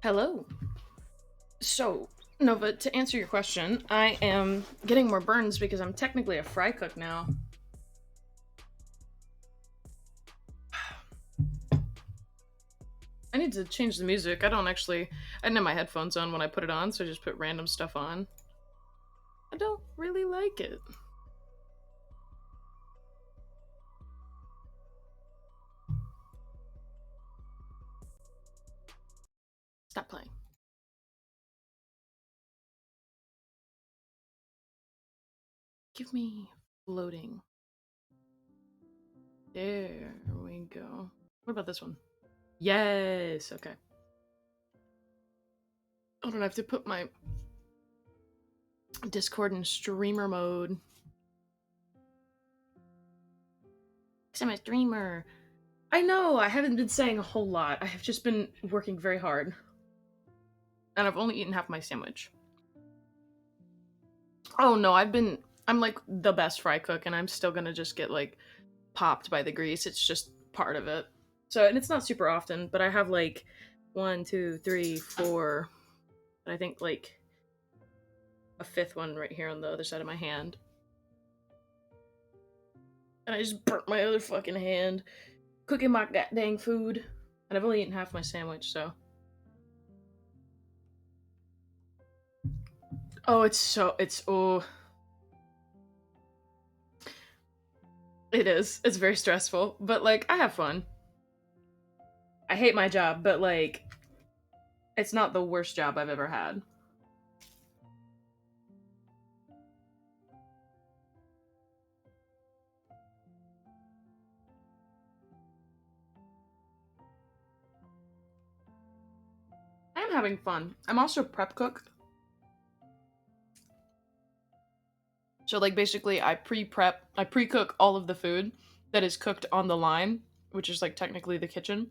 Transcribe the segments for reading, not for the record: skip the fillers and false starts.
Hello. So, Nova, to answer your question, I am getting more burns because I'm technically a fry cook now. I need to change the music. I didn't have my headphones on when I put it on, so I just put random stuff on. I don't really like it. Stop playing. Give me floating. There we go. What about this one? Yes, okay. I don't have to put my Discord in streamer mode. Because I'm a streamer. I know, I haven't been saying a whole lot. I have just been working very hard. And I've only eaten half my sandwich. Oh no, I'm like the best fry cook and I'm still gonna just get like popped by the grease. It's just part of it. So, and it's not super often, but I have like one, two, three, four, and I think like a fifth one right here on the other side of my hand. And I just burnt my other fucking hand cooking my goddamn food. And I've only eaten half my sandwich, so. Oh, oh, it is. It's very stressful, but like, I have fun. I hate my job, but like, it's not the worst job I've ever had. I am having fun. I'm also prep cook. So like basically I pre-cook all of the food that is cooked on the line, which is like technically the kitchen.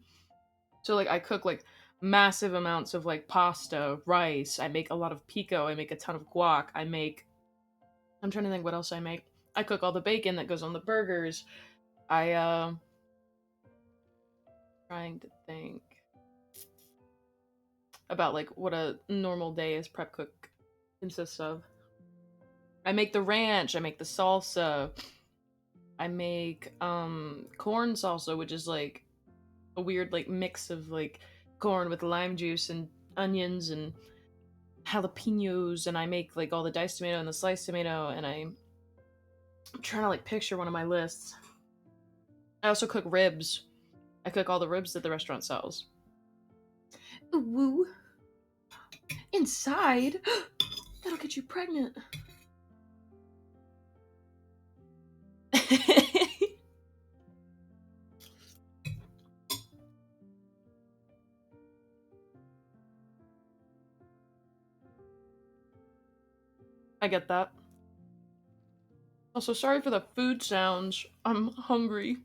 So like I cook like massive amounts of like pasta, rice, I make a lot of pico, I make a ton of guac, I'm trying to think what else I make. I cook all the bacon that goes on the burgers. I trying to think about like what a normal day as prep cook consists of. I make the ranch, I make the salsa, I make corn salsa, which is like a weird like mix of like corn with lime juice and onions and jalapenos, and I make like all the diced tomato and the sliced tomato, and I'm trying to like picture one of my lists. I also cook ribs. I cook all the ribs that the restaurant sells. Ooh, inside? That'll get you pregnant. I get that. Also, sorry for the food sounds. I'm hungry.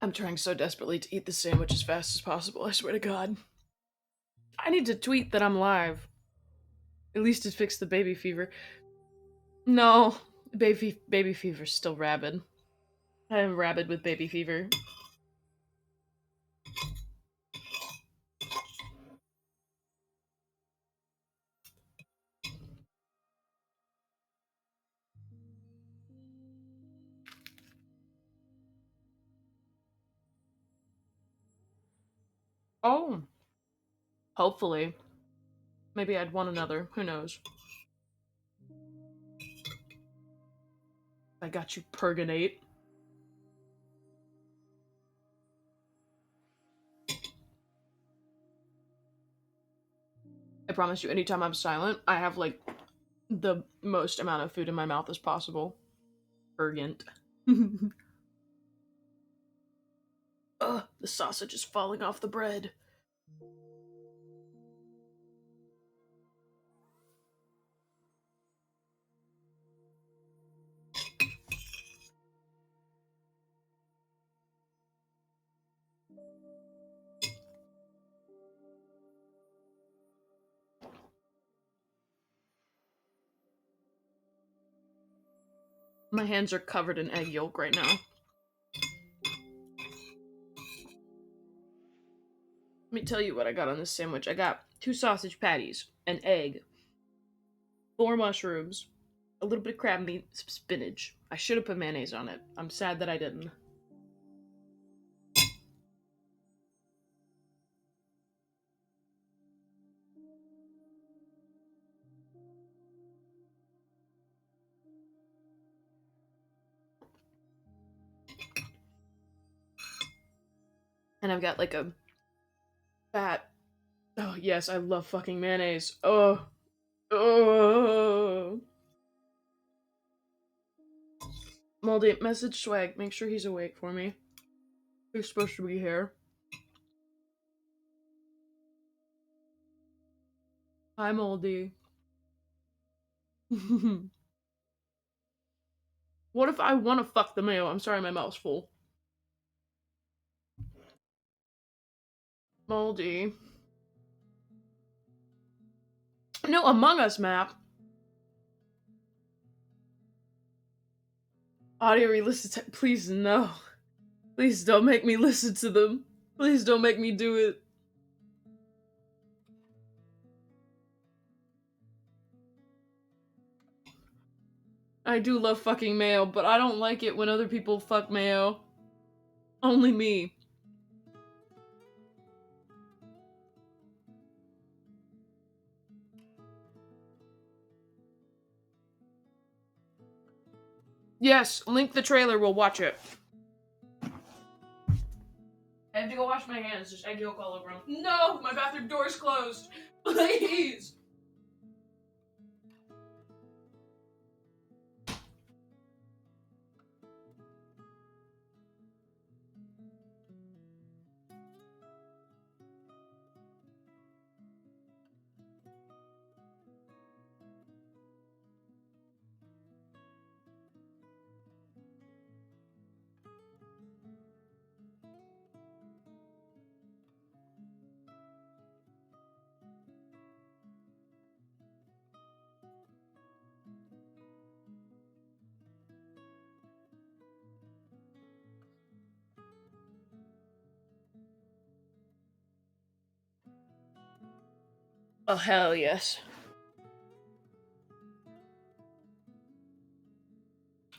I'm trying so desperately to eat the sandwich as fast as possible, I swear to God. I need to tweet that I'm live. At least it fixed the baby fever. No, baby fever's still rabid. I am rabid with baby fever. Oh, hopefully. Maybe I'd want another. Who knows? I got you, Pergonate. I promise you, anytime I'm silent, I have like the most amount of food in my mouth as possible. Urgent. Ugh, the sausage is falling off the bread. My hands are covered in egg yolk right now. Let me tell you what I got on this sandwich. I got 2 sausage patties, an egg, 4 mushrooms, a little bit of crab meat, some spinach. I should have put mayonnaise on it. I'm sad that I didn't. And I've got like a fat. Oh, yes, I love fucking mayonnaise. Oh. Oh. Moldy, message Swag. Make sure he's awake for me. He's supposed to be here. Hi, Moldy. What if I want to fuck the mayo? I'm sorry, my mouth's full. Moldy. No, Among Us map. Audio re-listen. Please, no. Please don't make me listen to them. Please don't make me do it. I do love fucking mayo, but I don't like it when other people fuck mayo. Only me. Yes, link the trailer, we'll watch it. I have to go wash my hands, there's egg yolk all over them. No, my bathroom door's closed. Please. Oh, hell yes.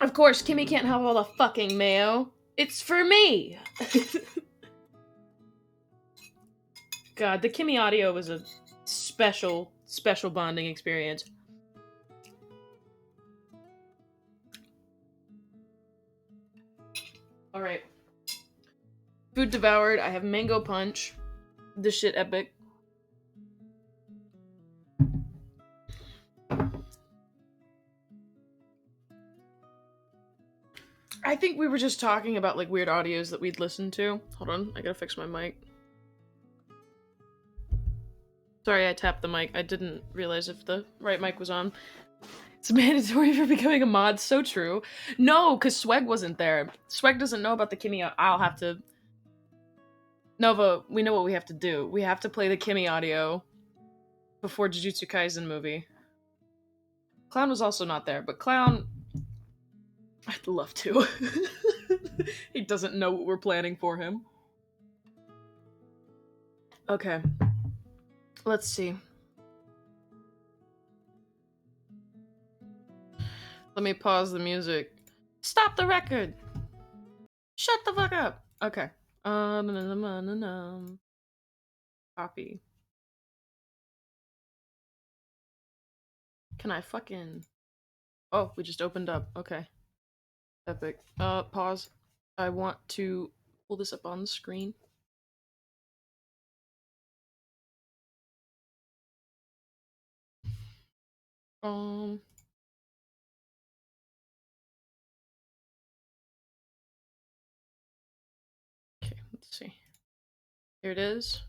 Of course, Kimmy can't have all the fucking mayo. It's for me! God, the Kimmy audio was a special, special bonding experience. Alright. Food devoured. I have mango punch. This shit epic. I think we were just talking about like weird audios that we'd listen to. Hold on, I gotta fix my mic. Sorry, I tapped the mic. I didn't realize if the right mic was on. It's mandatory for becoming a mod. So true. No, because Swag wasn't there. Swag doesn't know about the Kimmy. I'll have to... Nova, we know what we have to do. We have to play the Kimmy audio before Jujutsu Kaisen movie. Clown was also not there, but Clown... I'd love to. He doesn't know what we're planning for him. Okay. Let's see. Let me pause the music. Stop the record! Shut the fuck up! Okay. Copy. Can I fucking... Oh, we just opened up. Okay. Epic. Pause. I want to pull this up on the screen. Okay, let's see. Here it is.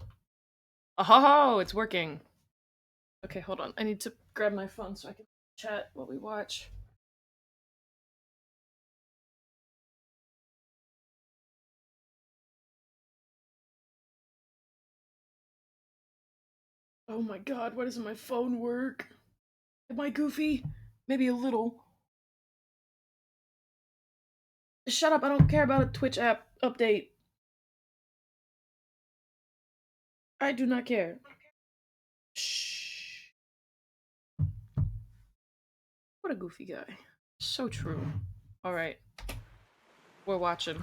Oh, it's working. Okay, hold on. I need to grab my phone so I can chat while we watch. Oh my god, why doesn't my phone work? Am I goofy? Maybe a little. Shut up, I don't care about a Twitch app update. I do not care. Shh. What a goofy guy. So true. Alright. We're watching.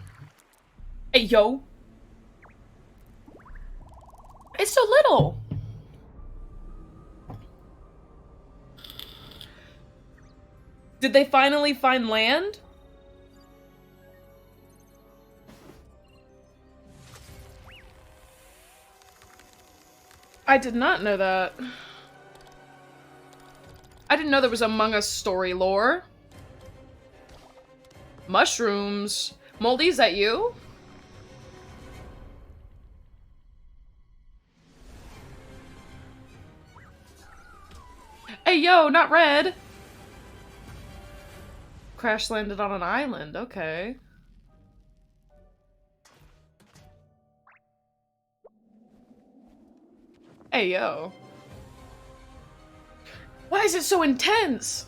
Hey, yo! It's so little! Did they finally find land? I did not know that. I didn't know there was Among Us story lore. Mushrooms. Moldy, is that you? Hey, yo, not red. Crash landed on an island, okay. Hey, yo. Why is it so intense?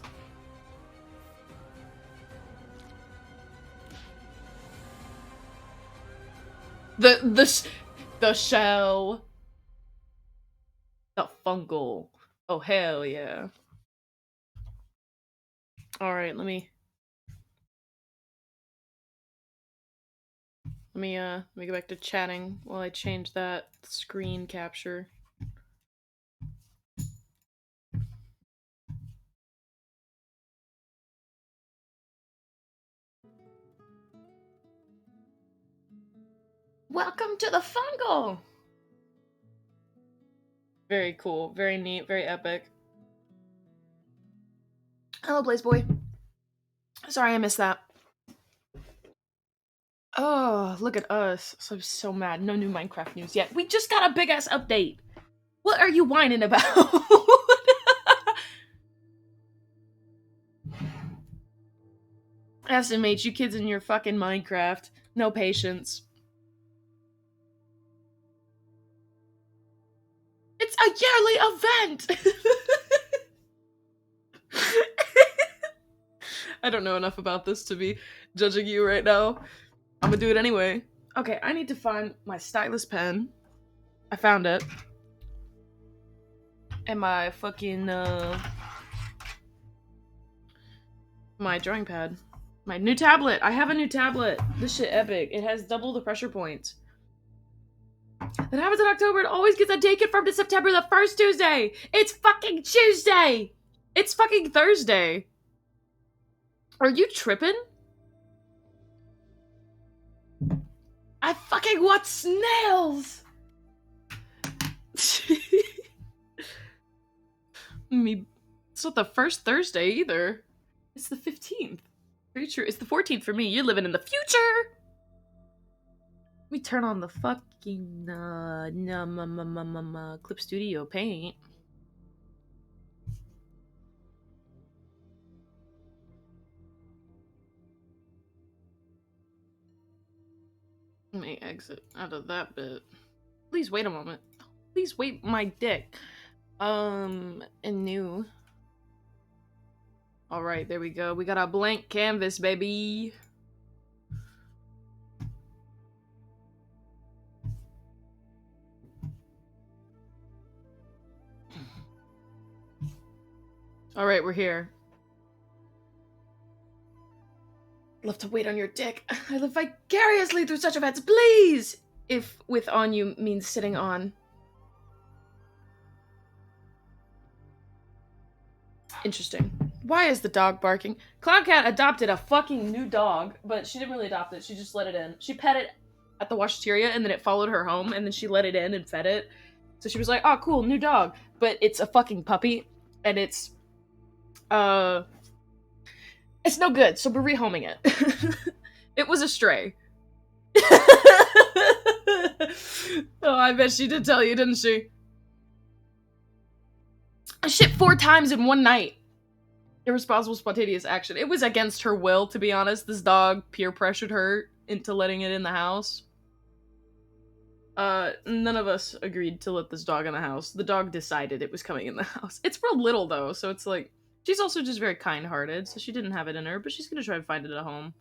The shell. The fungal. Oh, hell yeah. Alright, let me go back to chatting while I change that screen capture. Welcome to the fungal! Very cool, very neat, very epic. Hello, Blaze Boy. Sorry I missed that. Oh, look at us. So I'm so mad. No new Minecraft news yet. We just got a big-ass update. What are you whining about? Estimates, you kids in your fucking Minecraft. No patience. It's a yearly event! I don't know enough about this to be judging you right now. I'm gonna do it anyway. Okay, I need to find my stylus pen. I found it. And my fucking, my drawing pad. My new tablet! I have a new tablet! This shit epic. It has double the pressure points. That happens in October. It always gets a date confirmed to September the 1st Tuesday! It's fucking Tuesday! It's fucking Thursday! Are you tripping? I fucking want snails! It's not the first Thursday either. It's the 15th. Very true. It's the 14th for me. You're living in the future! Let me turn on the fucking, Clip Studio Paint. Let me exit out of that bit. Please wait a moment. Please wait my dick. And new. Alright, there we go. We got a blank canvas, baby. Alright, we're here. Love to wait on your dick. I live vicariously through such events, please! If with on you means sitting on. Interesting. Why is the dog barking? Clowncat adopted a fucking new dog, but she didn't really adopt it. She just let it in. She pet it at the washateria, and then it followed her home, and then she let it in and fed it. So she was like, oh, cool, new dog. But it's a fucking puppy, and it's no good, so we're rehoming it. It was a stray. Oh, I bet she did tell you, didn't she? I shit 4 times in one night. Irresponsible, spontaneous action. It was against her will, to be honest. This dog peer pressured her into letting it in the house. None of us agreed to let this dog in the house. The dog decided it was coming in the house. It's real little, though, so it's like... She's also just very kind-hearted, so she didn't have it in her, but she's gonna try to find it at home.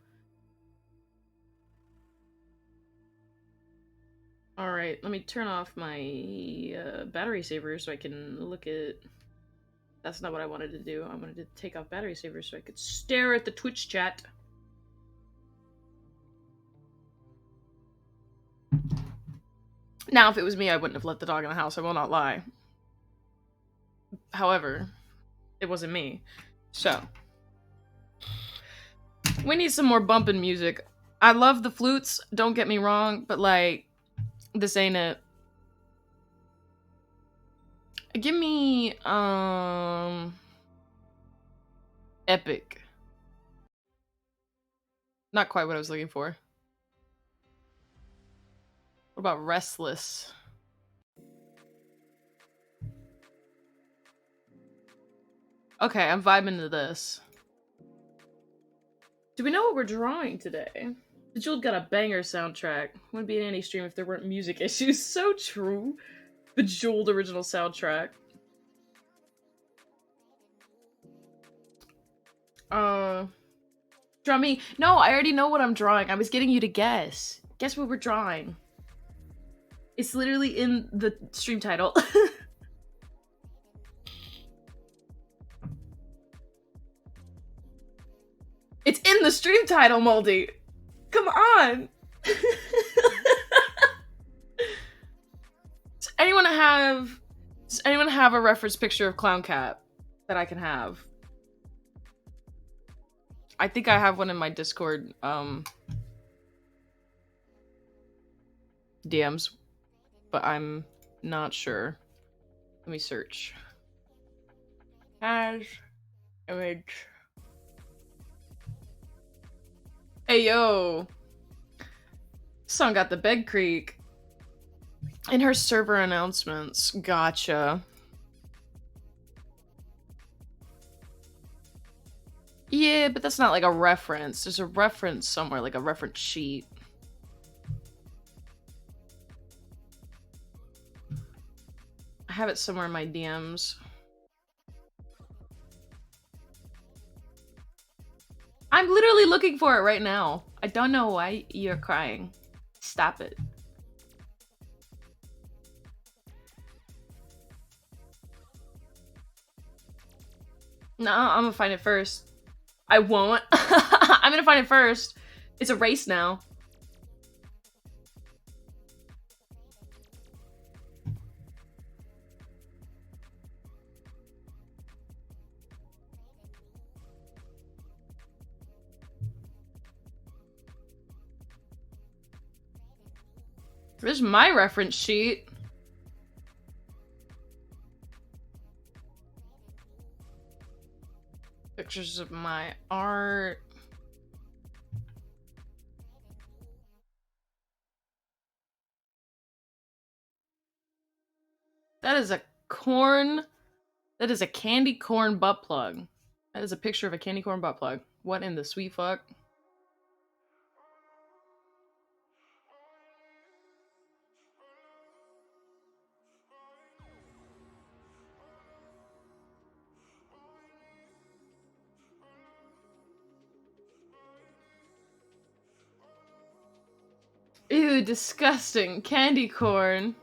Alright, let me turn off my battery saver so I can look at... That's not what I wanted to do. I wanted to take off battery saver so I could stare at the Twitch chat. Now, if it was me, I wouldn't have let the dog in the house. I will not lie. However, it wasn't me. So, we need some more bumping music. I love the flutes, don't get me wrong, but like, this ain't it. Give me, epic. Not quite what I was looking for. What about restless? Okay, I'm vibing to this. Do we know what we're drawing today? Bejeweled got a banger soundtrack. Wouldn't be in any stream if there weren't music issues. So true. Bejeweled original soundtrack. Draw me. No, I already know what I'm drawing. I was getting you to guess. Guess what we're drawing. It's literally in the stream title. It's in the stream title, Moldy. Come on. Does anyone have a reference picture of Clown Cat that I can have? I think I have one in my Discord DMs, but I'm not sure. Let me search. As image. Hey yo. Song got the Bed Creek in her server announcements. Gotcha. Yeah, but that's not like a reference. There's a reference somewhere, like a reference sheet. I have it somewhere in my DMs. I'm literally looking for it right now. I don't know why you're crying. Stop it. No, I'm gonna find it first. I won't. I'm gonna find it first. It's a race now. There's my reference sheet. Pictures of my art. That is a corn. That is a candy corn butt plug. That is a picture of a candy corn butt plug. What in the sweet fuck? Ew, disgusting. Candy corn.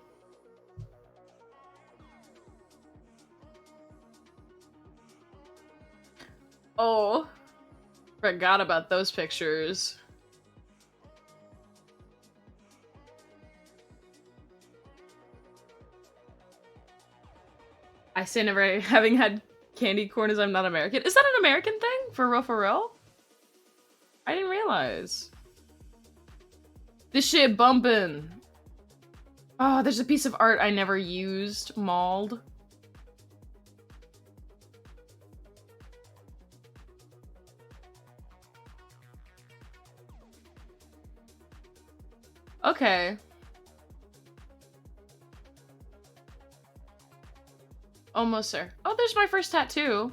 Oh. Forgot about those pictures. I say never having had candy corn as I'm not American. Is that an American thing? For real, for real? I didn't realize. This shit bumpin'. Oh, there's a piece of art I never used. Mauled. Okay. Almost there. Oh, there's my first tattoo.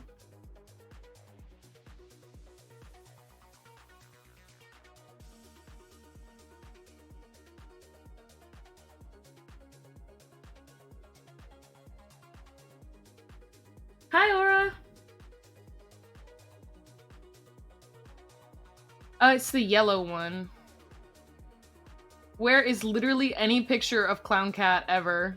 Hi, Aura. Oh, it's the yellow one. Where is literally any picture of Clown Cat ever?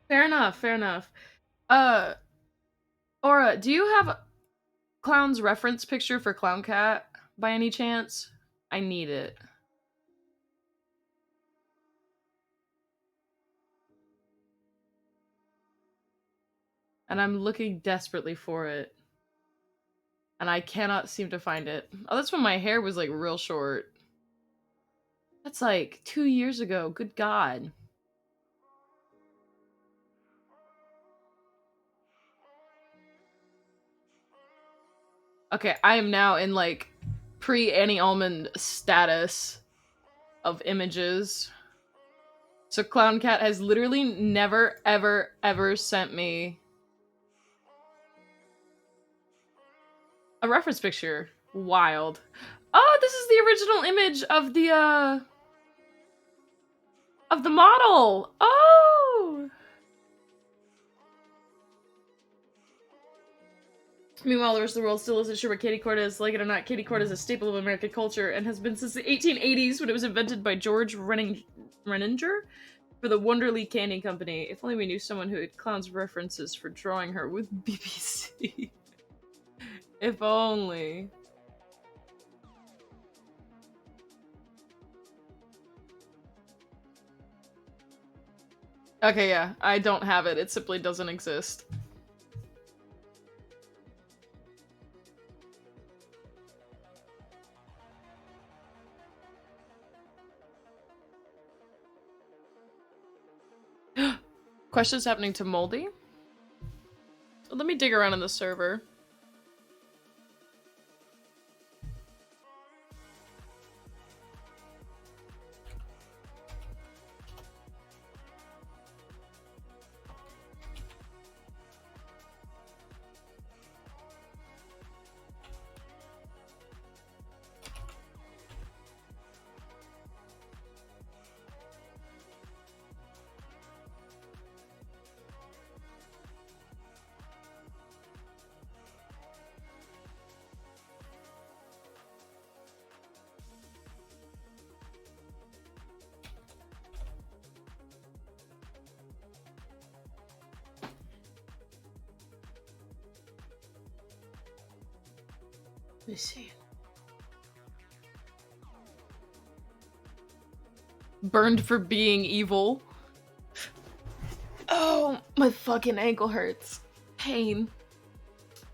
Fair enough, fair enough. Aura, do you have Clown's reference picture for Clown Cat by any chance? I need it. And I'm looking desperately for it. And I cannot seem to find it. Oh, that's when my hair was like real short. That's like 2 years ago. Good God. Okay, I am now in like pre-Annie Almond status of images. So Clown Cat has literally never, ever, ever sent me a reference picture. Wild. Oh, this is the original image of the model. Oh! Meanwhile, the rest of the world still isn't sure what candy corn is. Like it or not, candy corn is a staple of American culture and has been since the 1880s when it was invented by George Renninger for the Wonderly Candy Company. If only we knew someone who had Clown's references for drawing her with BBC. If only. Okay, yeah, I don't have it. It simply doesn't exist. Questions happening to Moldy? Let me dig around in the server. Let me see. Burned for being evil. Oh, my fucking ankle hurts. Pain.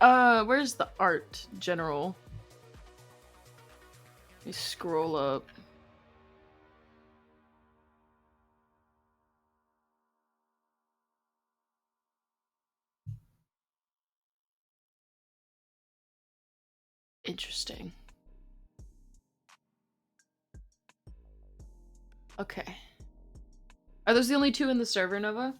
Where's the art general? Let me scroll up. Interesting. Okay. Are those the only two in the server, Nova?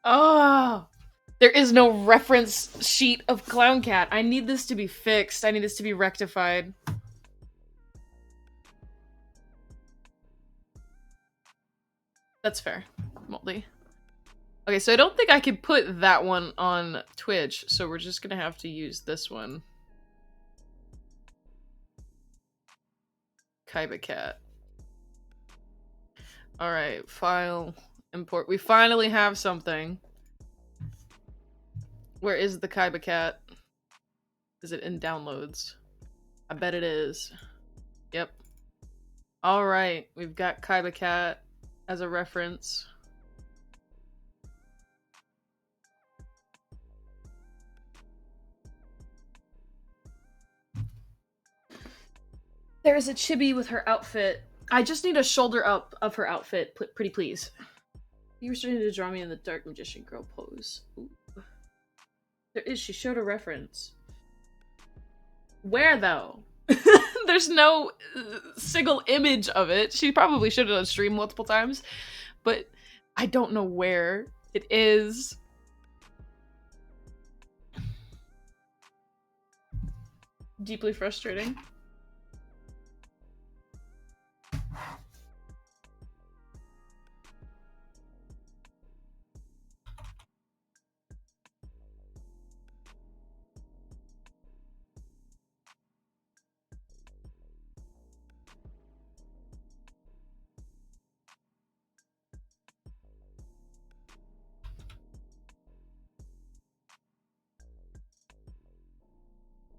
Oh! There is no reference sheet of Clown Cat. I need this to be fixed. I need this to be rectified. That's fair, Moldy. Okay, so I don't think I could put that one on Twitch, so we're just gonna have to use this one. Kaiba Cat. Alright, file, import. We finally have something. Where is the Kaiba Cat? Is it in downloads? I bet it is. Yep. Alright, we've got Kaiba Cat as a reference. There is a chibi with her outfit. I just need a shoulder up of her outfit, pretty please. You were starting to draw me in the Dark Magician Girl pose. Ooh. There is, she showed a reference. Where though? There's no single image of it. She probably showed it on stream multiple times, but I don't know where it is. Deeply frustrating.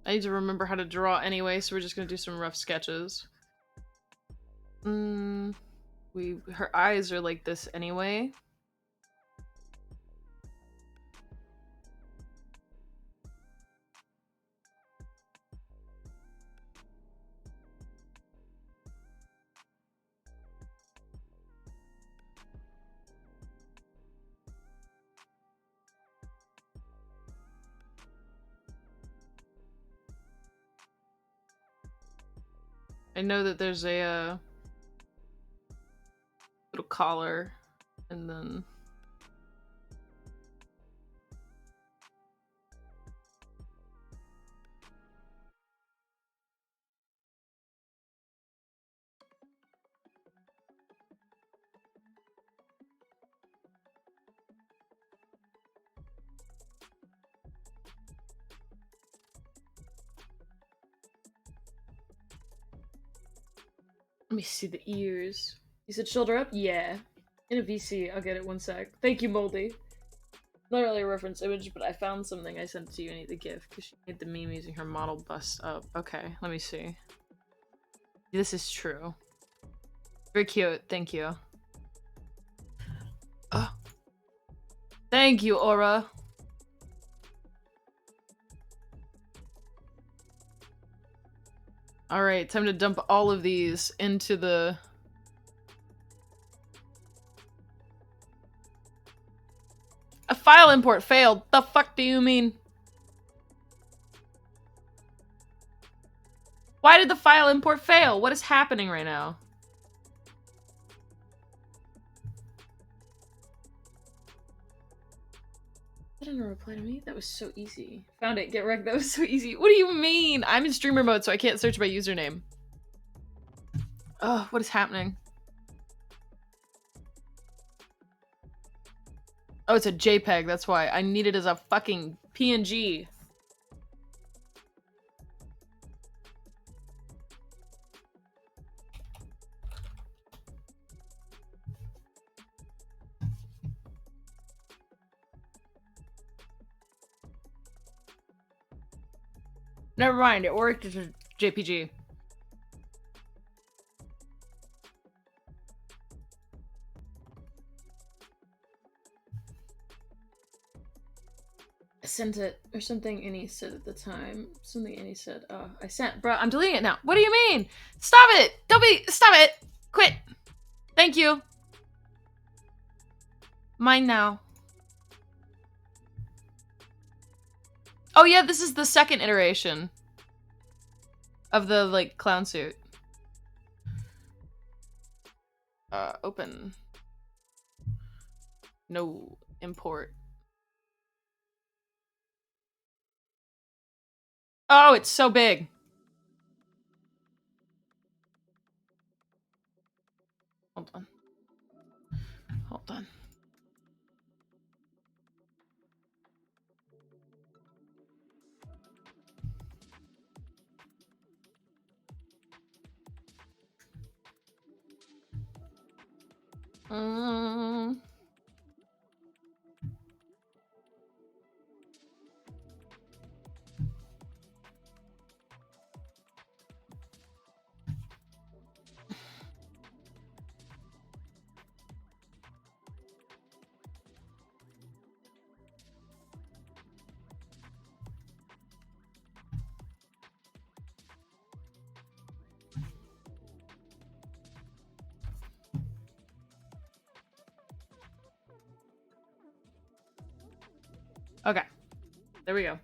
I need to remember how to draw anyway, so we're just gonna do some rough sketches. Her eyes are like this anyway. I know that there's a little collar, and then let me see the ears. You said shoulder up? Yeah. In a VC. I'll get it 1 sec. Thank you, Moldy. Not really a reference image, but I found something I sent to you. I need the GIF because she made the meme using her model bust up. Okay, let me see. This is true. Very cute. Thank you. Thank you, Aura. Alright, time to dump all of these into the... A file import failed. The fuck do you mean? Why did the file import fail? What is happening right now? That didn't reply to me? That was so easy. Found it. Get wrecked. That was so easy. What do you mean? I'm in streamer mode, so I can't search by username. Ugh, what is happening? Oh, it's a JPEG, that's why. I need it as a fucking PNG. Never mind, it worked as a JPG. I sent it, or something Annie said at the time. Something Annie said, I sent. Bro, I'm deleting it now. What do you mean? Stop it! Stop it! Quit! Thank you. Mine now. Oh yeah, this is the second iteration of the, like, clown suit. Open. No. Import. Oh, it's so big. Hold on. Hold on. Okay. There we go.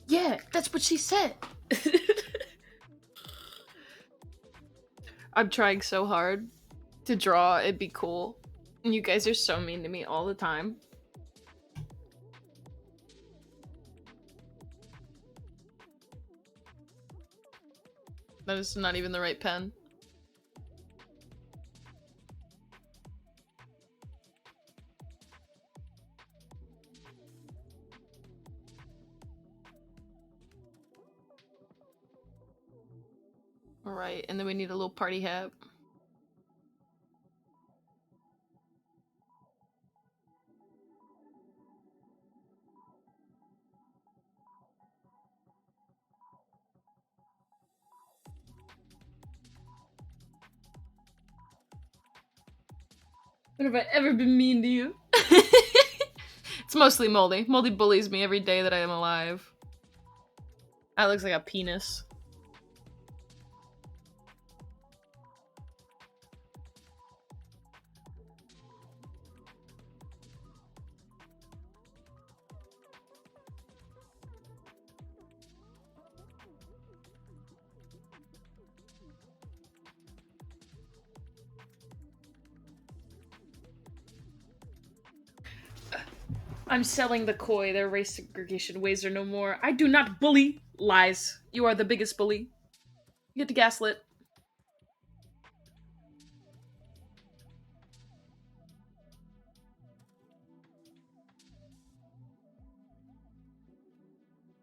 Yeah, that's what she said. I'm trying so hard to draw. It'd be cool. And you guys are so mean to me all the time. That is not even the right pen. Alright, and then we need a little party hat. When have I ever been mean to you? It's mostly Moldy. Moldy bullies me every day that I am alive. That looks like a penis. I'm selling the koi. Their race segregation ways are no more. I do not bully. Lies. You are the biggest bully. You get to gaslit.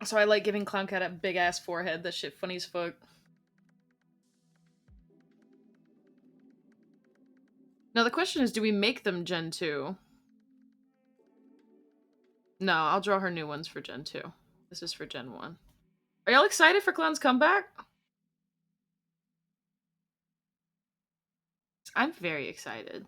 So I like giving Clown Cat a big ass forehead. That shit funny as fuck. Now the question is, do we make them Gen 2? No, I'll draw her new ones for Gen 2. This is for Gen 1. Are y'all excited for Clown's comeback? I'm very excited.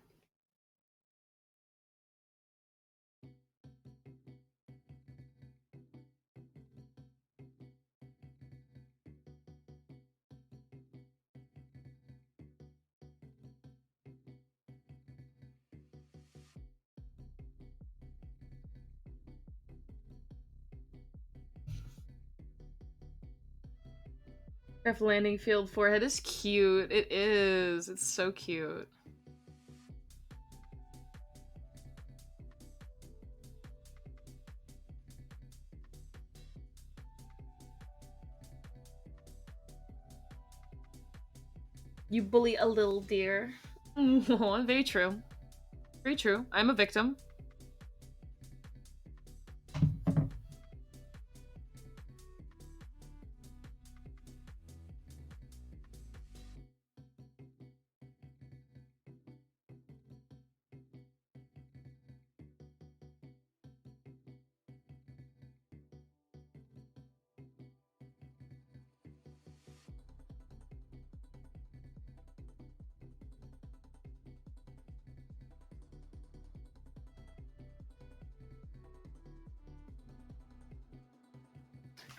F landing field forehead is cute. It is. It's so cute. You bully a little deer. Oh, very true. Very true. I'm a victim.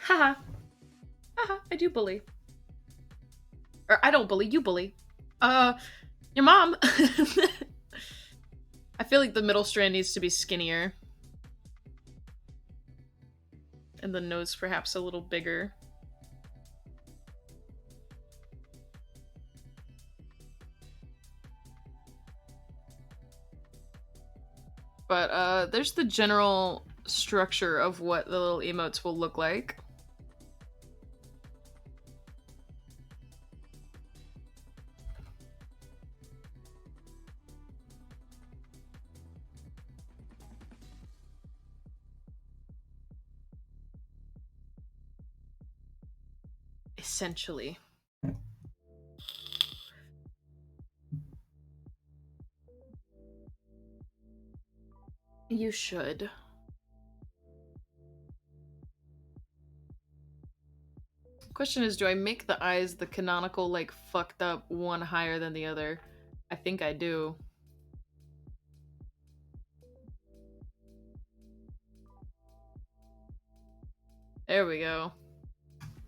Haha. Haha, I do bully. Or I don't bully, you bully. Your mom. I feel like the middle strand needs to be skinnier. And the nose perhaps a little bigger. But there's the general structure of what the little emotes will look like. Essentially. You should. Question is, do I make the eyes the canonical, like, fucked up one higher than the other? I think I do. There we go.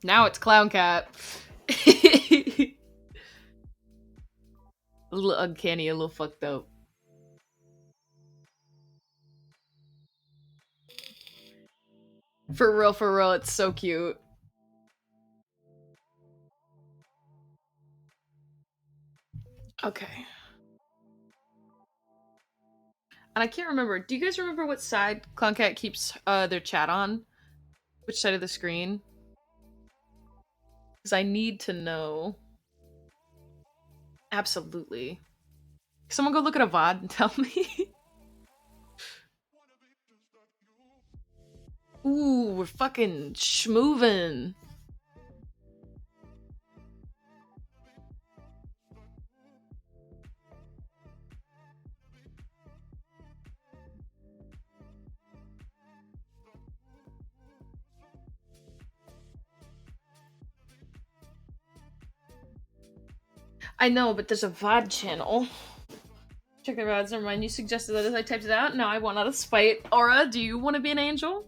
Now it's Clown Cat. A little uncanny, a little fucked up. For real, it's so cute. Okay. And I can't remember. Do you guys remember what side Clown Cat keeps their chat on? Which side of the screen? Because I need to know. Absolutely. Someone go look at a VOD and tell me. Ooh, we're fucking schmoovin'. I know, but there's a VOD channel. Check their ads. Never mind. You suggested that as I typed it out. Now I want out of spite. Aura, do you want to be an angel?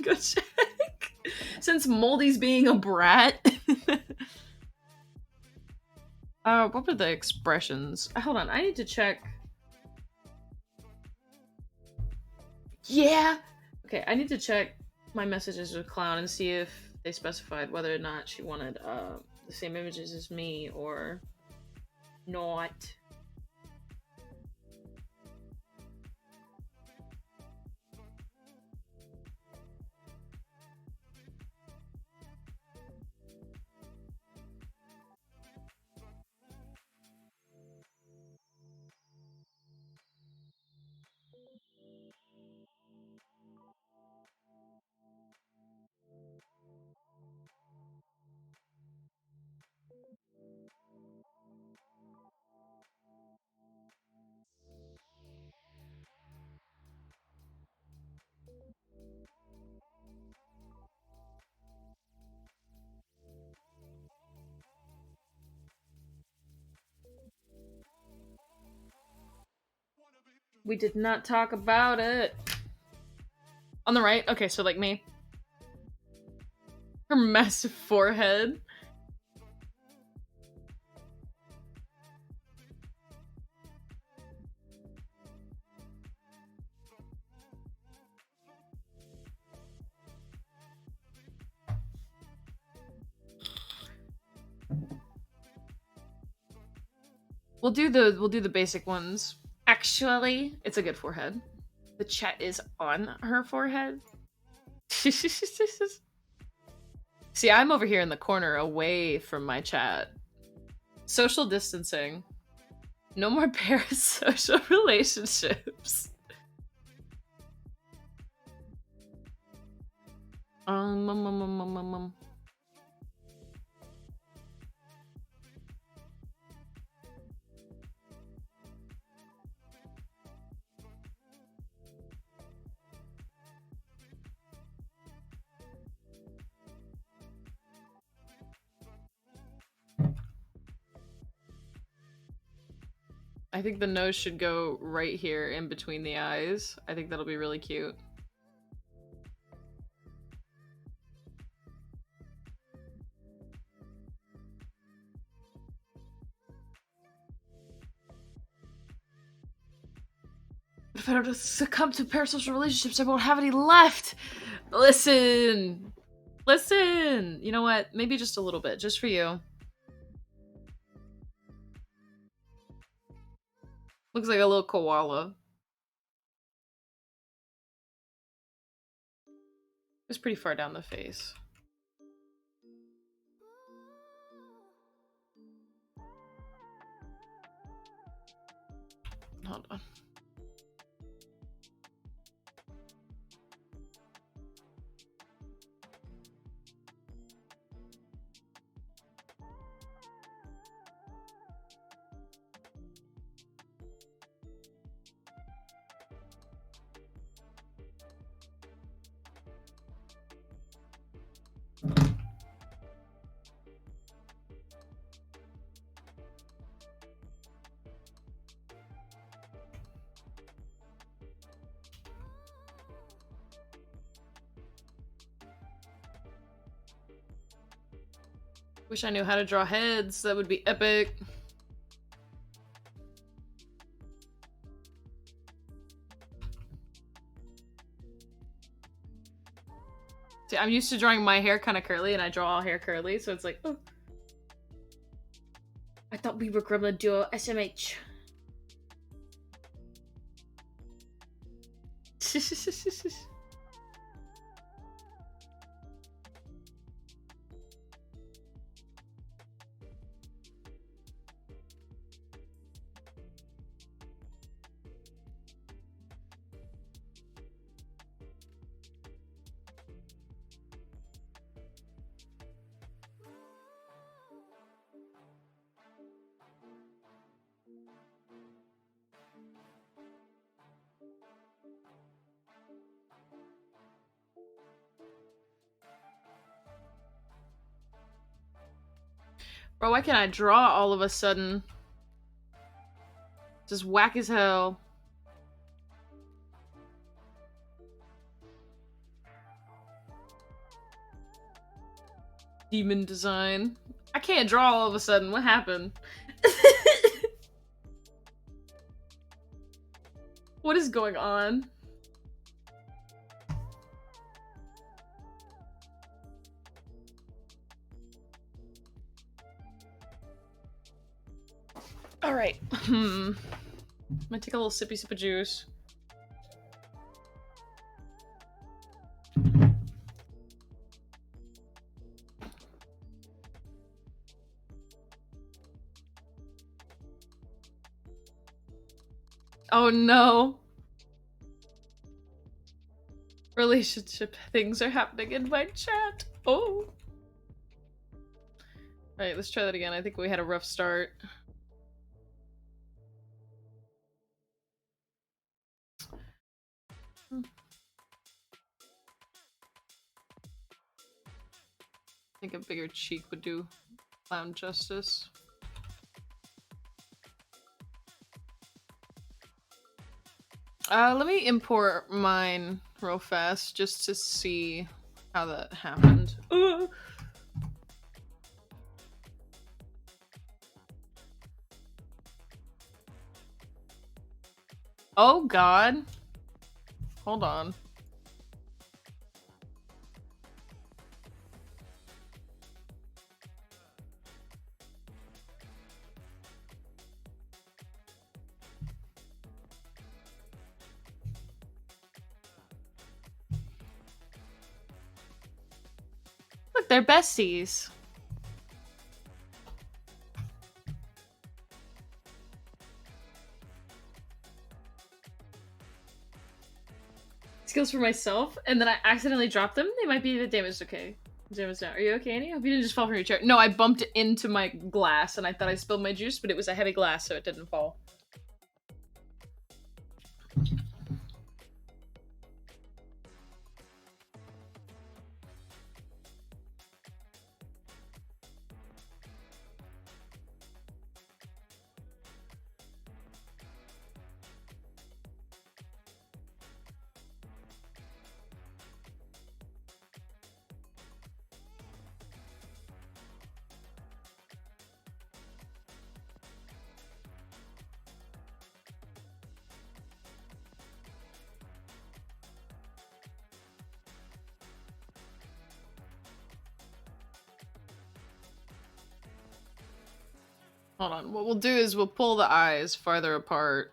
Go check. Since Moldy's being a brat. What were the expressions? Hold on, I need to check. Yeah! Okay, I need to check my messages with Clown and see if they specified whether or not she wanted the same images as me or not. We did not talk about it. On the right? Okay, so like me. Her massive forehead. We'll do the basic ones. Actually, it's a good forehead. The chat is on her forehead. See, I'm over here in the corner away from my chat. Social distancing. No more parasocial relationships. I think the nose should go right here in between the eyes. I think that'll be really cute. If I don't succumb to parasocial relationships, I won't have any left. Listen. Listen. You know what? Maybe just a little bit, just for you. Looks like a little koala. It's pretty far down the face. Hold on. Wish I knew how to draw heads. That would be epic. See, I'm used to drawing my hair kind of curly, and I draw all hair curly, so it's like, oh. I thought we were Gremlin Duo SMH. Bro, why can't I draw all of a sudden? Just whack as hell. Demon design. I can't draw all of a sudden. What happened? What is going on? All right. I'm gonna take a little sippy sip of juice. Oh no. Relationship things are happening in my chat. Oh. Alright, let's try that again. I think we had a rough start. I think a bigger cheek would do clown justice. Let me import mine real fast just to see how that happened. Oh god. Hold on. Look, they're besties. Skills for myself, and then I accidentally dropped them. They might be a bit damaged. Okay. Damaged now. Are you okay, Annie? I hope you didn't just fall from your chair. No, I bumped into my glass and I thought I spilled my juice, but it was a heavy glass, so it didn't fall. Hold on. What we'll do is we'll pull the eyes farther apart.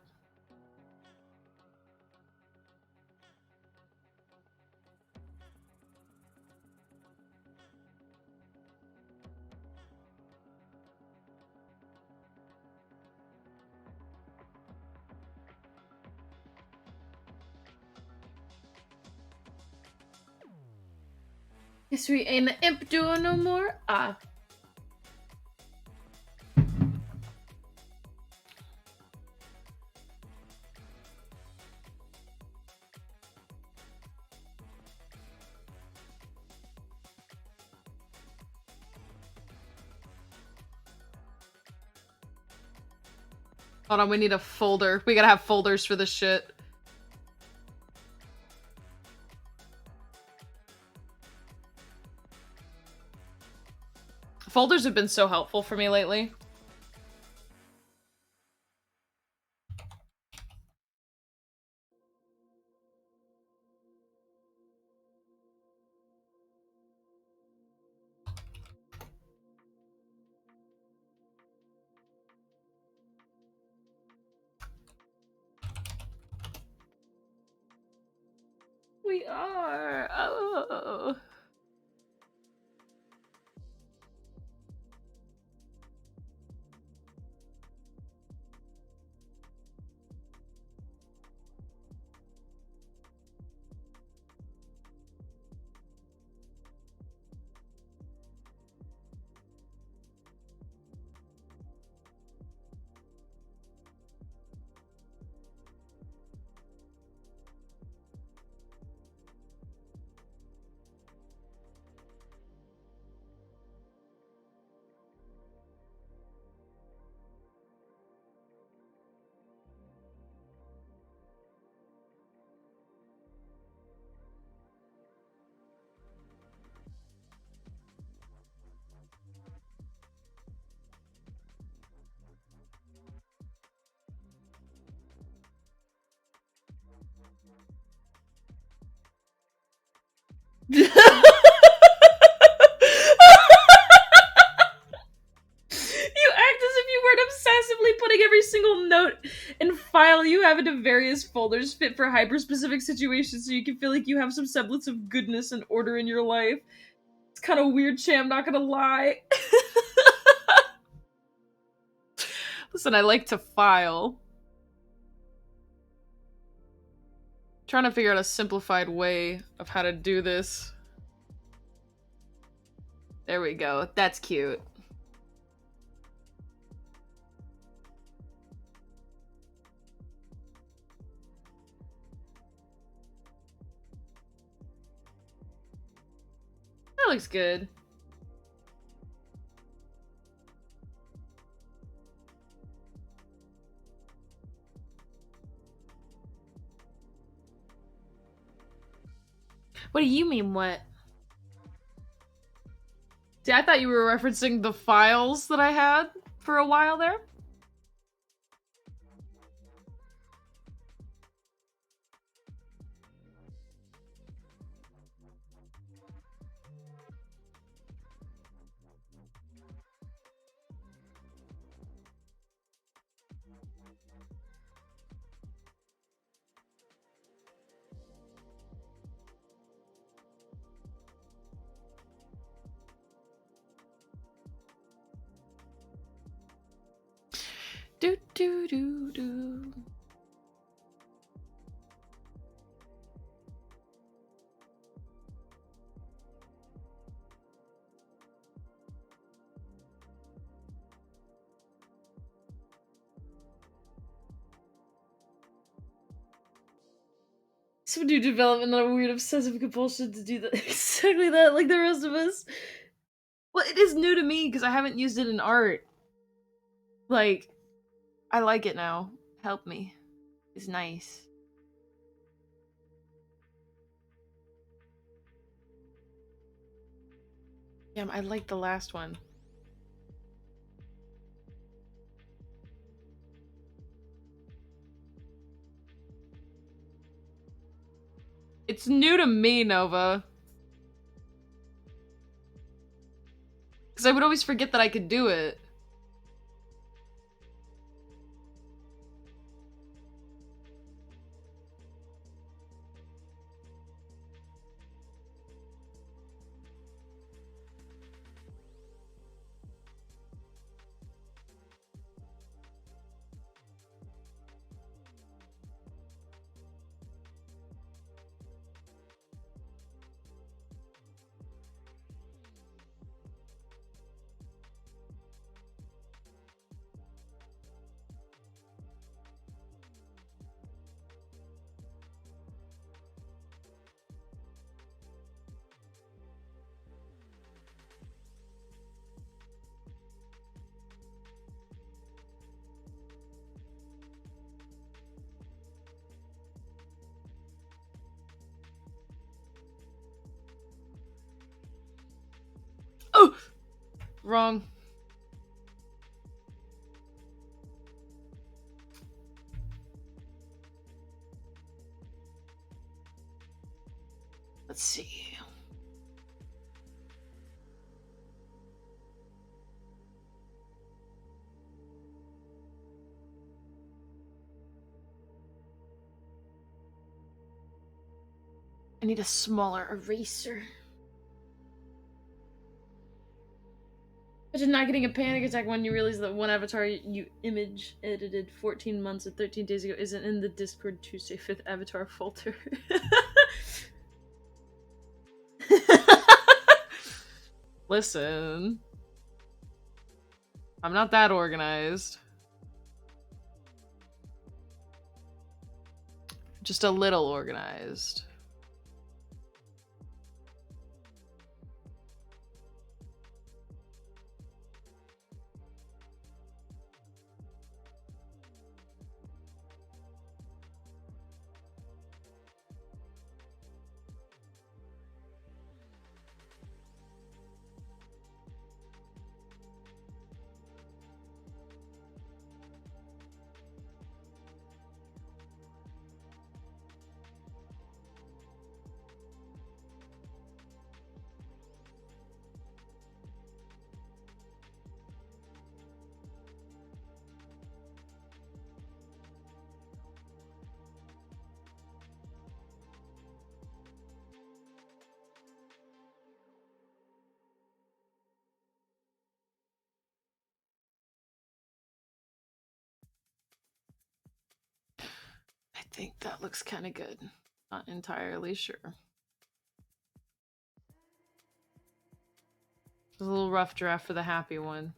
Guess we ain't an imp duo no more? Ah. Hold on, we need a folder. We gotta have folders for this shit. Folders have been so helpful for me lately. We are. Oh. You act as if you weren't obsessively putting every single note and file you have into various folders fit for hyper-specific situations so you can feel like you have some semblance of goodness and order in your life. It's kind of weird, Shay, I'm not gonna lie. Listen, I like to file. Trying to figure out a simplified way of how to do this. There we go. That's cute. That looks good. What do you mean, what? See, I thought you were referencing the files that I had for a while there. Do do do do. Some new development, not a weird obsessive compulsion to do that. Exactly that, like the rest of us. Well, it is new to me because I haven't used it in art. Like, I like it now. Help me. It's nice. Yeah, I like the last one. It's new to me, Nova. Because I would always forget that I could do it. Oh! Wrong. Let's see. I need a smaller eraser. Imagine not getting a panic attack when you realize that one avatar you image edited 14 months and 13 days ago isn't in the Discord Tuesday 5th avatar folder. Listen. I'm not that organized. Just a little organized. think that looks kind of good. Not entirely sure. It's a little rough draft for the happy one.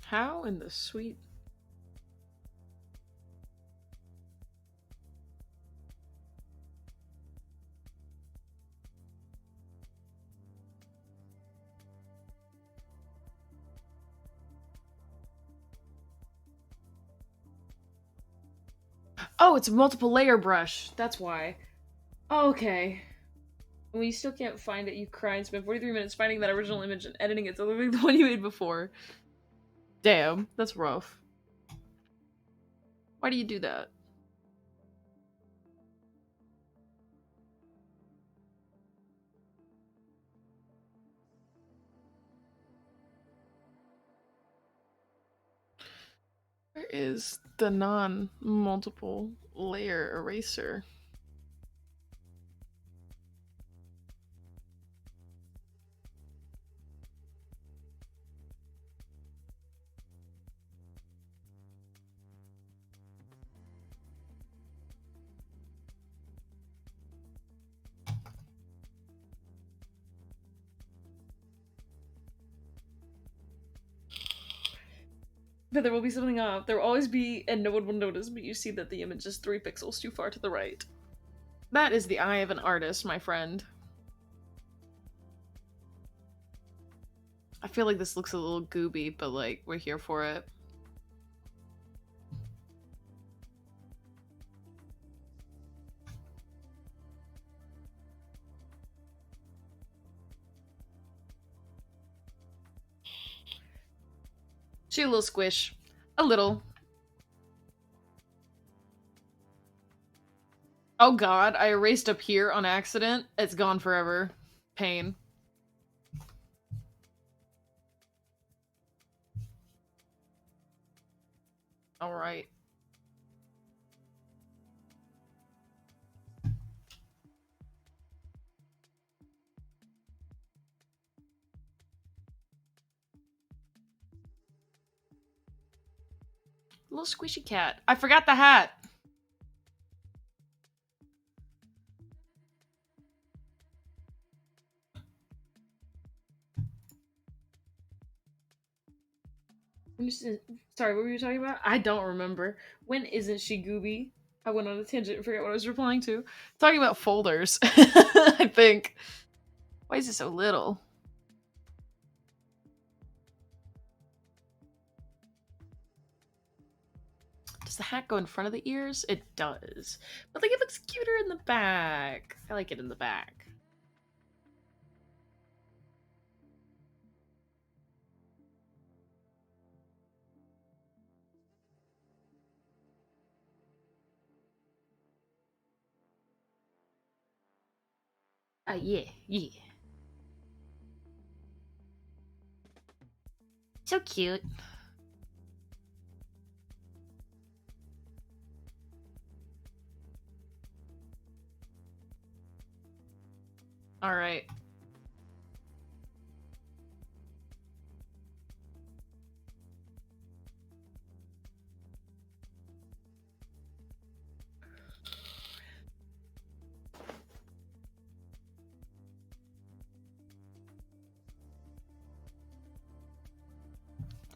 How in the sweet... Oh, it's a multiple layer brush. That's why. Oh, okay. When you still can't find it, you cry and spend 43 minutes finding that original image and editing it to look like the one you made before. Damn, that's rough. Why do you do that? Where is the non-multiple layer eraser? But there will be something up. There will always be, and no one will notice, but you see that the image is 3 pixels too far to the right. That is the eye of an artist, my friend. I feel like this looks a little gooby, but like, we're here for it. She a little squish. A little. Oh god, I erased up here on accident. It's gone forever. Pain. Alright. Little squishy cat. I forgot the hat! Sorry, what were you talking about? I don't remember. When isn't she Gooby? I went on a tangent and forgot what I was replying to. Talking about folders, I think. Why is it so little? Does the hat go in front of the ears? It does. But like it looks cuter in the back. I like it in the back. Yeah, yeah. So cute. All right.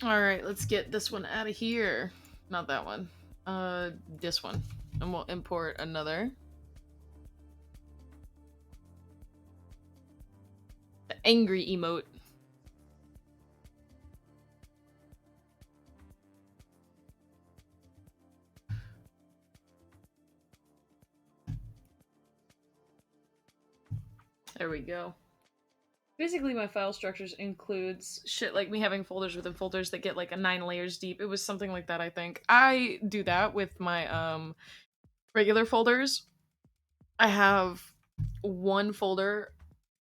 All right, let's get this one out of here. Not that one. This one. And we'll import another. The angry emote. There we go. Basically, my file structures includes shit like me having folders within folders that get like a 9 layers deep. It was something like that, I think. I do that with my regular folders. I have one folder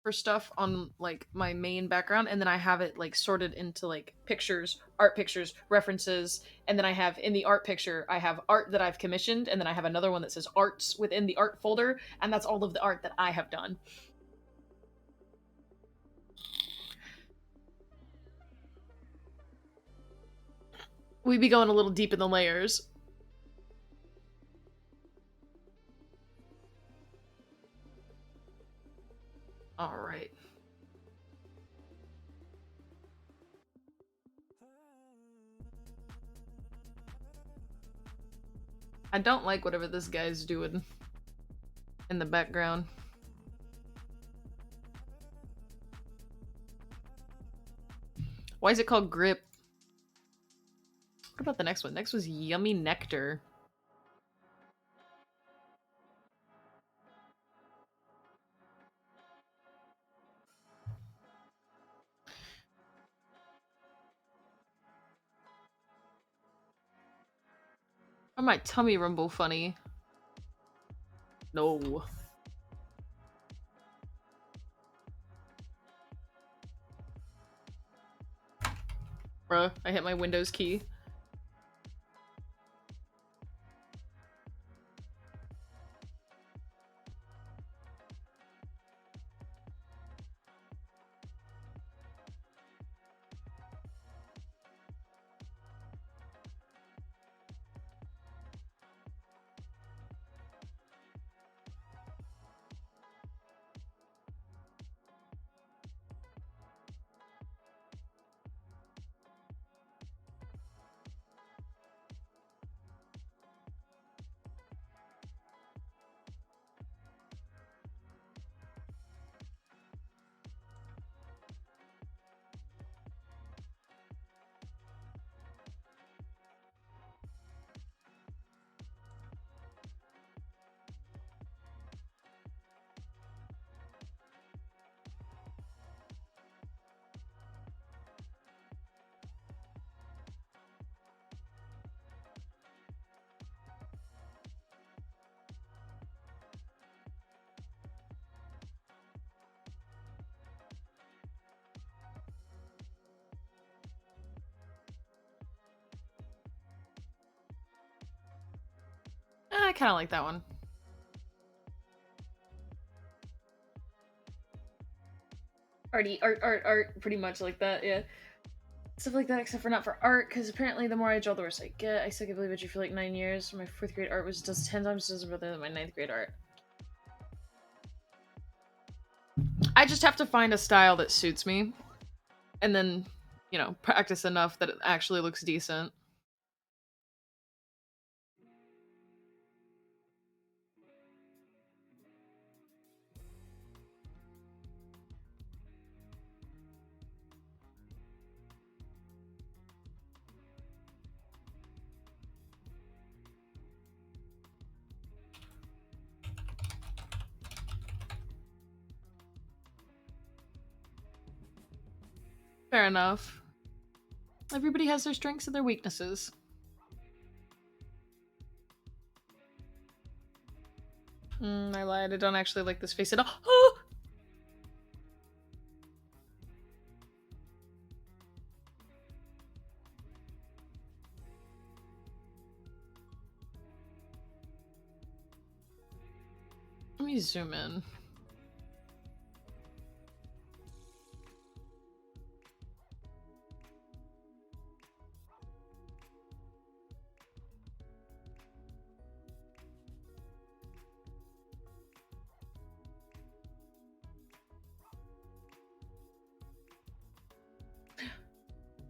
for stuff on like my main background, and then I have it like sorted into like pictures, art pictures, references, and then I have in the art picture I have art that I've commissioned, and then I have another one that says arts within the art folder, and that's all of the art that I have done. We be going a little deep in the layers. All right. I don't like whatever this guy's doing in the background. Why is it called grip? What about the next one? Next was yummy nectar. Or my tummy rumble funny? No. Bruh, I hit my Windows key. I kind of like that one. Art, pretty much like that, yeah. Stuff like that, except for not for art, because apparently the more I draw, the worse I get. I still can't believe it. You for like 9 years. My 4th grade art was just 10 times better than my 9th grade art. I just have to find a style that suits me, and then, you know, practice enough that it actually looks decent. Fair enough. Everybody has their strengths and their weaknesses. I lied. I don't actually like this face at all. Oh! Let me zoom in.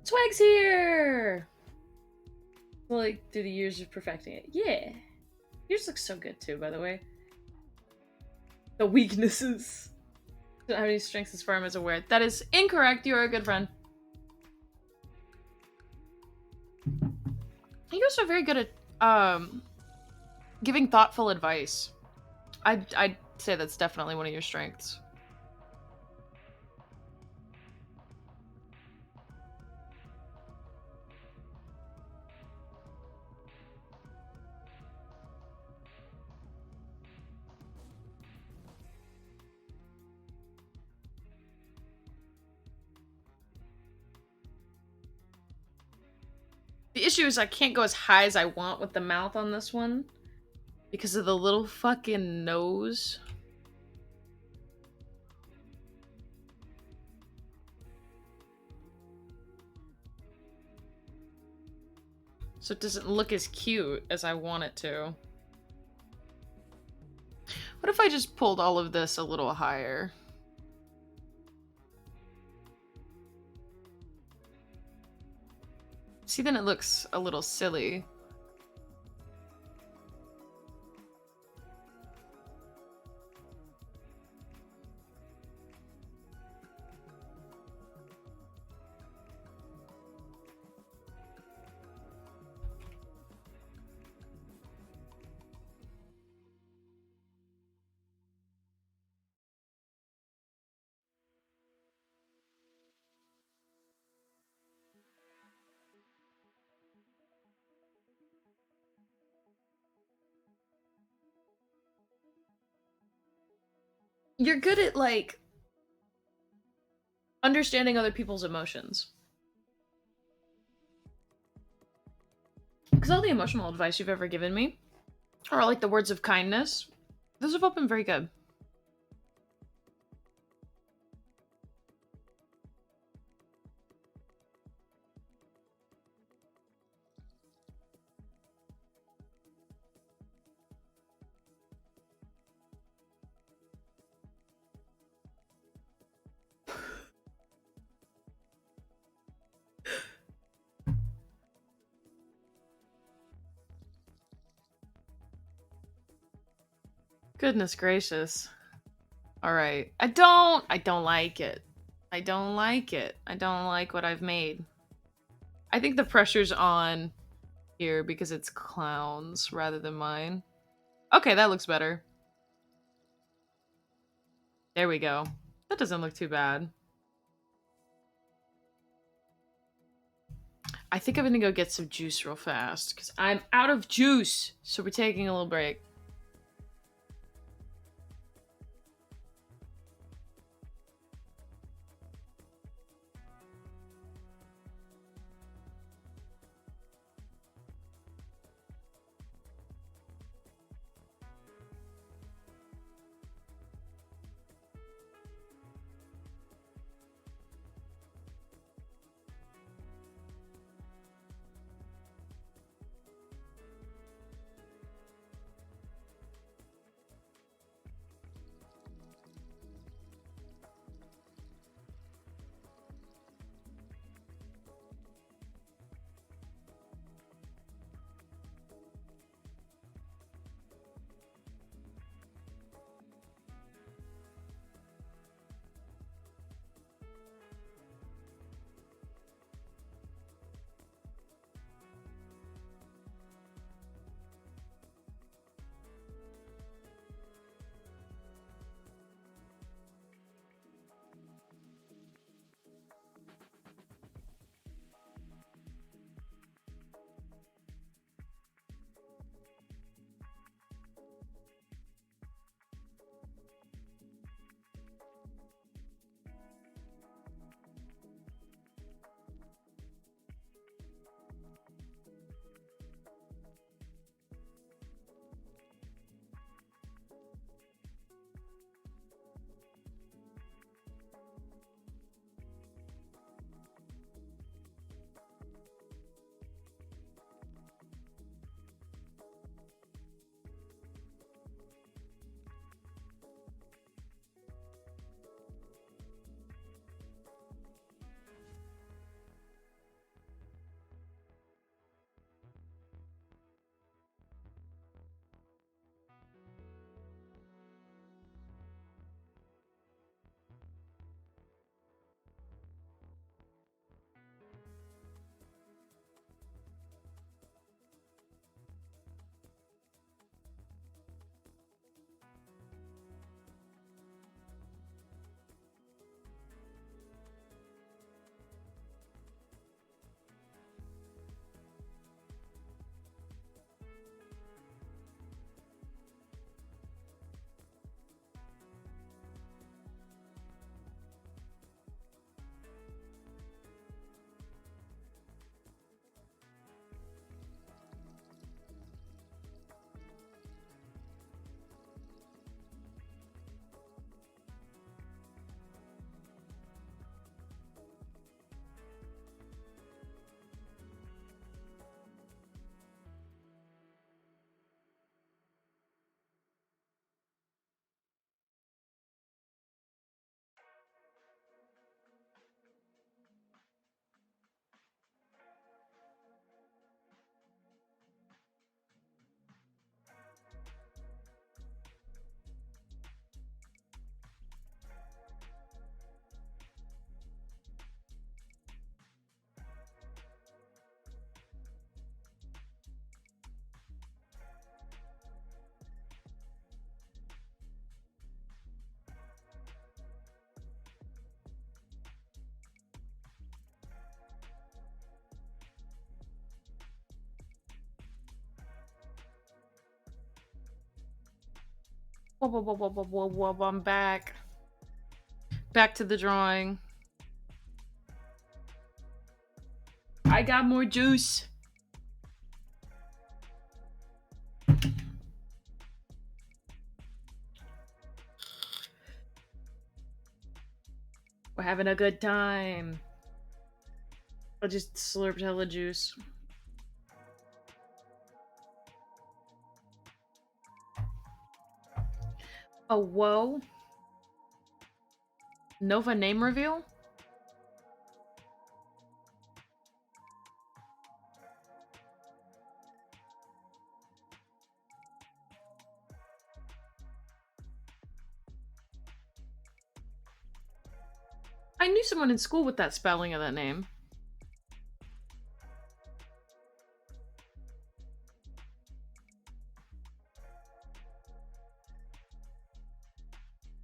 Swag's here! Like, through the years of perfecting it. Yeah. Yours looks so good too, by the way. The weaknesses. Don't have any strengths as far as I'm aware. That is incorrect. You are a good friend. You're also very good at giving thoughtful advice. I'd say that's definitely one of your strengths. The issue is I can't go as high as I want with the mouth on this one because of the little fucking nose. So it doesn't look as cute as I want it to. What if I just pulled all of this a little higher? See, then it looks a little silly. You're good at, like, understanding other people's emotions. Because all the emotional advice you've ever given me, or like the words of kindness, those have all been very good. Goodness gracious. Alright. I don't like it. I don't like it. I don't like what I've made. I think the pressure's on here because it's clowns rather than mine. Okay, that looks better. There we go. That doesn't look too bad. I think I'm gonna go get some juice real fast because I'm out of juice. So we're taking a little break. Whoa, whoa, whoa, whoa, whoa, whoa, whoa, I'm back. Back to the drawing. I got more juice. We're having a good time. I just slurped hella juice. Oh, whoa. Nova name reveal? I knew someone in school with that spelling of that name.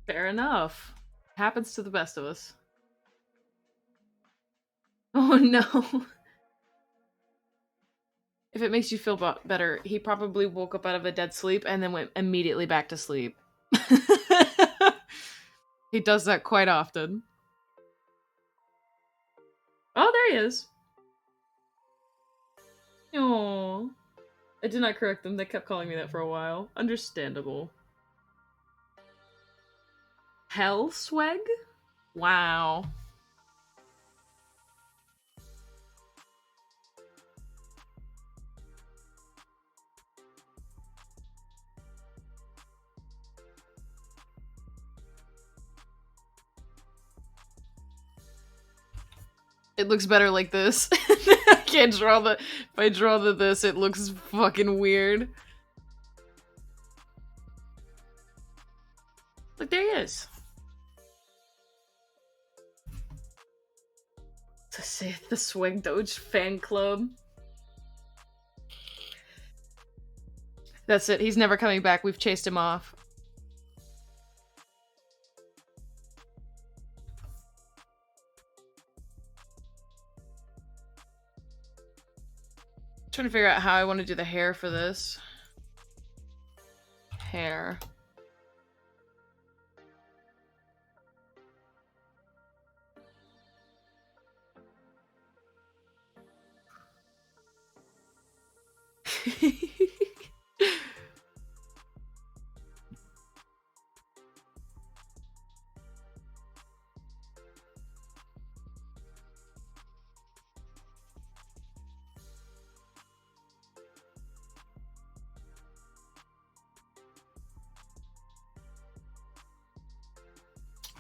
Fair enough. Happens to the best of us. Oh no. If it makes you feel better, he probably woke up out of a dead sleep and then went immediately back to sleep. He does that quite often. Oh, there he is. Aww. I did not correct them. They kept calling me that for a while. Understandable. Hellsweg? Wow. It looks better like this. I can't draw the... If I draw this, it looks fucking weird. Look, there he is. To say the Swag Doge fan club. That's it. He's never coming back. We've chased him off. I'm trying to figure out how I want to do the hair for this. Hair.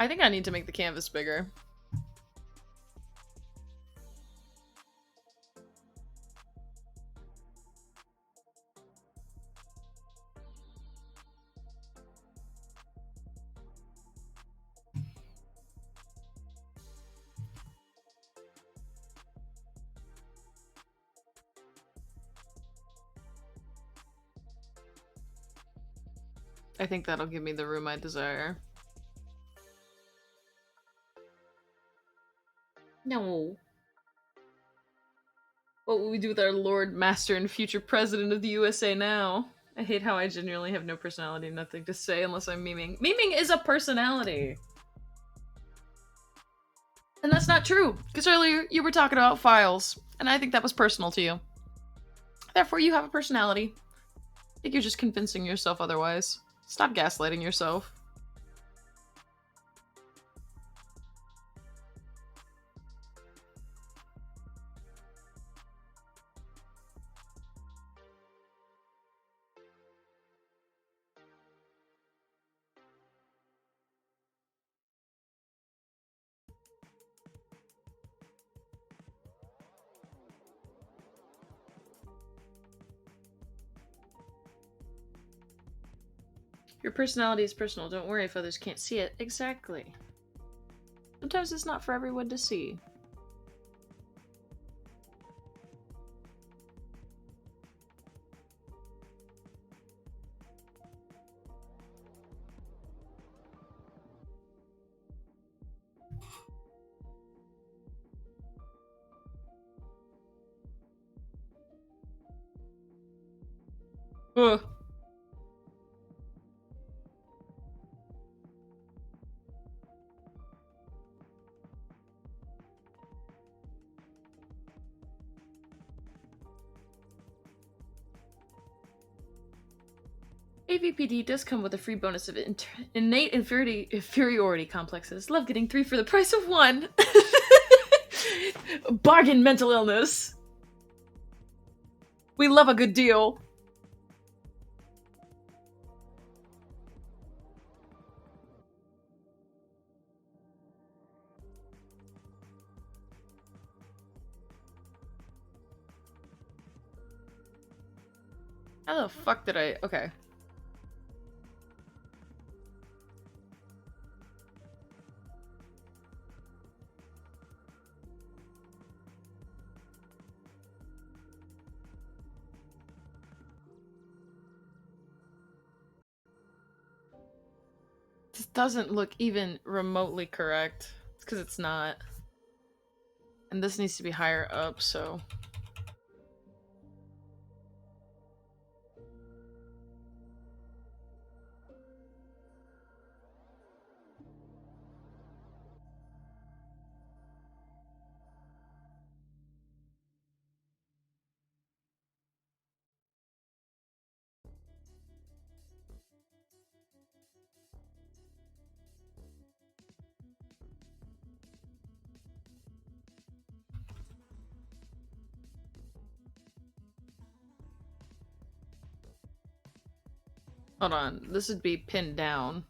I think I need to make the canvas bigger. I think that'll give me the room I desire. No. What will we do with our Lord, Master, and future President of the USA now? I hate how I genuinely have no personality, nothing to say unless I'm memeing. Memeing is a personality! And that's not true, because earlier you were talking about files, and I think that was personal to you. Therefore, you have a personality. I think you're just convincing yourself otherwise. Stop gaslighting yourself. Your personality is personal. Don't worry if others can't see it. Exactly. Sometimes it's not for everyone to see. Ugh. AVPD does come with a free bonus of innate inferiority complexes. Love getting 3 for the price of 1. Bargain mental illness. We love a good deal. How the fuck did I... Okay. This doesn't look even remotely correct. It's because it's not. And this needs to be higher up, so... Hold on, this would be pinned down.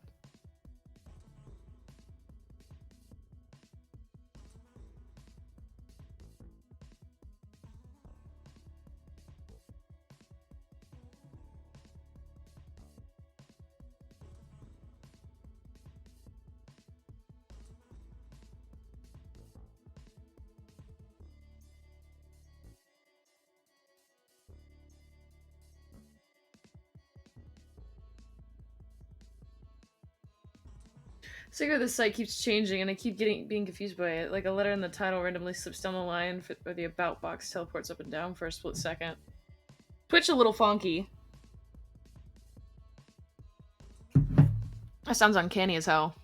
Secret, this site keeps changing, and I keep being confused by it. Like a letter in the title randomly slips down the line, or the about box teleports up and down for a split second. Twitch a little funky. That sounds uncanny as hell.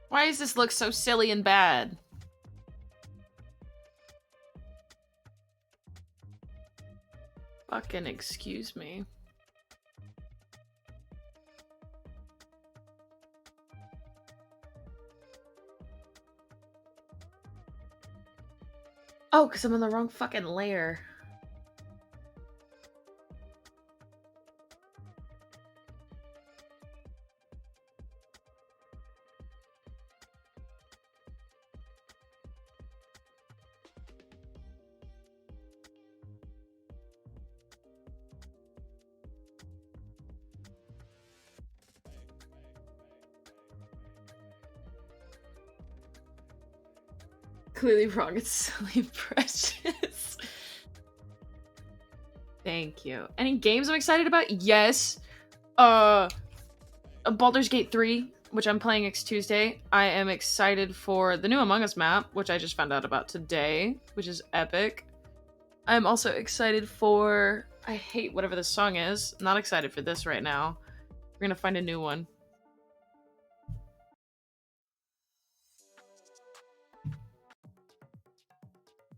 Why does this look so silly and bad? Fucking excuse me. Oh, because I'm in the wrong fucking layer. Clearly wrong, it's silly precious. Thank you. Any games I'm excited about? Yes. Baldur's Gate 3. which I'm playing next Tuesday. I am excited for the new Among Us map, which I just found out about today, which is epic. I'm also excited for... I hate whatever this song is. I'm not excited for this right now. We're gonna find a new one.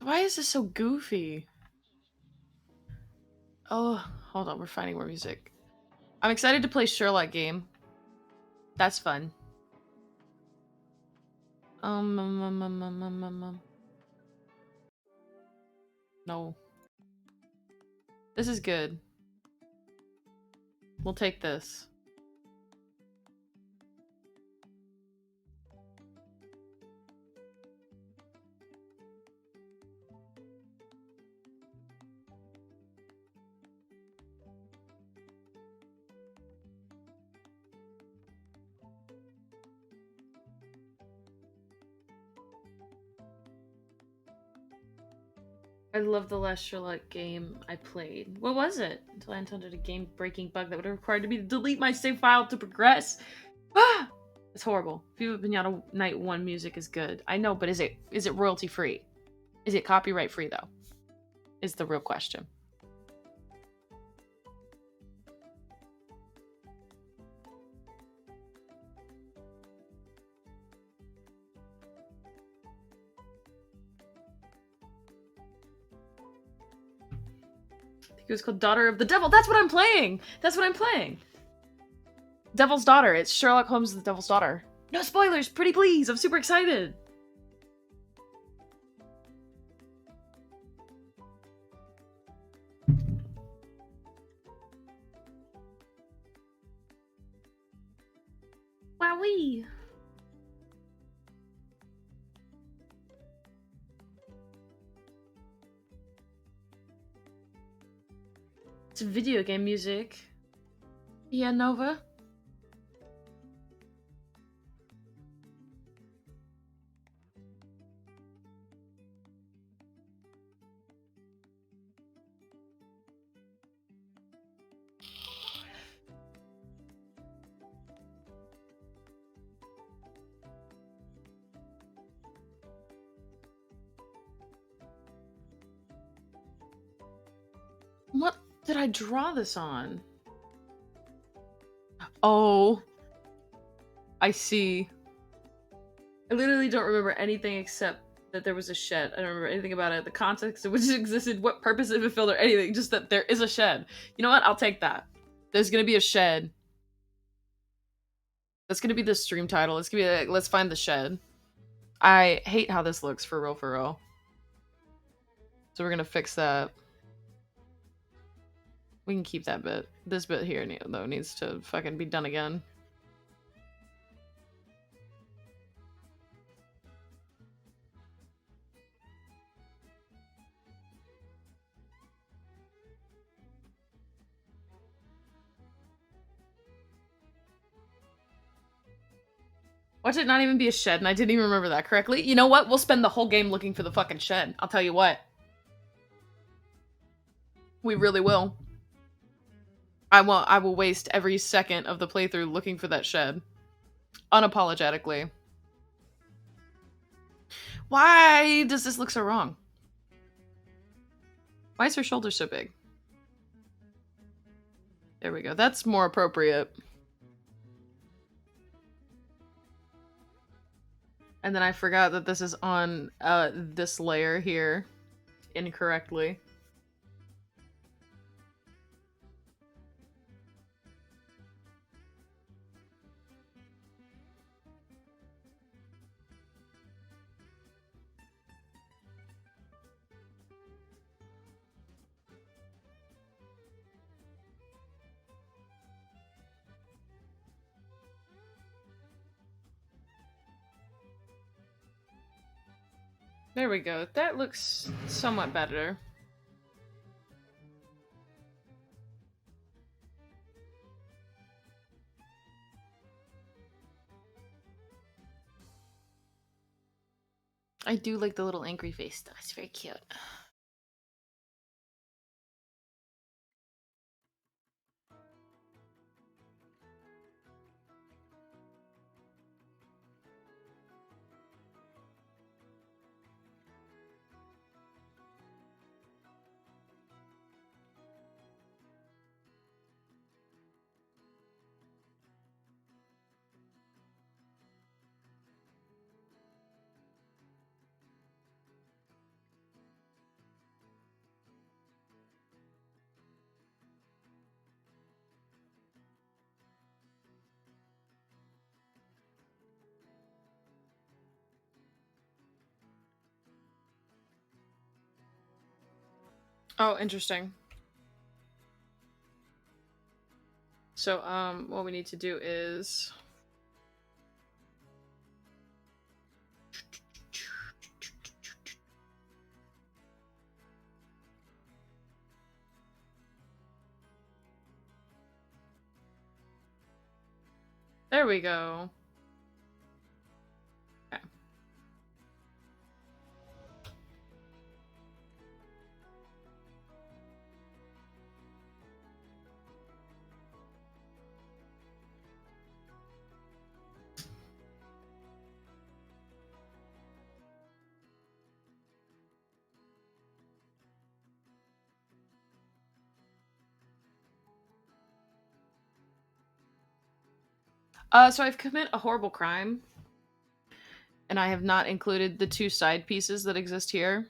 Why is this so goofy? Oh, hold on. We're finding more music. I'm excited to play Sherlock game. That's fun. No. This is good. We'll take this. I love the last Sherlock game I played. What was it? Until I encountered a game-breaking bug that would have required me to delete my save file to progress. Ah! It's horrible. Viva Pinata Night 1 music is good. I know, but is it royalty-free? Is it copyright-free, though? Is the real question. It was called Daughter of the Devil. That's what I'm playing! That's what I'm playing! Devil's Daughter. It's Sherlock Holmes' The Devil's Daughter. No spoilers, pretty please! I'm super excited! Wowee! It's video game music. Yeah, Nova? What did I draw this on? Oh. I see. I literally don't remember anything except that there was a shed. I don't remember anything about it, the context of which it existed, what purpose it fulfilled, or anything. Just that there is a shed. You know what? I'll take that. There's gonna be a shed. That's gonna be the stream title. It's gonna be like, let's find the shed. I hate how this looks, for real, for real. So we're gonna fix that. We can keep that bit. This bit here, though, needs to fucking be done again. Watch it not even be a shed, and I didn't even remember that correctly. You know what? We'll spend the whole game looking for the fucking shed. I'll tell you what. We really will. I will waste every second of the playthrough looking for that shed. Unapologetically. Why does this look so wrong? Why is her shoulder so big? There we go. That's more appropriate. And then I forgot that this is on this layer here incorrectly. There we go. That looks somewhat better. I do like the little angry face though. It's very cute. Oh, interesting. So, what we need to do is... There we go. Okay. So I've committed a horrible crime, and I have not included the 2 side pieces that exist here.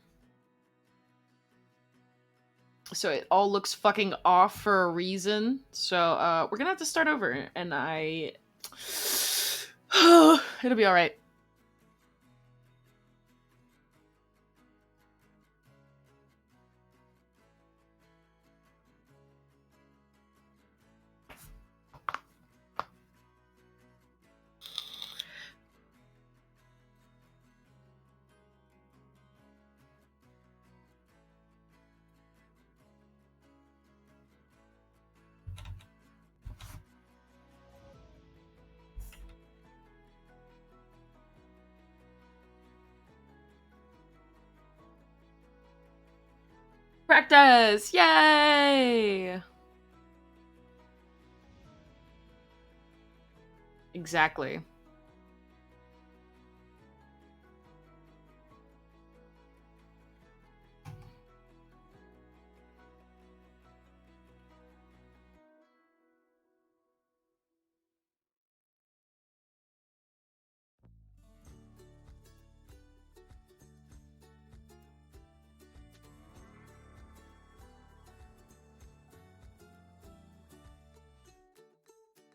So it all looks fucking off for a reason. So we're gonna have to start over, and it'll be all right. Practice! Yay! Exactly.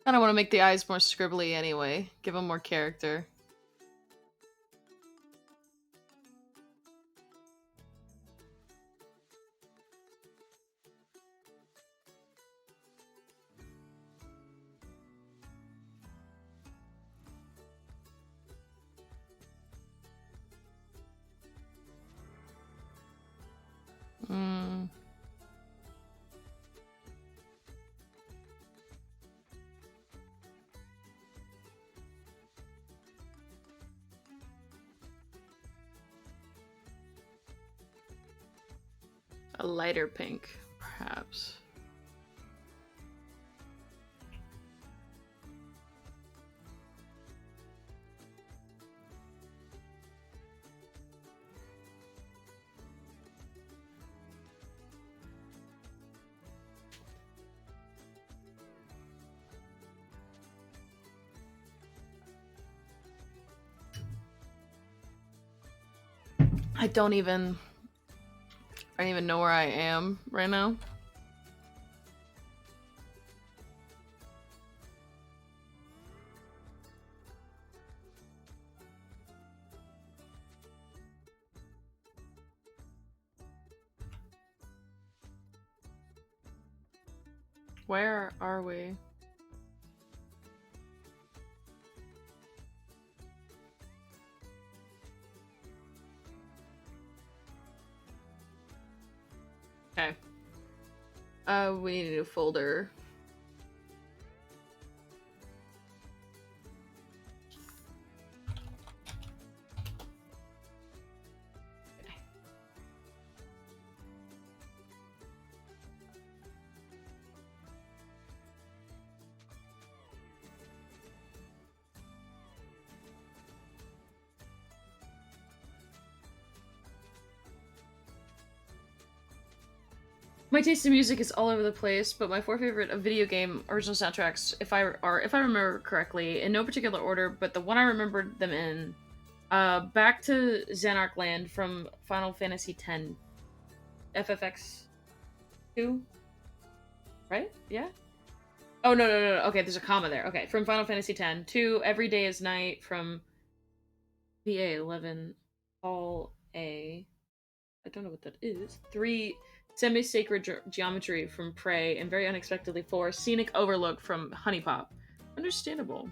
I don't want to make the eyes more scribbly anyway. Give them more character. Mm. A lighter pink, perhaps. I don't even know where I am right now. Where are we? Okay. We need a new folder. My taste in music is all over the place, but my 4 favorite video game original soundtracks, if I remember correctly, in no particular order, but the one I remembered them in, back to Xanark Land from Final Fantasy X, FFX 2, right? Yeah. Oh no. Okay, there's a comma there. Okay, from Final Fantasy X, 2, Every Day is Night from VA 11, All A. I don't know what that is. 3, Semi-sacred geometry from Prey, and very unexpectedly 4, scenic overlook from Honey Pop. Understandable.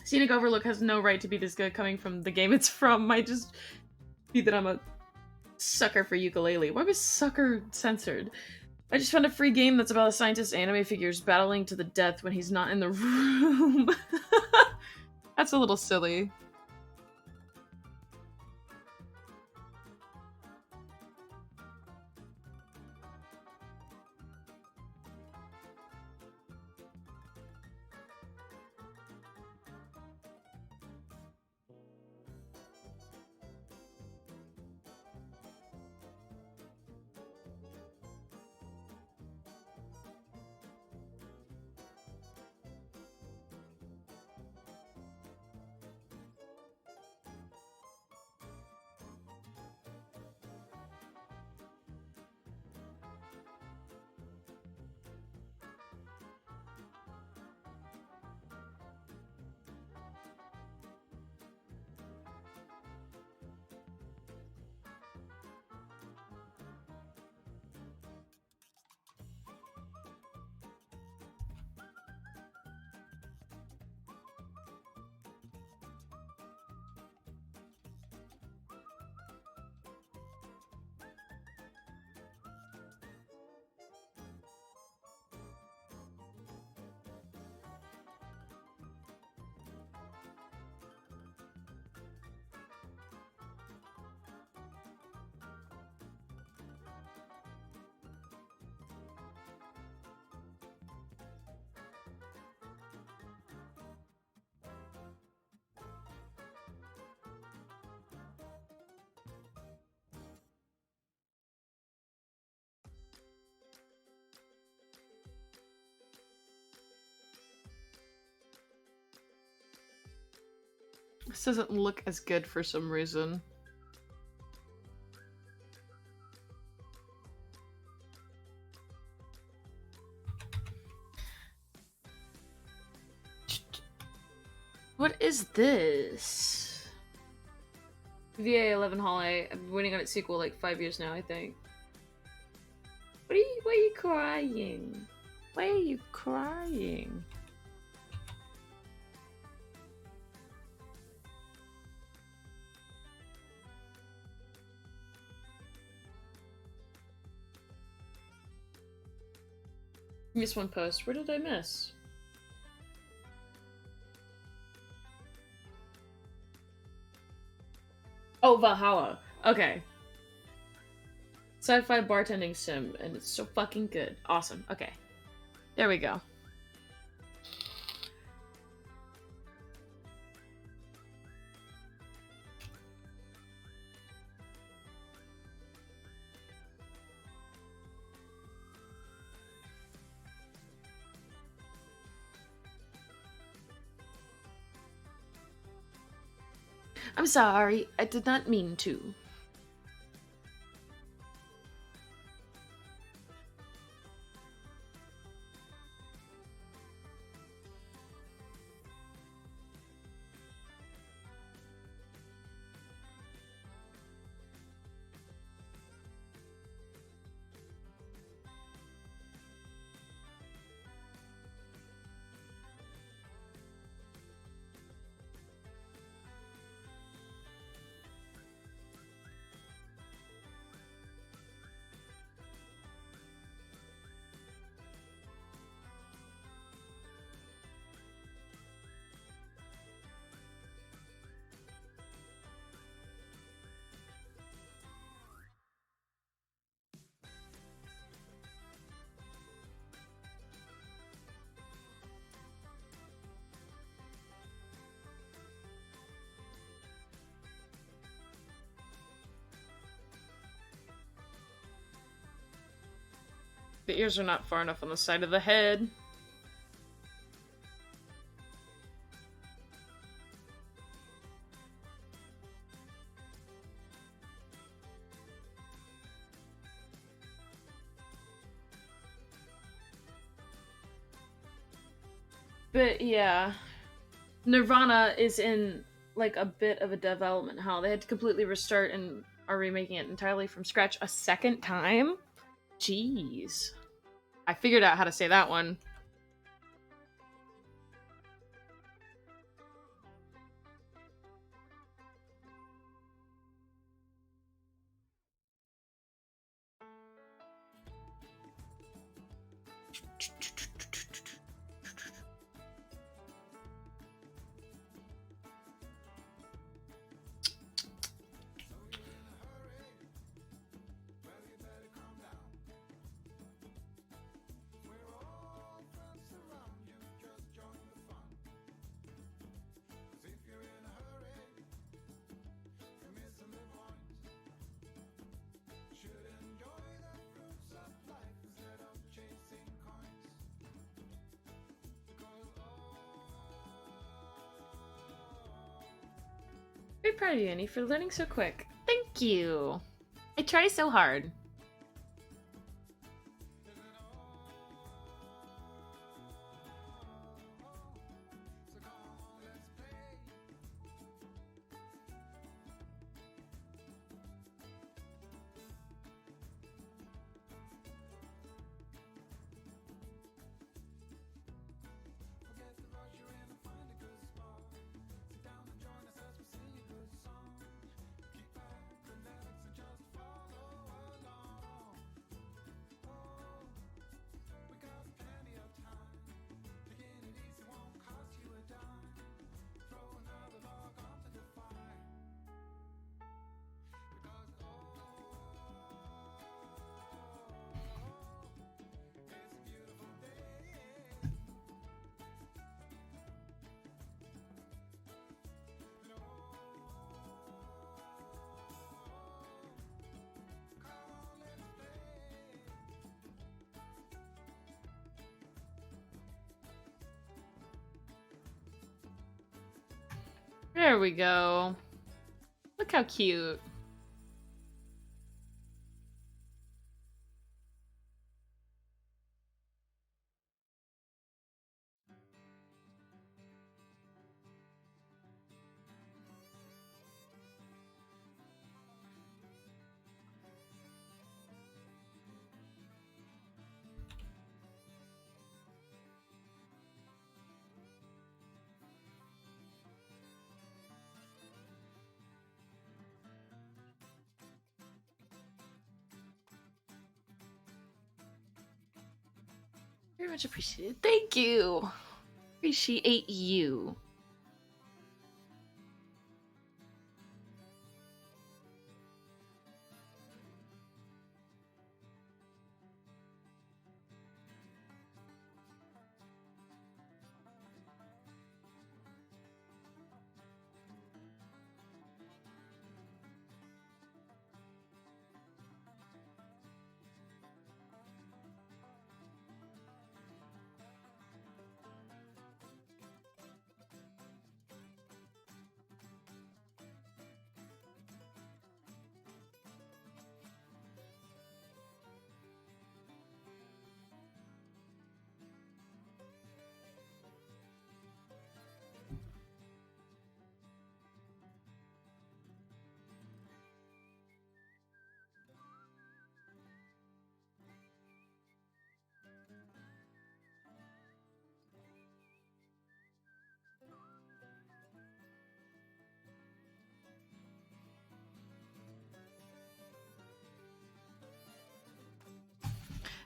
Scenic overlook has no right to be this good coming from the game it's from. Might just be that I'm a sucker for ukulele. Why was sucker censored? I just found a free game that's about a scientist anime figures battling to the death when he's not in the room. That's a little silly. This doesn't look as good for some reason. What is this? VA 11 Holiday. I've been waiting on its sequel like 5 years now, I think. Why are you crying? Why are you crying? Missed one post. Where did I miss? Oh, Valhalla. Okay. Sci-fi bartending sim, and it's so fucking good. Awesome. Okay. There we go. I'm sorry, I did not mean to. The ears are not far enough on the side of the head. But yeah, Nirvana is in like a bit of a development hell. They had to completely restart and are remaking it entirely from scratch a second time? Jeez. I figured out how to say that one. Very proud of you, Annie, for learning so quick. Thank you. I try so hard. There we go. Look how cute. Very much appreciated. Thank you. Appreciate you.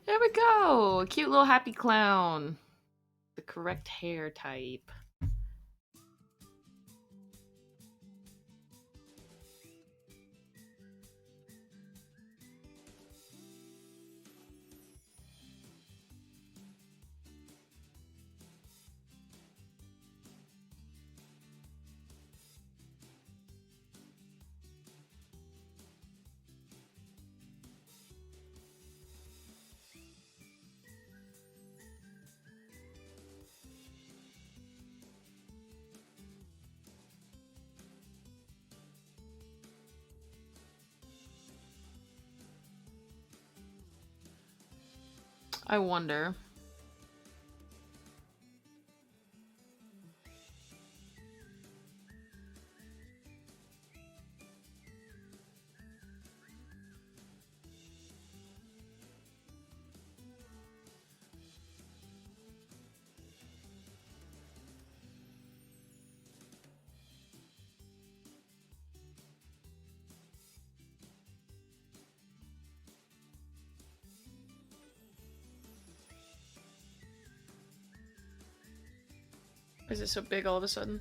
There we go. A cute little happy clown. The correct hair type. I wonder. Is it so big all of a sudden?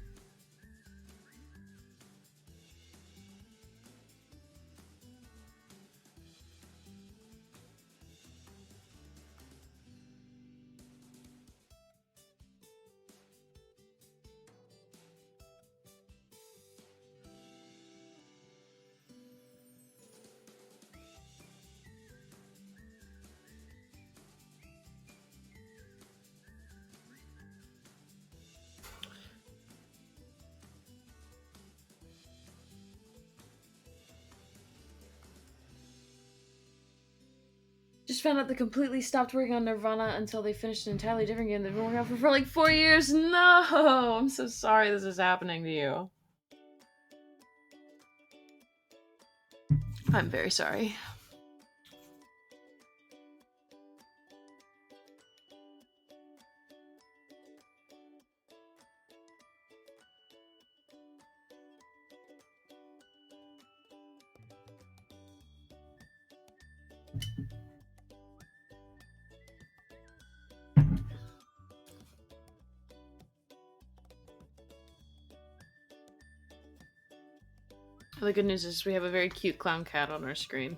Just found out they completely stopped working on Nirvana until they finished an entirely different game they've been working on for like 4 years. No! I'm so sorry this is happening to you. I'm very sorry. The good news is we have a very cute clown cat on our screen.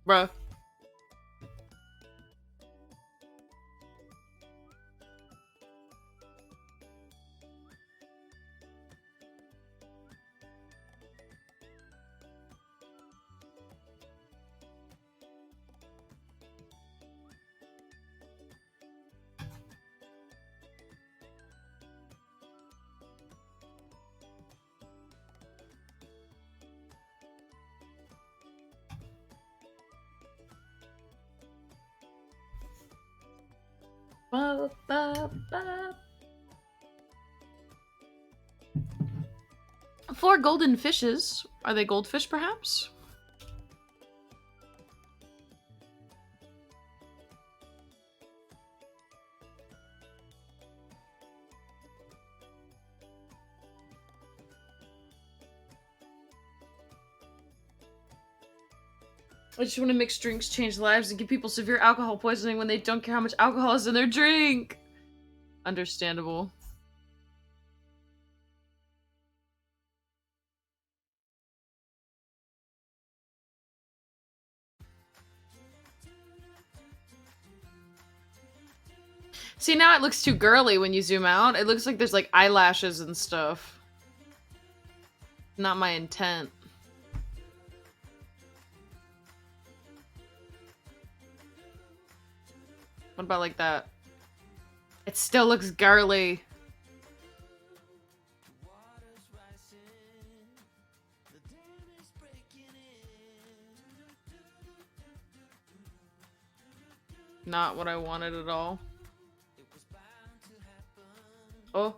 Bruh. Ba, ba, ba. 4 golden fishes. Are they goldfish, perhaps? I just want to mix drinks, change lives, and give people severe alcohol poisoning when they don't care how much alcohol is in their drink. Understandable. See, now it looks too girly when you zoom out. It looks like there's like eyelashes and stuff. Not my intent. What about like that? It still looks girly. Not what I wanted at all. Oh.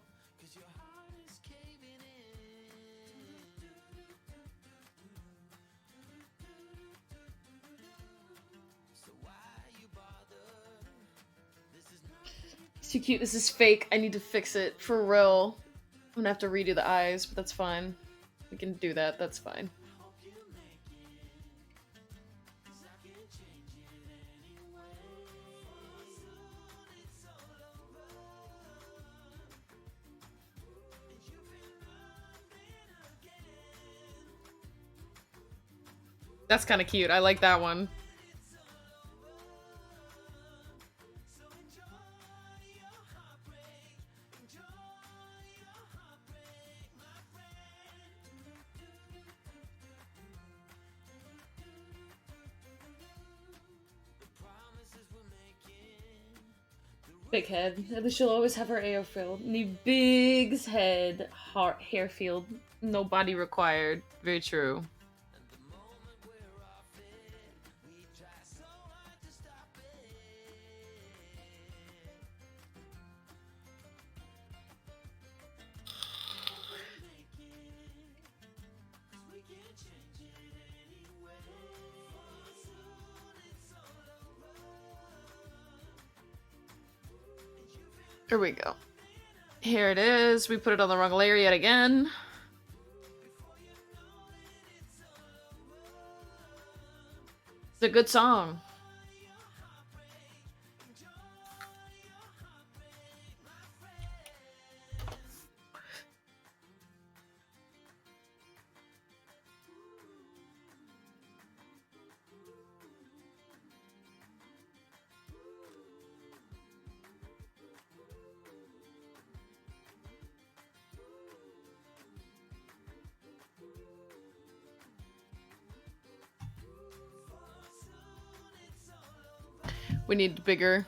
It's too cute. This is fake. I need to fix it. For real. I'm gonna have to redo the eyes, but that's fine. We can do that. That's fine. That's kind of cute. I like that one. Big head. At least she'll always have her AO field. Need big head, hair field. No body required. Very true. Here we go. Here it is. We put it on the wrong layer yet again. It's a good song. We need bigger.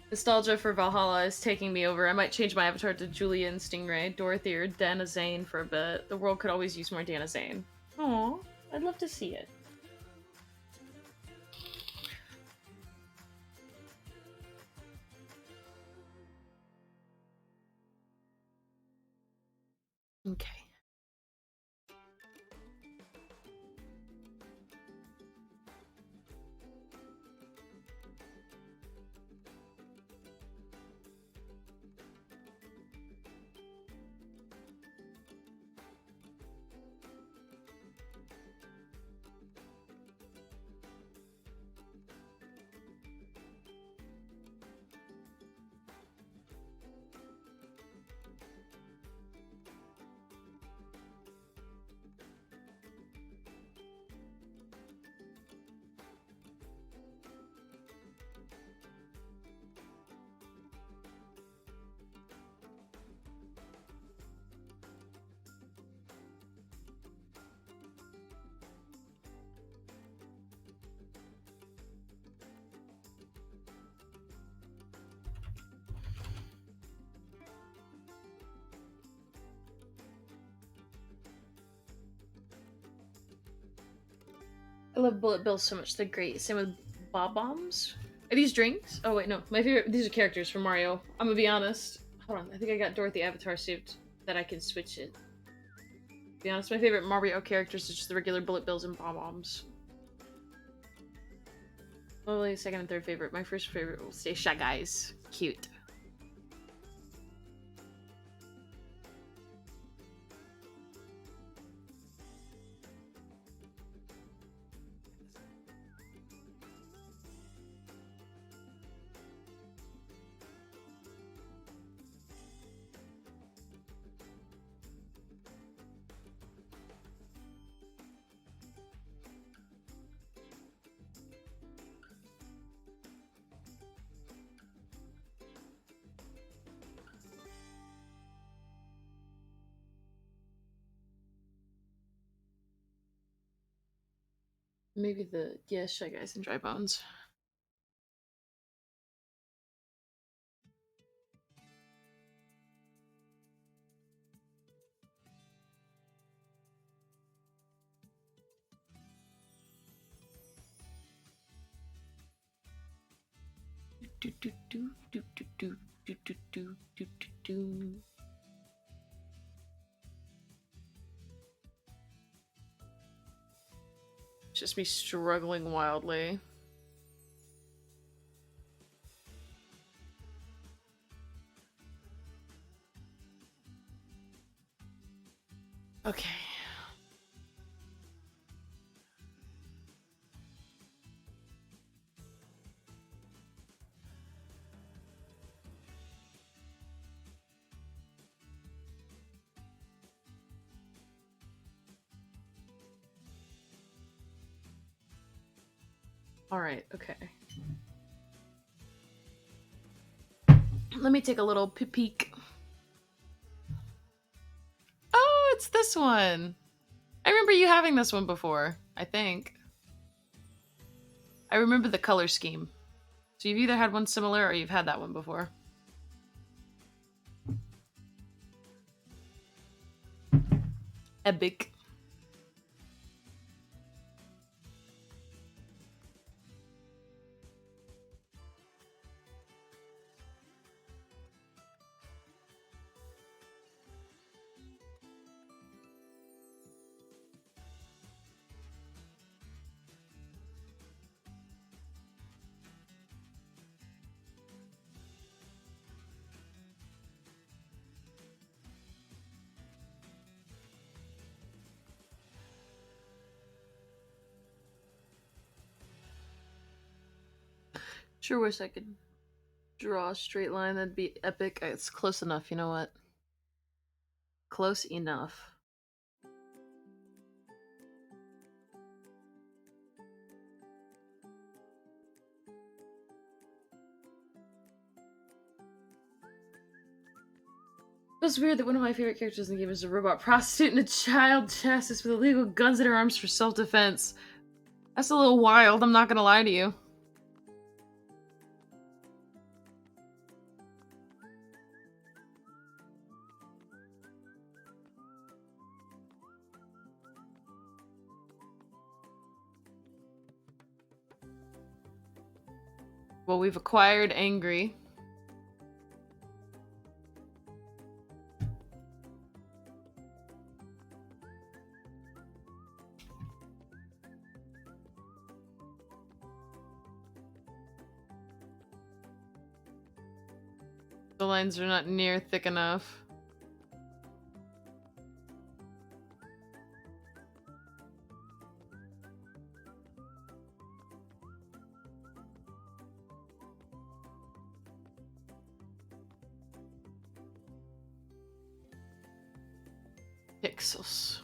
Nostalgia for Valhalla is taking me over. I might change my avatar to Julia and Stingray, Dorothy, or Dana Zane for a bit. The world could always use more Dana Zane. Aw, I'd love to see it. Okay. I love bullet bills so much. They're great. Same with bob bombs. Are these drinks? Oh wait, no. My favorite. These are characters from Mario. I'm gonna be honest. Hold on. I think I got Dorothy avatar saved that I can switch it. To be honest, my favorite Mario characters is just the regular bullet bills and bob bombs. Probably second and third favorite. My first favorite will stay Shy Guys. Cute. Maybe the Shy Guys and Dry Bones. Do do do do do do do do do do do do. It's just me struggling wildly. Okay. Alright, okay. Let me take a little peek. Oh, it's this one! I remember you having this one before, I think. I remember the color scheme. So you've either had one similar or you've had that one before. Epic. Sure wish I could draw a straight line. That'd be epic. It's close enough, you know what? Close enough. It was weird that one of my favorite characters in the game is a robot prostitute in a child chassis with illegal guns in her arms for self-defense. That's a little wild, I'm not gonna lie to you. Well, we've acquired Angry. The lines are not near thick enough. Pixels.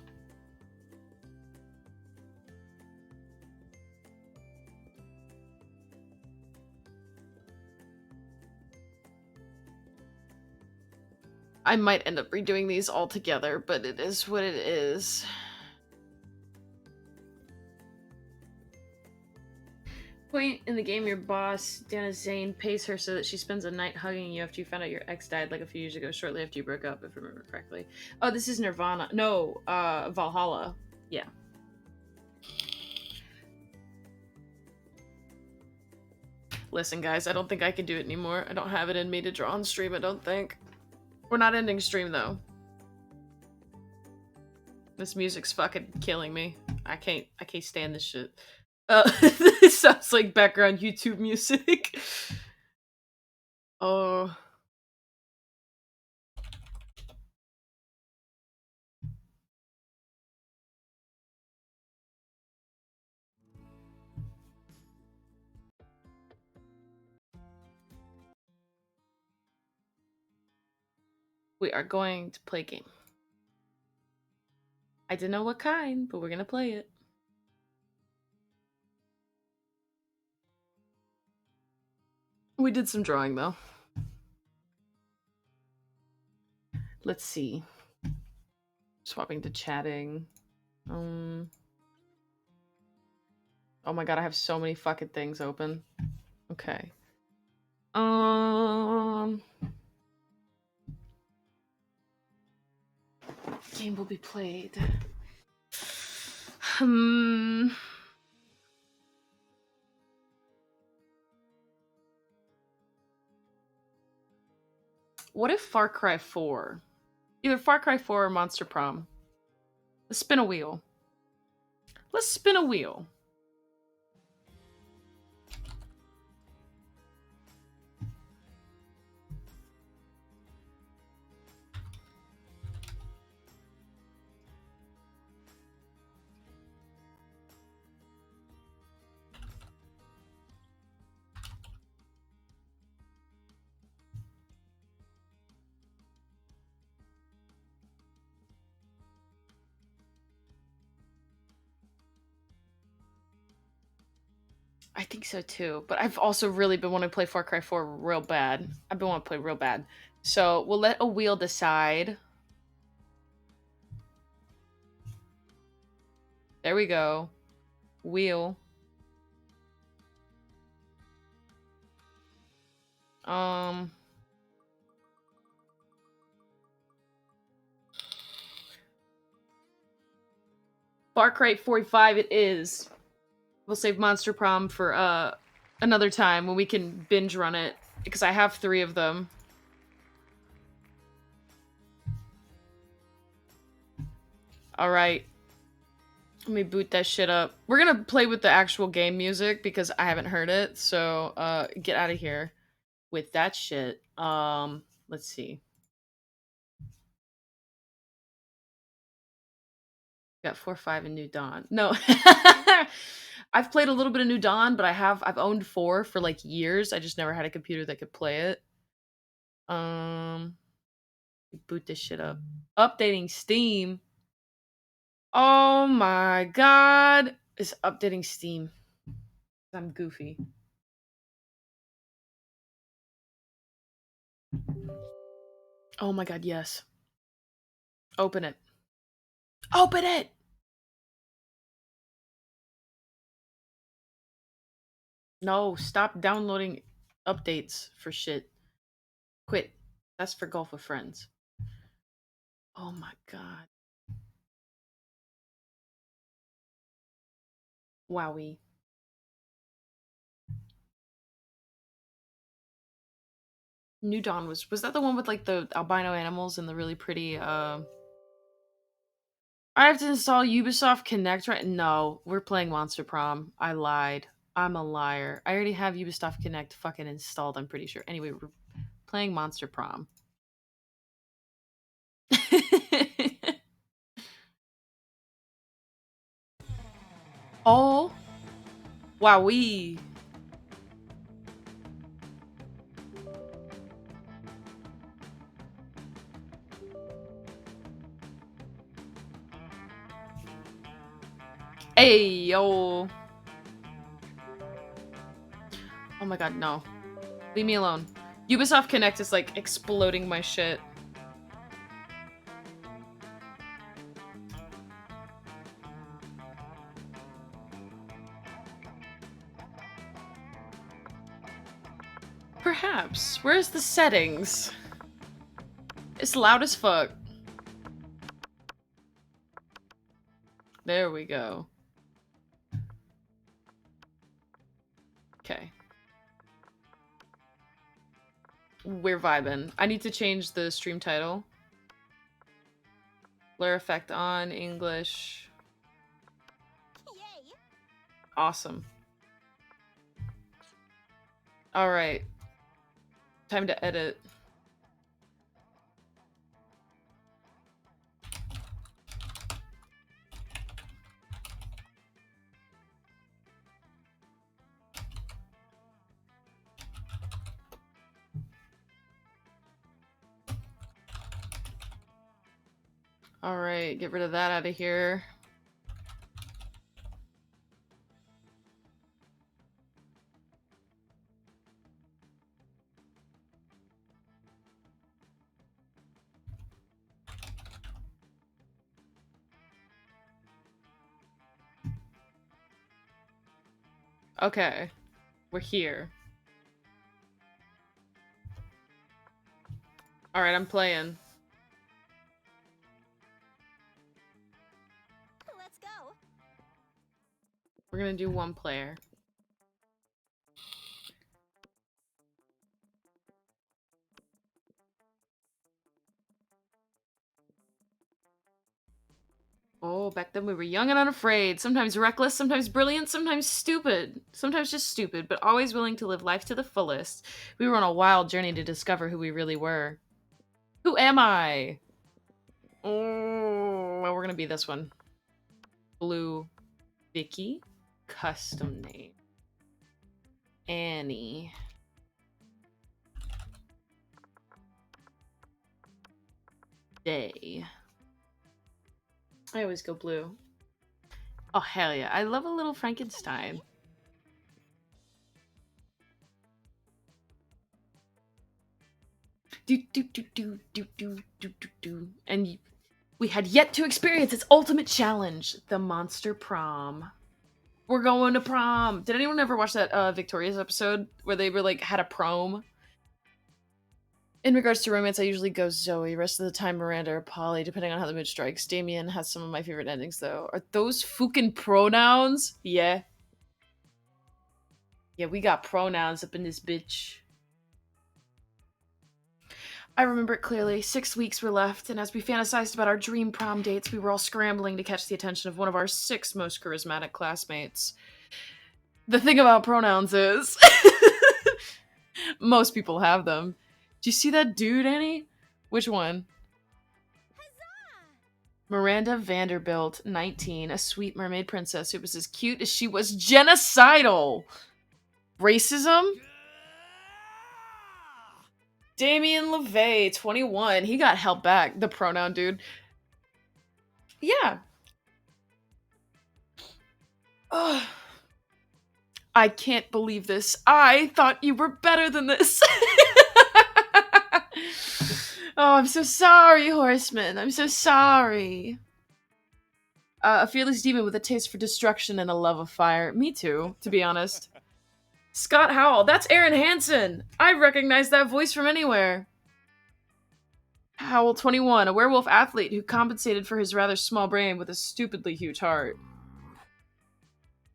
I might end up redoing these all together, but it is what it is. Point in the game, your boss, Dana Zane, pays her so that she spends a night hugging you after you found out your ex died like a few years ago, shortly after you broke up, if I remember correctly. Oh, this is Nirvana. No, Valhalla. Yeah. Listen, guys, I don't think I can do it anymore. I don't have it in me to draw on stream, I don't think. We're not ending stream, though. This music's fucking killing me. I can't stand this shit. This sounds like background YouTube music. Oh. We are going to play a game. I didn't know what kind, but we're gonna play it. We did some drawing, though. Let's see. Swapping to chatting. Oh my god, I have so many fucking things open. Okay. Game will be played. What if Far Cry 4? Either Far Cry 4 or Monster Prom. Let's spin a wheel. Let's spin a wheel. I think so too, but I've also really been wanting to play Far Cry 4 real bad. I've been wanting to play real bad. So we'll let a wheel decide. There we go. Wheel. Far Cry 45 it is. We'll save Monster Prom for another time when we can binge run it, because I have 3 of them. Alright. Let me boot that shit up. We're gonna play with the actual game music because I haven't heard it, so get out of here with that shit. Let's see. Got 4-5 in New Dawn. No. I've played a little bit of New Dawn, but I've owned 4 for like years. I just never had a computer that could play it. Um Boot this shit up. Updating Steam. Oh my god. It's updating Steam. I'm goofy. Oh my god, yes. Open it. Open it! No, stop downloading updates for shit. Quit. That's for golf with friends. Oh my god. Wowie. New Dawn was that the one with like the albino animals and the really pretty I have to install Ubisoft Connect right? No, we're playing Monster Prom. I lied. I'm a liar. I already have Ubisoft Connect fucking installed, I'm pretty sure. Anyway, we're playing Monster Prom. Oh. Wowee. Hey, yo. Oh my god, no. Leave me alone. Ubisoft Connect is like exploding my shit. Perhaps. Where's the settings? It's loud as fuck. There we go. Okay. We're vibing. I need to change the stream title. Blur effect on, English. Yay. Awesome. Alright. Time to edit. Alright, get rid of that out of here. Okay. We're here. Alright, I'm playing. Let's go. We're gonna do 1 player. Oh, back then we were young and unafraid, sometimes reckless, sometimes brilliant, sometimes stupid. Sometimes just stupid, but always willing to live life to the fullest. We were on a wild journey to discover who we really were. Who am I? Oh, well, we're gonna be this one. Blue Vicky. Custom name. Annie. Day. I always go blue. Oh, hell yeah. I love a little Frankenstein. And we had yet to experience its ultimate challenge, the Monster Prom. We're going to prom. Did anyone ever watch that Victoria's episode where they were like had a prom? In regards to romance, I usually go Zoe. Rest of the time, Miranda or Polly, depending on how the mood strikes. Damien has some of my favorite endings, though. Are those fucking pronouns? Yeah. Yeah, we got pronouns up in this bitch. I remember it clearly. 6 weeks were left, and as we fantasized about our dream prom dates, we were all scrambling to catch the attention of one of our 6 most charismatic classmates. The thing about pronouns is... most people have them. Do you see that dude, Annie? Which one? Miranda Vanderbilt, 19, a sweet mermaid princess who was as cute as she was genocidal. Racism? Damien LeVay, 21. He got held back. The pronoun dude. Yeah. Ugh. I can't believe this. I thought you were better than this. Oh, I'm so sorry, Horseman. I'm so sorry. A fearless demon with a taste for destruction and a love of fire. Me too, to be honest. Scott Howell. That's Aaron Hansen. I recognize that voice from anywhere. Howell, 21, a werewolf athlete who compensated for his rather small brain with a stupidly huge heart.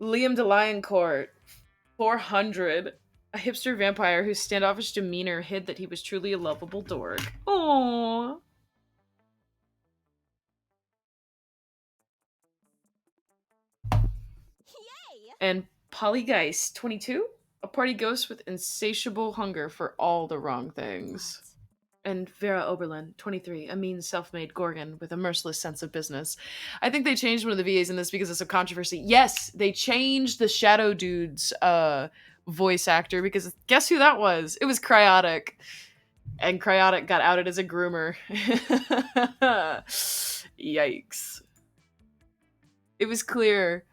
Liam DeLioncourt, 400, a hipster vampire whose standoffish demeanor hid that he was truly a lovable dork. Aww. And Polygeist, 22, a party ghost with insatiable hunger for all the wrong things. And Vera Oberlin, 23, a mean self-made Gorgon with a merciless sense of business. I think they changed one of the VAs in this because of some controversy. Yes, they changed the Shadow Dude's voice actor because guess who that was? It was Cryotic. And Cryotic got outed as a groomer. Yikes. It was clear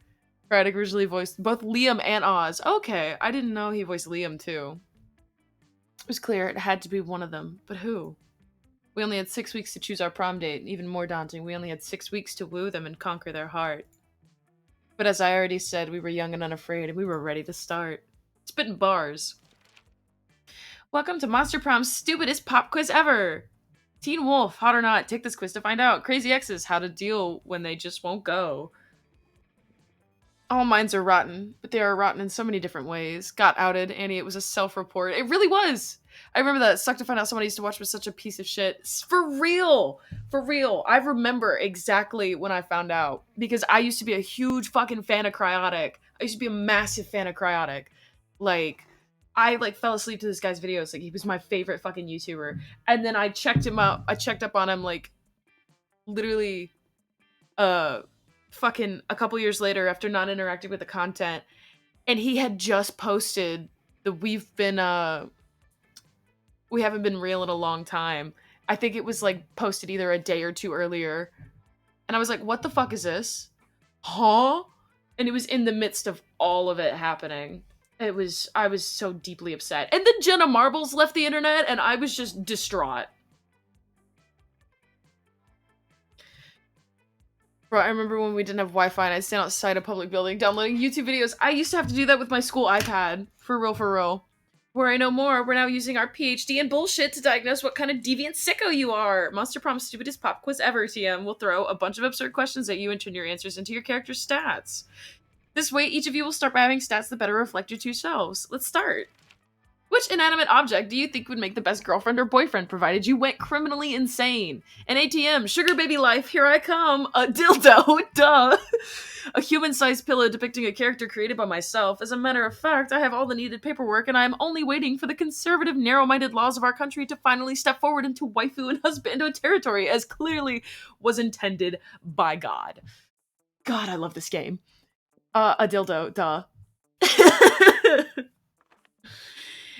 Cryotic originally voiced both Liam and Oz. Okay, I didn't know he voiced Liam too. It was clear it had to be one of them, but who? We only had 6 weeks to choose our prom date, and even more daunting, we only had 6 weeks to woo them and conquer their heart. But as I already said, we were young and unafraid, and we were ready to start. Spitting bars. Welcome to Monster Prom's stupidest pop quiz ever! Teen Wolf, hot or not, take this quiz to find out. Crazy Exes, how to deal when they just won't go. All minds are rotten, but they are rotten in so many different ways. Got outed, Annie, it was a self-report. It really was! I remember that. It sucked to find out somebody I used to watch was such a piece of shit. For real! For real. I remember exactly when I found out. Because I used to be a huge fucking fan of Cryotic. I used to be a massive fan of Cryotic. Like, I, fell asleep to this guy's videos. Like, he was my favorite fucking YouTuber. And then I checked him out. I checked up on him, literally, fucking a couple years later after not interacting with the content, and he had just posted the we haven't been real in a long time. I think it was posted either a day or two earlier, and I was like, what the fuck is this? Huh? And it was in the midst of all of it happening. I was so deeply upset. And then Jenna Marbles left the internet and I was just distraught. Bro, I remember when we didn't have Wi-Fi and I'd stand outside a public building downloading YouTube videos. I used to have to do that with my school iPad. For real, for real. Where I know more, we're now using our PhD in bullshit to diagnose what kind of deviant sicko you are. Monster Prom's stupidest pop quiz ever, TM. We'll throw a bunch of absurd questions at you and turn your answers into your character's stats. This way, each of you will start by having stats that better reflect your two selves. Let's start. Which inanimate object do you think would make the best girlfriend or boyfriend, provided you went criminally insane? An ATM, sugar baby life, here I come. A dildo, duh. A human-sized pillow depicting a character created by myself. As a matter of fact, I have all the needed paperwork, and I am only waiting for the conservative, narrow-minded laws of our country to finally step forward into waifu and husbando territory, as clearly was intended by God. God, I love this game. A dildo, duh.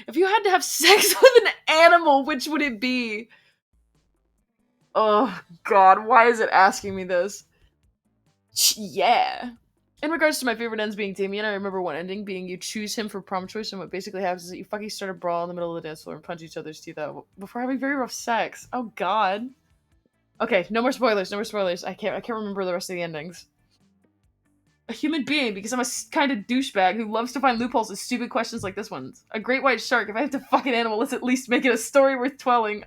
If you had to have sex with an animal, which would it be? Oh, God, why is it asking me this? Yeah. In regards to my favorite ends being Damien, I remember one ending being you choose him for prom choice, and what basically happens is that you fucking start a brawl in the middle of the dance floor and punch each other's teeth out before having very rough sex. Oh, God. Okay, no more spoilers, no more spoilers. I can't remember the rest of the endings. A human being, because I'm a kind of douchebag who loves to find loopholes in stupid questions like this one. A great white shark. If I have to fuck an animal, let's at least make it a story worth telling.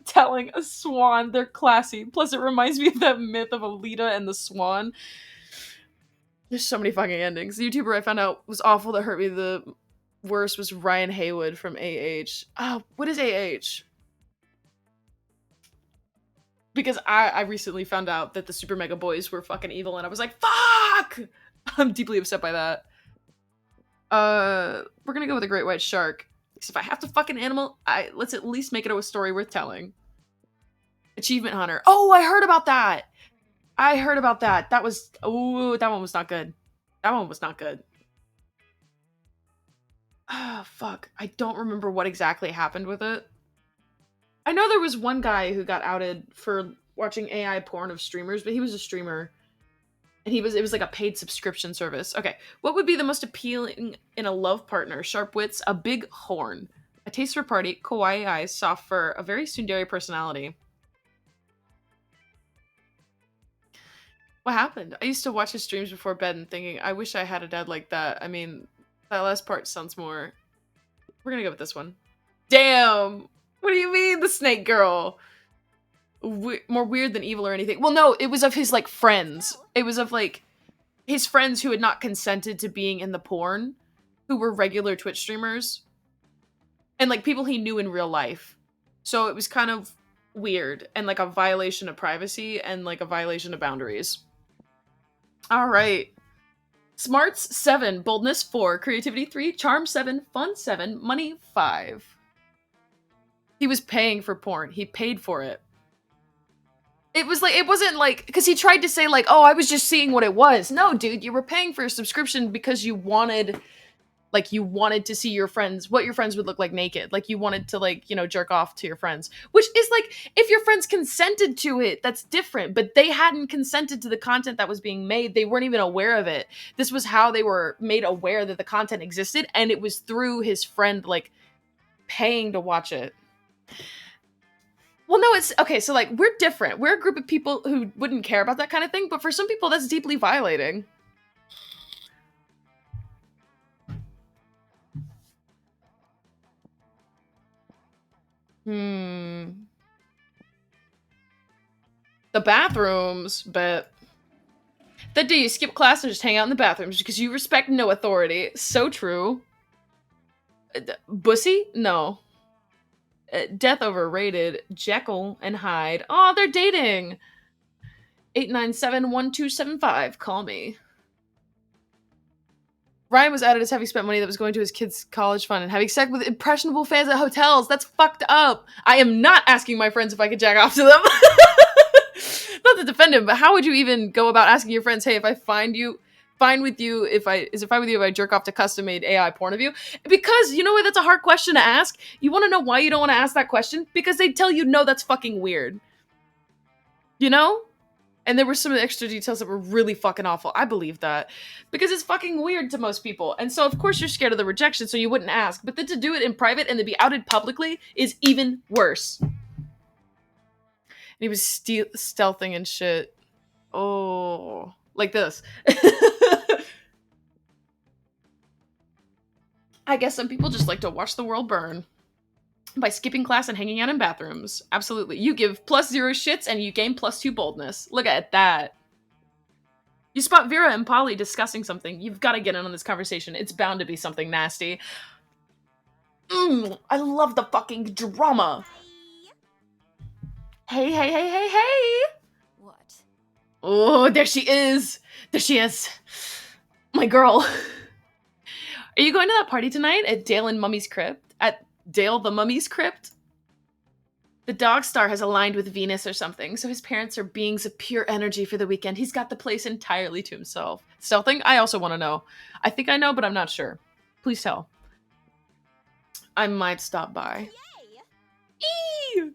Telling a swan. They're classy. Plus, it reminds me of that myth of Alita and the swan. There's so many fucking endings. The YouTuber I found out was awful that hurt me the worst was Ryan Haywood from AH. Oh, what is AH? Because I recently found out that the Super Mega Boys were fucking evil, and I was like, fuck! I'm deeply upset by that. We're gonna go with a great white shark. Because if I have to fuck an animal, let's at least make it a story worth telling. Achievement Hunter. Oh, I heard about that! I heard about that. That was, ooh, that one was not good. That one was not good. Ah, fuck. I don't remember what exactly happened with it. I know there was one guy who got outed for watching AI porn of streamers, but he was a streamer. And it was like a paid subscription service. Okay. What would be the most appealing in a love partner? Sharp wits, a big horn, a taste for party, kawaii eyes, soft fur, a very tsundere personality. What happened? I used to watch his streams before bed and thinking, I wish I had a dad like that. I mean, that last part sounds more. We're gonna go with this one. Damn! What do you mean, the snake girl? More weird than evil or anything. Well, no, it was of his, like, friends. It was of, like, his friends who had not consented to being in the porn, who were regular Twitch streamers, and, like, people he knew in real life. So it was kind of weird, and, like, a violation of privacy, and, like, a violation of boundaries. Alright. Smarts 7, boldness 4, creativity 3, charm 7, fun 7, money 5. He was paying for porn. He paid for it. It was like, it wasn't like, because he tried to say like, oh, I was just seeing what it was. No, dude, you were paying for a subscription because you wanted to see your friends, what your friends would look like naked. Like you wanted to like, you know, jerk off to your friends, which is like, if your friends consented to it, that's different, but they hadn't consented to the content that was being made. They weren't even aware of it. This was how they were made aware that the content existed. And it was through his friend, like paying to watch it. Well, no, it's okay. So, like, we're different. We're a group of people who wouldn't care about that kind of thing, but for some people, that's deeply violating. The bathrooms, but that do you skip class and just hang out in the bathrooms because you respect no authority. So true. Bussy? No. Death overrated. Jekyll and Hyde. Oh, they're dating. 897-1275. Call me. Ryan was outed as having spent money that was going to his kids' college fund and having sex with impressionable fans at hotels. That's fucked up. I am not asking my friends if I could jack off to them. Not to defend him, but how would you even go about asking your friends, hey, if I find you, fine with you, is it fine with you if I jerk off to custom-made AI porn of you? Because, you know what, that's a hard question to ask. You want to know why you don't want to ask that question? Because they tell you, no, that's fucking weird. You know? And there were some extra details that were really fucking awful. I believe that. Because it's fucking weird to most people. And so, of course, you're scared of the rejection, so you wouldn't ask. But then to do it in private and to be outed publicly is even worse. And he was stealthing and shit. Oh. Like this. I guess some people just like to watch the world burn. By skipping class and hanging out in bathrooms. Absolutely. You give +0 shits and you gain +2 boldness. Look at that. You spot Vera and Polly discussing something. You've got to get in on this conversation. It's bound to be something nasty. I love the fucking drama. Hey, hey, hey, hey, hey. What? Oh, there she is. There she is. My girl. Are you going to that party tonight at Dale and Mummy's Crypt? At Dale the Mummy's Crypt? The dog star has aligned with Venus or something, so his parents are beings of pure energy for the weekend. He's got the place entirely to himself. Stealthing? I also want to know. I think I know, but I'm not sure. Please tell. I might stop by. Yay!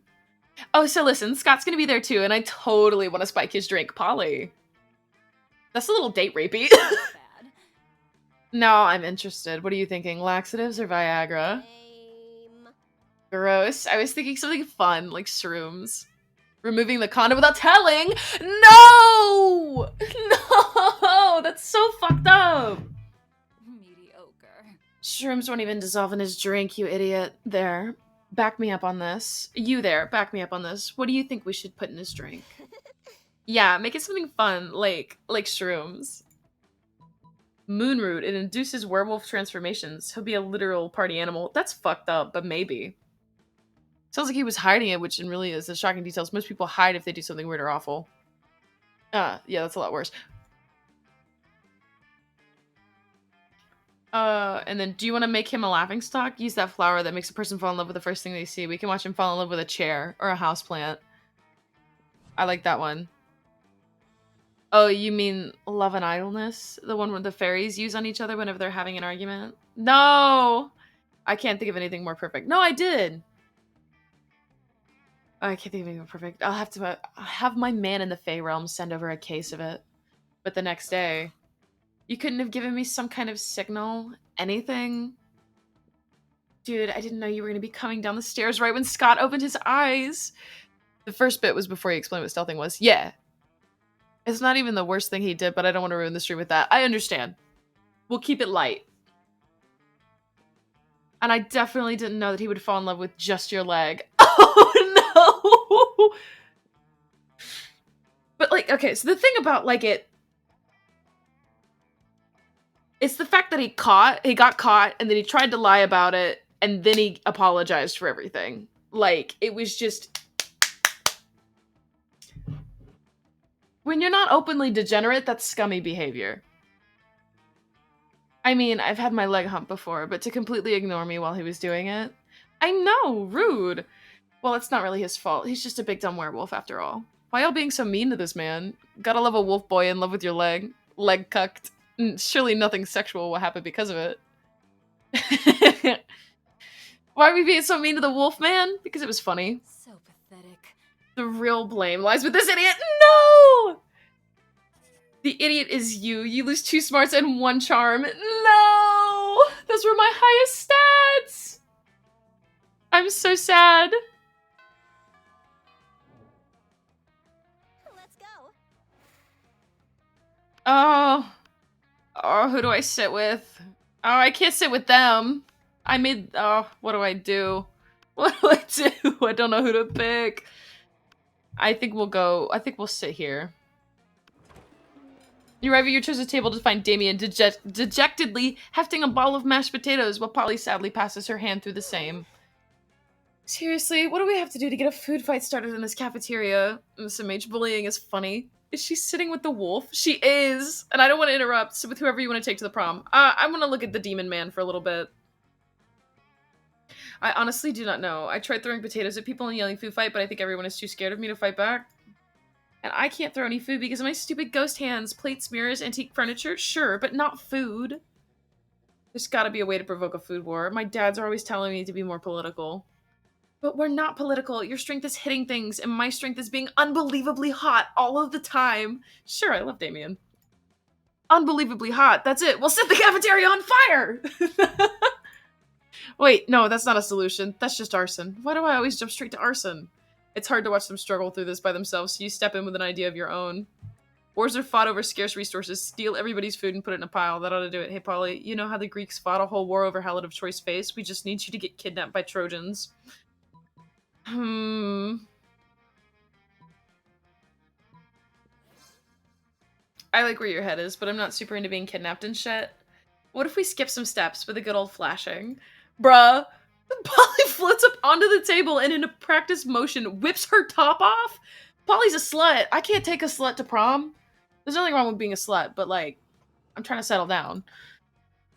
Oh, so listen, Scott's gonna be there too, and I totally want to spike his drink. Polly. That's a little date rapey. No, I'm interested. What are you thinking? Laxatives or Viagra? Gross. I was thinking something fun, like shrooms. Removing the condom without telling? No! No! That's so fucked up! Mediocre. Shrooms won't even dissolve in his drink, you idiot. There. Back me up on this. You there, back me up on this. What do you think we should put in his drink? Yeah, make it something fun, like shrooms. Moonroot, it induces werewolf transformations. He'll be a literal party animal. That's fucked up, but maybe. Sounds like he was hiding it, which really is the shocking details. Most people hide if they do something weird or awful. Yeah, that's a lot worse. And then do you want to make him a laughingstock? Use that flower that makes a person fall in love with the first thing they see. We can watch him fall in love with a chair or a houseplant. I like that one. Oh, you mean Love and Idleness? The one where the fairies use on each other whenever they're having an argument? No! I can't think of anything more perfect. No, I did! I can't think of anything more perfect. I'll have my man in the Fey realm send over a case of it. But the next day, you couldn't have given me some kind of signal? Anything? Dude, I didn't know you were going to be coming down the stairs right when Scott opened his eyes. The first bit was before he explained what stealthing was. Yeah. It's not even the worst thing he did, but I don't want to ruin the stream with that. I understand. We'll keep it light. And I definitely didn't know that he would fall in love with just your leg. Oh, no! But, like, okay, so the thing about, like, it's the fact that he got caught, and then he tried to lie about it, and then he apologized for everything. Like, it was just... When you're not openly degenerate, that's scummy behavior. I mean, I've had my leg hump before, but to completely ignore me while he was doing it... I know, rude! Well, it's not really his fault. He's just a big dumb werewolf after all. Why y'all being so mean to this man? Gotta love a wolf boy in love with your leg. Leg cucked. Surely nothing sexual will happen because of it. Why are we being so mean to the wolf man? Because it was funny. So pathetic. The real blame lies with this idiot. No! The idiot is you. You lose 2 smarts and 1 charm. No! Those were my highest stats! I'm so sad. Let's go. Oh. Oh, who do I sit with? Oh, I can't sit with them. Oh, what do I do? What do I do? I don't know who to pick. I think we'll sit here. You arrive at your chosen table to find Damien dejectedly hefting a ball of mashed potatoes while Polly sadly passes her hand through the same. Seriously, what do we have to do to get a food fight started in this cafeteria? SMH bullying is funny. Is she sitting with the wolf? She is! And I don't want to interrupt, so with whoever you want to take to the prom. I want to look at the demon man for a little bit. I honestly do not know. I tried throwing potatoes at people and yelling food fight, but I think everyone is too scared of me to fight back. And I can't throw any food because of my stupid ghost hands. Plates, mirrors, antique furniture? Sure, but not food. There's gotta be a way to provoke a food war. My dads are always telling me to be more political. But we're not political. Your strength is hitting things, and my strength is being unbelievably hot all of the time. Sure, I love Damien. Unbelievably hot. That's it. We'll set the cafeteria on fire! Wait, no, that's not a solution. That's just arson. Why do I always jump straight to arson? It's hard to watch them struggle through this by themselves, so you step in with an idea of your own. Wars are fought over scarce resources. Steal everybody's food and put it in a pile. That ought to do it. Hey, Polly, you know how the Greeks fought a whole war over Helen of Troy's face? We just need you to get kidnapped by Trojans. I like where your head is, but I'm not super into being kidnapped and shit. What if we skip some steps with a good old flashing? Bruh. Polly floats up onto the table and in a practice motion whips her top off? Polly's a slut. I can't take a slut to prom. There's nothing wrong with being a slut, but like, I'm trying to settle down.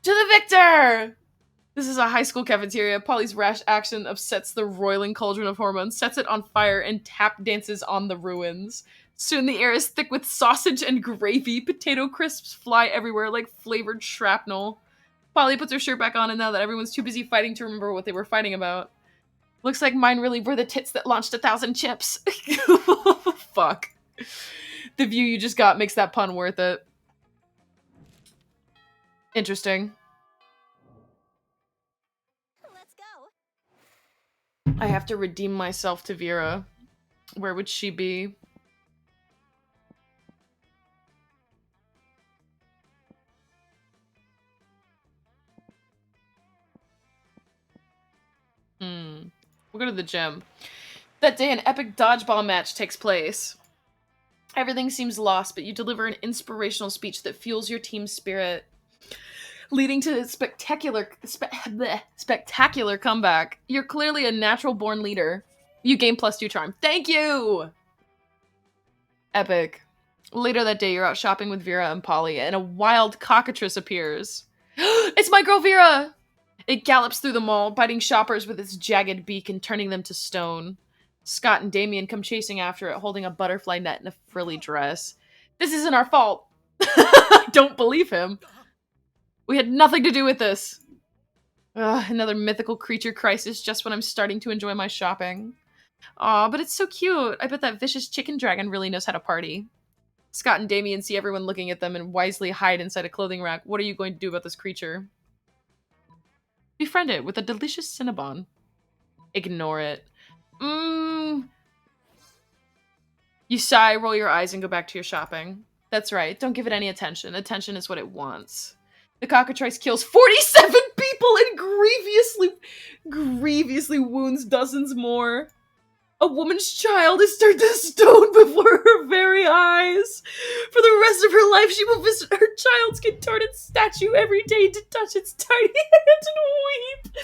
To the victor! This is a high school cafeteria. Polly's rash action upsets the roiling cauldron of hormones, sets it on fire, and tap dances on the ruins. Soon the air is thick with sausage and gravy. Potato crisps fly everywhere like flavored shrapnel. Polly puts her shirt back on, and now that everyone's too busy fighting to remember what they were fighting about. Looks like mine really were the tits that launched 1,000 chips. Fuck. The view you just got makes that pun worth it. Interesting. Let's go. I have to redeem myself to Vera. Where would she be? We'll go to the gym. That day, an epic dodgeball match takes place. Everything seems lost, but you deliver an inspirational speech that fuels your team's spirit, leading to a spectacular comeback. You're clearly a natural-born leader. You gain +2 charm. Thank you! Epic. Later that day, you're out shopping with Vera and Polly, and a wild cockatrice appears. It's my girl Vera! It gallops through the mall, biting shoppers with its jagged beak and turning them to stone. Scott and Damien come chasing after it, holding a butterfly net and a frilly dress. This isn't our fault. I don't believe him. We had nothing to do with this. Ugh, another mythical creature crisis just when I'm starting to enjoy my shopping. Aw, but it's so cute. I bet that vicious chicken dragon really knows how to party. Scott and Damien see everyone looking at them and wisely hide inside a clothing rack. What are you going to do about this creature? Befriend it with a delicious Cinnabon. Ignore it. You sigh, roll your eyes, and go back to your shopping. That's right. Don't give it any attention. Attention is what it wants. The cockatrice kills 47 people and grievously wounds dozens more. A woman's child is turned to stone before her very eyes. For the rest of her life, she will visit her child's contorted statue every day to touch its tiny hand and weep.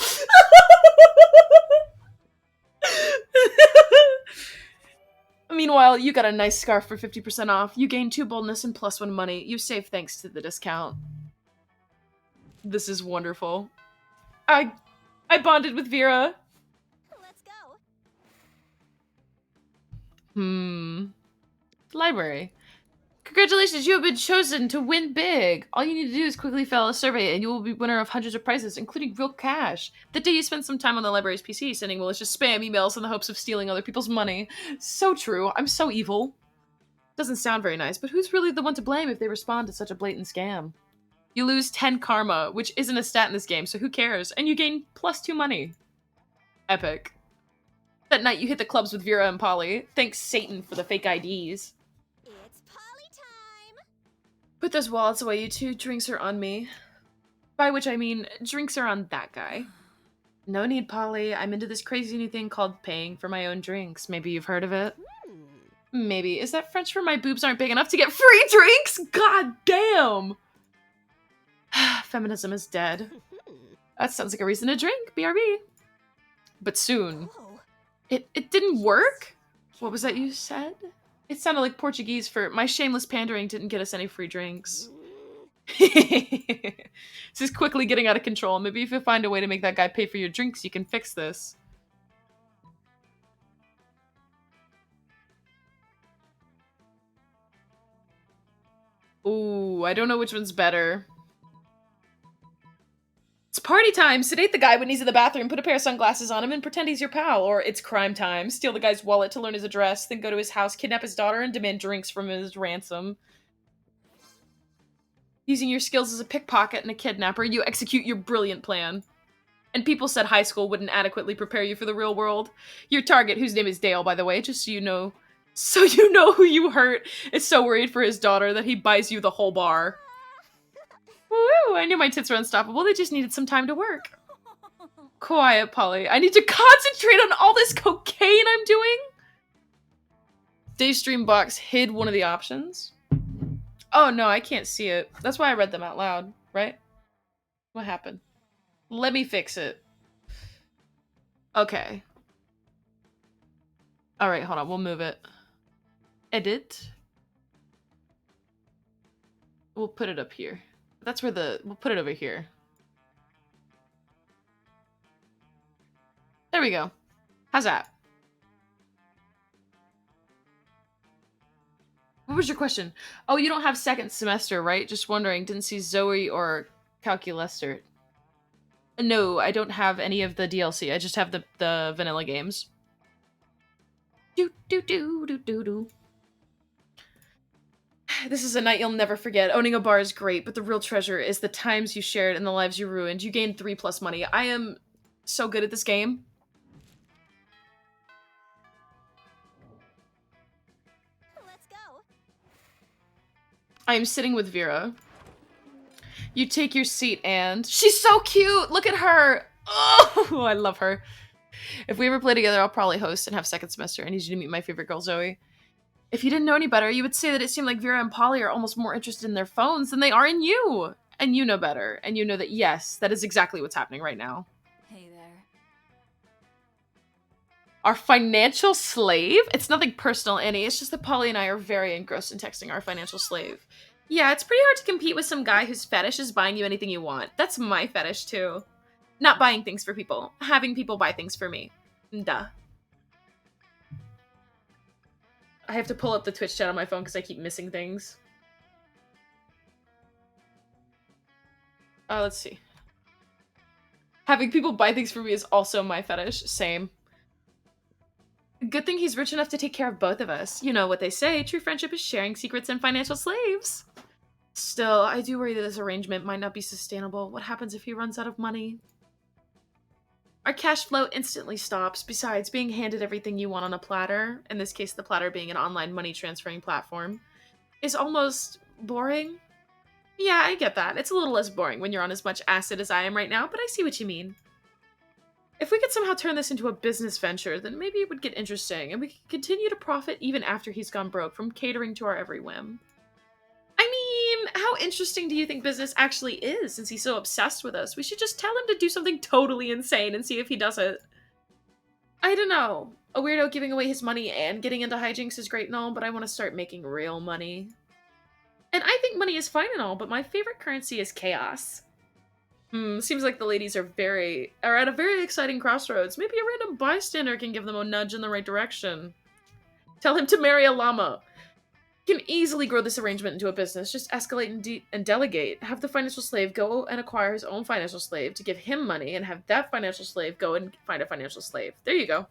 Meanwhile, you got a nice scarf for 50% off. You gain 2 boldness and +1 money. You save thanks to the discount. This is wonderful. I bonded with Vera. Let's go. Library. Congratulations, you have been chosen to win big. All you need to do is quickly fill out a survey and you will be winner of hundreds of prizes, including real cash. The day you spend some time on the library's PC, sending malicious spam emails in the hopes of stealing other people's money. So true. I'm so evil. Doesn't sound very nice, but who's really the one to blame if they respond to such a blatant scam? You lose 10 karma, which isn't a stat in this game, so who cares? And you gain +2 money. Epic. That night you hit the clubs with Vera and Polly. Thanks Satan for the fake IDs. It's Polly time. Put those wallets away, you two. Drinks are on me. By which I mean, drinks are on that guy. No need, Polly. I'm into this crazy new thing called paying for my own drinks. Maybe you've heard of it? Maybe. Is that French for my boobs aren't big enough to get free drinks? God damn! Feminism is dead. That sounds like a reason to drink. BRB. But soon. Oh. It didn't work? What was that you said? It sounded like Portuguese for my shameless pandering didn't get us any free drinks. This is quickly getting out of control. Maybe if you find a way to make that guy pay for your drinks, you can fix this. Ooh, I don't know which one's better. It's party time! Sedate the guy when he's in the bathroom, put a pair of sunglasses on him, and pretend he's your pal. Or it's crime time. Steal the guy's wallet to learn his address, then go to his house, kidnap his daughter, and demand drinks from his ransom. Using your skills as a pickpocket and a kidnapper, you execute your brilliant plan. And people said high school wouldn't adequately prepare you for the real world. Your target, whose name is Dale, by the way, just so you know who you hurt, is so worried for his daughter that he buys you the whole bar. Woo! I knew my tits were unstoppable. They just needed some time to work. Quiet, Polly. I need to concentrate on all this cocaine I'm doing. Dave's stream box hid one of the options. Oh no, I can't see it. That's why I read them out loud, right? What happened? Let me fix it. Okay. Alright, hold on. We'll move it. Edit. We'll put it up here. That's where we'll put it over here. There we go. How's that? What was your question? Oh, you don't have second semester, right? Just wondering. Didn't see Zoe or Calculester. No, I don't have any of the DLC. I just have the vanilla games. Do do do do do do. This is a night you'll never forget. Owning a bar is great, but the real treasure is the times you shared and the lives you ruined. You gained 3+ money. I am so good at this game. Let's go. I am sitting with Vera. You take your seat and... She's so cute! Look at her! Oh, I love her. If we ever play together, I'll probably host and have second semester. I need you to meet my favorite girl, Zoe. If you didn't know any better, you would say that it seemed like Vera and Polly are almost more interested in their phones than they are in you. And you know better. And you know that, yes, that is exactly what's happening right now. Hey there. Our financial slave? It's nothing personal, Annie. It's just that Polly and I are very engrossed in texting our financial slave. Yeah, it's pretty hard to compete with some guy whose fetish is buying you anything you want. That's my fetish, too. Not buying things for people. Having people buy things for me. Duh. I have to pull up the Twitch chat on my phone because I keep missing things. Let's see. Having people buy things for me is also my fetish. Same. Good thing he's rich enough to take care of both of us. You know what they say, true friendship is sharing secrets and financial slaves. Still, I do worry that this arrangement might not be sustainable. What happens if he runs out of money? Our cash flow instantly stops. Besides, being handed everything you want on a platter, in this case the platter being an online money transferring platform, is almost boring. Yeah, I get that. It's a little less boring when you're on as much acid as I am right now, but I see what you mean. If we could somehow turn this into a business venture, then maybe it would get interesting, and we could continue to profit even after he's gone broke from catering to our every whim. I mean, how interesting do you think business actually is, since he's so obsessed with us? We should just tell him to do something totally insane and see if he does it. I don't know. A weirdo giving away his money and getting into hijinks is great and all, but I want to start making real money. And I think money is fine and all, but my favorite currency is chaos. Seems like the ladies are at a very exciting crossroads. Maybe a random bystander can give them a nudge in the right direction. Tell him to marry a llama. You can easily grow this arrangement into a business. Just escalate and delegate. Have the financial slave go and acquire his own financial slave to give him money, and have that financial slave go and find a financial slave. There you go.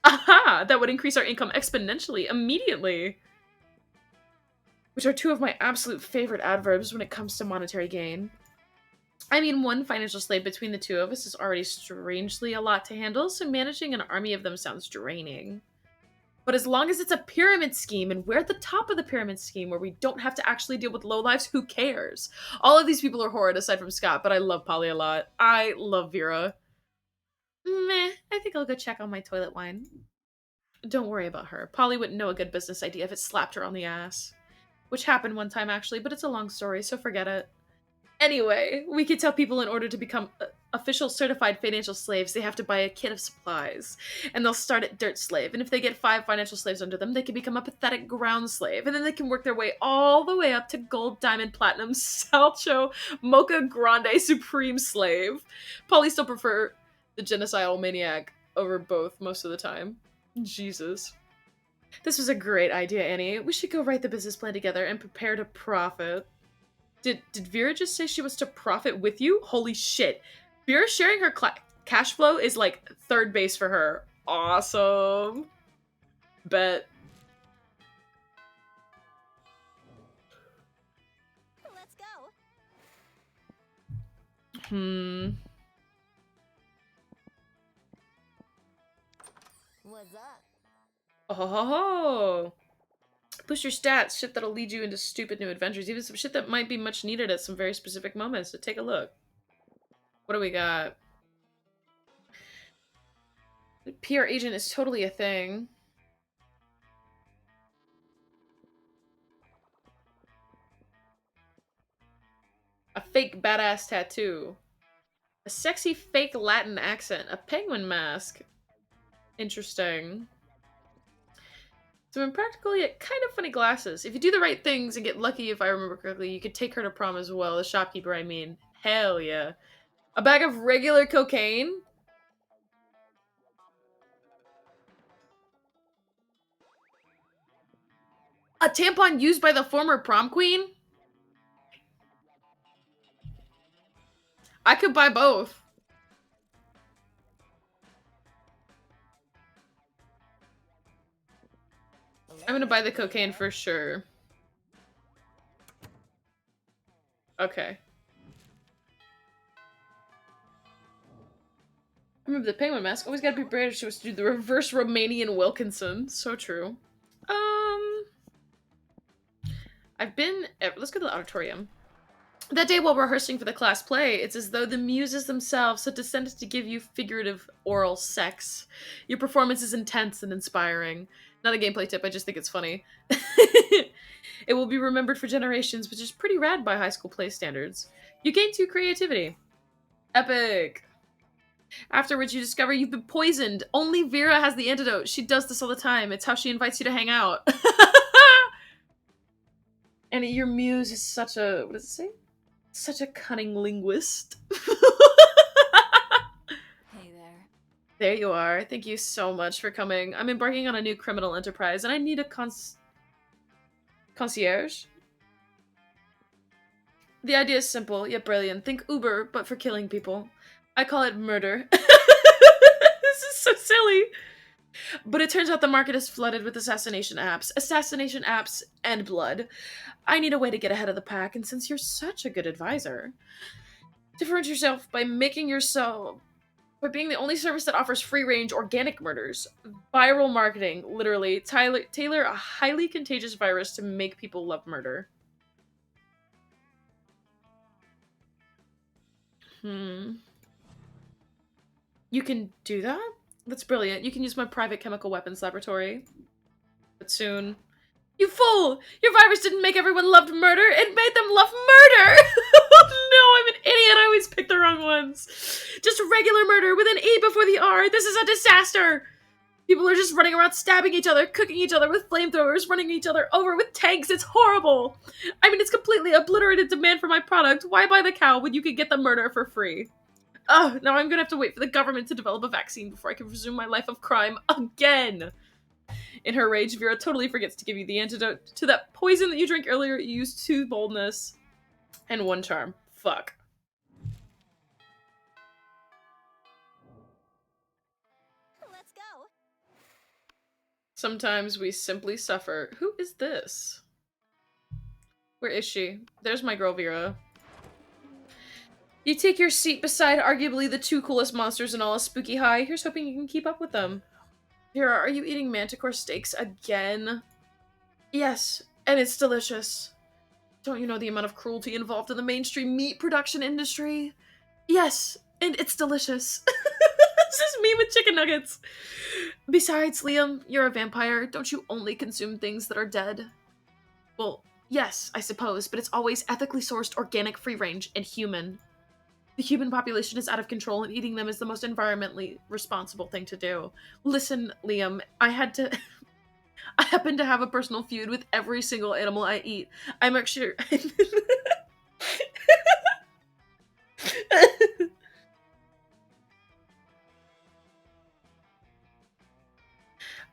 Aha! That would increase our income exponentially, immediately. Which are two of my absolute favorite adverbs when it comes to monetary gain. I mean, one financial slave between the two of us is already strangely a lot to handle, so managing an army of them sounds draining. But as long as it's a pyramid scheme, and we're at the top of the pyramid scheme where we don't have to actually deal with lowlifes, who cares? All of these people are horrid aside from Scott, but I love Polly a lot. I love Vera. Meh, I think I'll go check on my toilet wine. Don't worry about her. Polly wouldn't know a good business idea if it slapped her on the ass. Which happened one time, actually, but it's a long story, so forget it. Anyway, we could tell people in order to become official certified financial slaves, they have to buy a kit of supplies. And they'll start at dirt slave, and if they get 5 financial slaves under them, they can become a pathetic ground slave, and then they can work their way all the way up to gold, diamond, platinum, salcho, mocha, grande, supreme slave. Polly still prefer the genocidal maniac over both most of the time. Jesus. This was a great idea, Annie. We should go write the business plan together and prepare to profit. Did Vera just say she wants to profit with you? Holy shit. Vera sharing her cash flow is like third base for her. Awesome. Bet. Let's go. What's up? Oh. Boost your stats. Shit that'll lead you into stupid new adventures. Even some shit that might be much needed at some very specific moments. So take a look. What do we got? The PR agent is totally a thing. A fake badass tattoo. A sexy fake Latin accent. A penguin mask. Interesting. Some impractical yet kind of funny glasses. If you do the right things and get lucky, if I remember correctly, you could take her to prom as well. The shopkeeper, I mean. Hell yeah. A bag of regular cocaine? A tampon used by the former prom queen? I could buy both. I'm gonna buy the cocaine for sure. Okay. Remember the penguin mask. Always gotta be brave if she was to do the reverse Romanian Wilkinson. So true. Let's go to the auditorium. That day while rehearsing for the class play, it's as though the muses themselves had descended to give you figurative oral sex. Your performance is intense and inspiring. Not a gameplay tip, I just think it's funny. It will be remembered for generations, which is pretty rad by high school play standards. You gain 2 creativity. Epic. Afterwards, you discover you've been poisoned. Only Vera has the antidote. She does this all the time. It's how she invites you to hang out. And your muse is such a... What does it say? Such a cunning linguist. Hey there. There you are. Thank you so much for coming. I'm embarking on a new criminal enterprise, and I need a concierge? The idea is simple, yet brilliant. Think Uber, but for killing people. I call it murder. This is so silly. But it turns out the market is flooded with assassination apps. Assassination apps and blood. I need a way to get ahead of the pack, and since you're such a good advisor, differentiate yourself by being the only service that offers free-range organic murders. Viral marketing, literally. Tailor a highly contagious virus to make people love murder. You can do that? That's brilliant. You can use my private chemical weapons laboratory. But soon. You fool! Your virus didn't make everyone love murder, it made them love murder! No, I'm an idiot, I always pick the wrong ones. Just regular murder with an E before the R. This is a disaster! People are just running around stabbing each other, cooking each other with flamethrowers, running each other over with tanks. It's horrible! I mean, it's completely obliterated demand for my product. Why buy the cow when you can get the murder for free? Oh, now I'm gonna have to wait for the government to develop a vaccine before I can resume my life of crime again! In her rage, Vera totally forgets to give you the antidote to that poison that you drank earlier. You used 2 boldness and 1 charm. Fuck. Let's go. Sometimes we simply suffer. Who is this? Where is she? There's my girl Vera. You take your seat beside arguably the 2 coolest monsters in all of Spooky High. Here's hoping you can keep up with them. Vera, are you eating manticore steaks again? Yes, and it's delicious. Don't you know the amount of cruelty involved in the mainstream meat production industry? Yes, and it's delicious. This is me with chicken nuggets. Besides, Liam, you're a vampire. Don't you only consume things that are dead? Well, yes, I suppose, but it's always ethically sourced, organic, free-range, and human. The human population is out of control, and eating them is the most environmentally responsible thing to do. Listen, Liam, I happen to have a personal feud with every single animal I eat. I'm actually...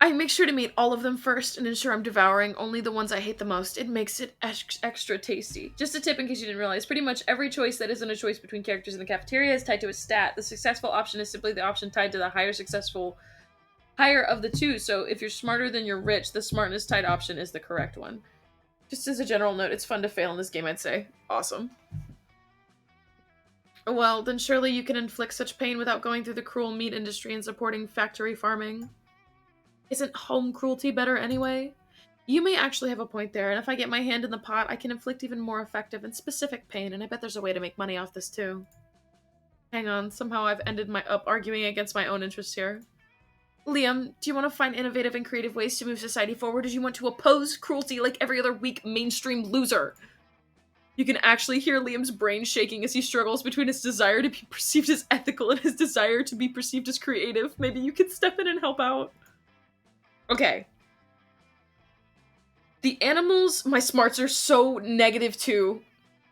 I make sure to meet all of them first and ensure I'm devouring only the ones I hate the most. It makes it extra tasty. Just a tip in case you didn't realize, pretty much every choice that isn't a choice between characters in the cafeteria is tied to a stat. The successful option is simply the option tied to the higher of the 2, so if you're smarter than you're rich, the smartness tied option is the correct one. Just as a general note, it's fun to fail in this game, I'd say. Awesome. Well, then surely you can inflict such pain without going through the cruel meat industry and supporting factory farming. Isn't home cruelty better anyway? You may actually have a point there, and if I get my hand in the pot, I can inflict even more effective and specific pain, and I bet there's a way to make money off this too. Hang on, somehow I've ended up arguing against my own interests here. Liam, do you want to find innovative and creative ways to move society forward, or do you want to oppose cruelty like every other weak mainstream loser? You can actually hear Liam's brain shaking as he struggles between his desire to be perceived as ethical and his desire to be perceived as creative. Maybe you could step in and help out. Okay. The animals, my smarts are so negative too.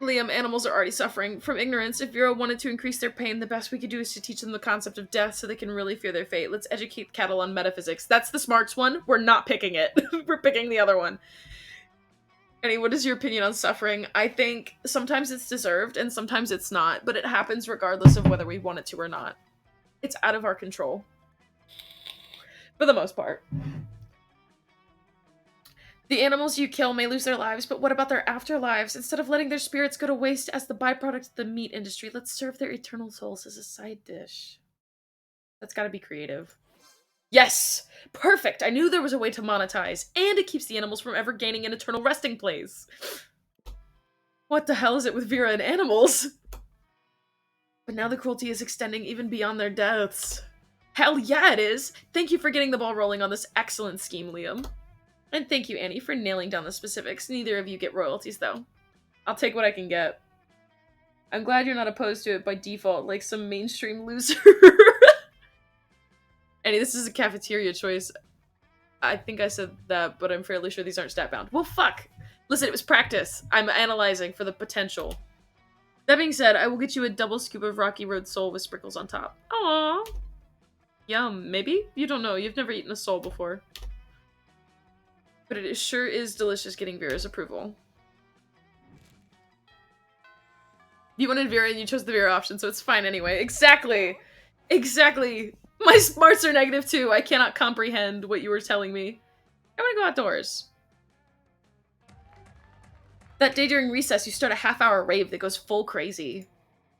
Liam, animals are already suffering from ignorance. If Vera wanted to increase their pain, the best we could do is to teach them the concept of death so they can really fear their fate. Let's educate cattle on metaphysics. That's the smarts one. We're not picking it. We're picking the other one. Annie, what is your opinion on suffering? I think sometimes it's deserved and sometimes it's not, but it happens regardless of whether we want it to or not. It's out of our control. For the most part. The animals you kill may lose their lives, but what about their afterlives? Instead of letting their spirits go to waste as the byproduct of the meat industry, let's serve their eternal souls as a side dish. That's gotta be creative. Yes! Perfect! I knew there was a way to monetize, and it keeps the animals from ever gaining an eternal resting place. What the hell is it with Vera and animals? But now the cruelty is extending even beyond their deaths. Hell yeah, it is! Thank you for getting the ball rolling on this excellent scheme, Liam. And thank you, Annie, for nailing down the specifics. Neither of you get royalties, though. I'll take what I can get. I'm glad you're not opposed to it by default, like some mainstream loser. Annie, this is a cafeteria choice. I think I said that, but I'm fairly sure these aren't stat-bound. Well, fuck! Listen, it was practice. I'm analyzing for the potential. That being said, I will get you a double scoop of Rocky Road Soul with sprinkles on top. Aww. Yum. Maybe? You don't know. You've never eaten a soul before. But it sure is delicious getting Vera's approval. You wanted Vera and you chose the Vera option, so it's fine anyway. Exactly! Exactly! My smarts are negative too. I cannot comprehend what you were telling me. I want to go outdoors. That day during recess, you start a half-hour rave that goes full crazy.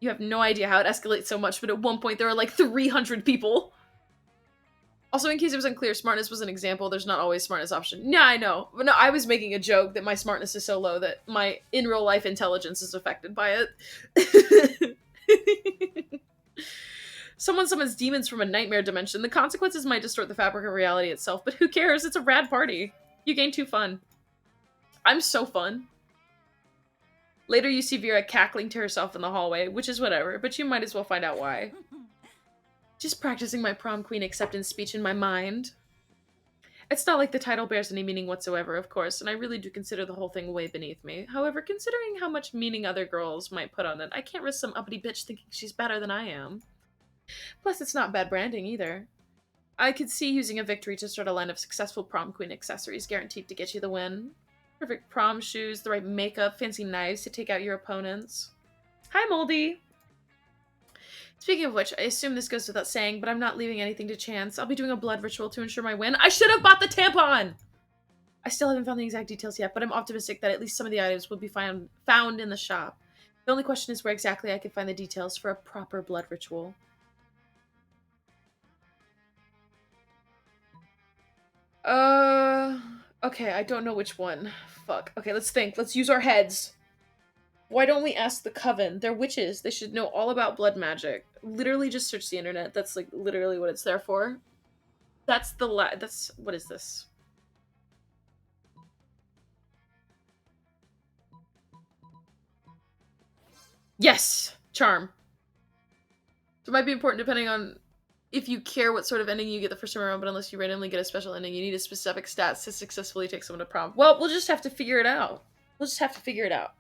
You have no idea how it escalates so much, but at one point there are like 300 people. Also, in case it was unclear, smartness was an example. There's not always smartness option. Yeah, I know. But no, I was making a joke that my smartness is so low that my in real life intelligence is affected by it. Someone summons demons from a nightmare dimension. The consequences might distort the fabric of reality itself, but who cares? It's a rad party. You gain 2 fun. I'm so fun. Later, you see Vera cackling to herself in the hallway, which is whatever, but you might as well find out why. Just practicing my prom queen acceptance speech in my mind. It's not like the title bears any meaning whatsoever, of course, and I really do consider the whole thing way beneath me. However, considering how much meaning other girls might put on it, I can't risk some uppity bitch thinking she's better than I am. Plus, it's not bad branding either. I could see using a victory to start a line of successful prom queen accessories guaranteed to get you the win. Perfect prom shoes, the right makeup, fancy knives to take out your opponents. Hi, Moldy! Speaking of which, I assume this goes without saying, but I'm not leaving anything to chance. I'll be doing a blood ritual to ensure my win. I should have bought the tampon! I still haven't found the exact details yet, but I'm optimistic that at least some of the items will be found in the shop. The only question is where exactly I can find the details for a proper blood ritual. Okay, I don't know which one. Fuck. Okay, let's think. Let's use our heads. Why don't we ask the Coven? They're witches. They should know all about blood magic. Literally just search the internet. That's like literally what it's there for. That's what is this? Yes! Charm. So it might be important depending on if you care what sort of ending you get the first time around, but unless you randomly get a special ending, you need a specific stats to successfully take someone to prom. Well, we'll just have to figure it out. We'll just have to figure it out.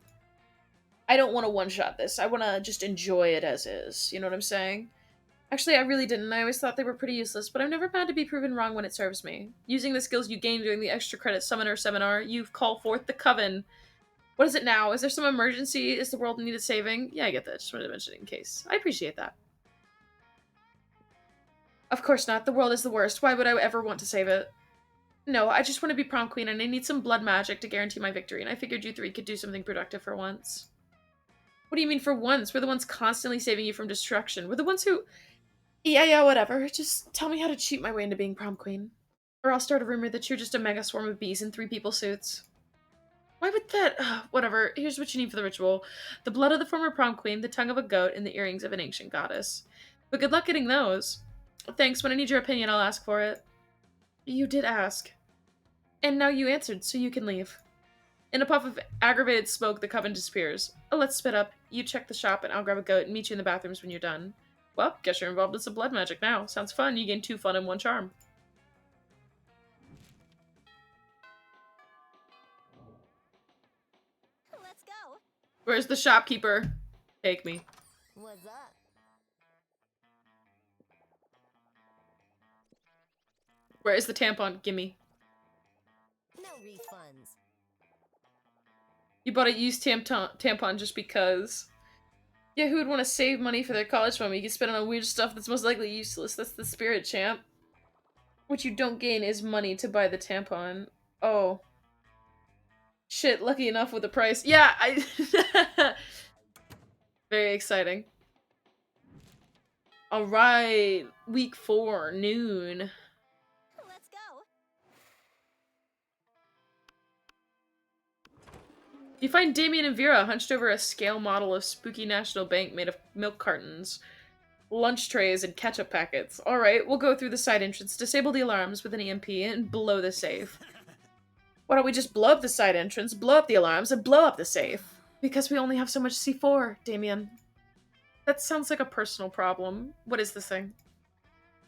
I don't want to one-shot this. I want to just enjoy it as is. You know what I'm saying? Actually, I really didn't. I always thought they were pretty useless, but I'm never mad to be proven wrong when it serves me. Using the skills you gain during the extra credit summoner seminar, you call forth the Coven. What is it now? Is there some emergency? Is the world in need of saving? Yeah, I get that. Just wanted to mention it in case. I appreciate that. Of course not. The world is the worst. Why would I ever want to save it? No, I just want to be prom queen, and I need some blood magic to guarantee my victory, and I figured you 3 could do something productive for once. What do you mean for once? We're the ones constantly saving you from destruction. We're the ones who... Yeah, whatever. Just tell me how to cheat my way into being prom queen. Or I'll start a rumor that you're just a mega swarm of bees in 3-people suits. Why would that... whatever. Here's what you need for the ritual. The blood of the former prom queen, the tongue of a goat, and the earrings of an ancient goddess. But good luck getting those. Thanks. When I need your opinion, I'll ask for it. You did ask. And now you answered, so you can leave. In a puff of aggravated smoke, the Coven disappears. Oh, let's split up. You check the shop, and I'll grab a goat and meet you in the bathrooms when you're done. Well, guess you're involved in some blood magic now. Sounds fun. You gain 2 fun and 1 charm. Let's go. Where's the shopkeeper? Take me. What's up? Where is the tampon? Gimme. No refunds. You bought a used tampon just because. Yeah, who would want to save money for their college fund? You can spend it on weird stuff that's most likely useless. That's the spirit, champ. What you don't gain is money to buy the tampon. Oh. Shit, lucky enough with the price. Yeah, Very exciting. Alright, week 4, noon. Let's go. You find Damien and Vera hunched over a scale model of Spooky National Bank made of milk cartons, lunch trays, and ketchup packets. Alright, we'll go through the side entrance, disable the alarms with an EMP, and blow the safe. Why don't we just blow up the side entrance, blow up the alarms, and blow up the safe? Because we only have so much C4, Damien. That sounds like a personal problem. What is this thing?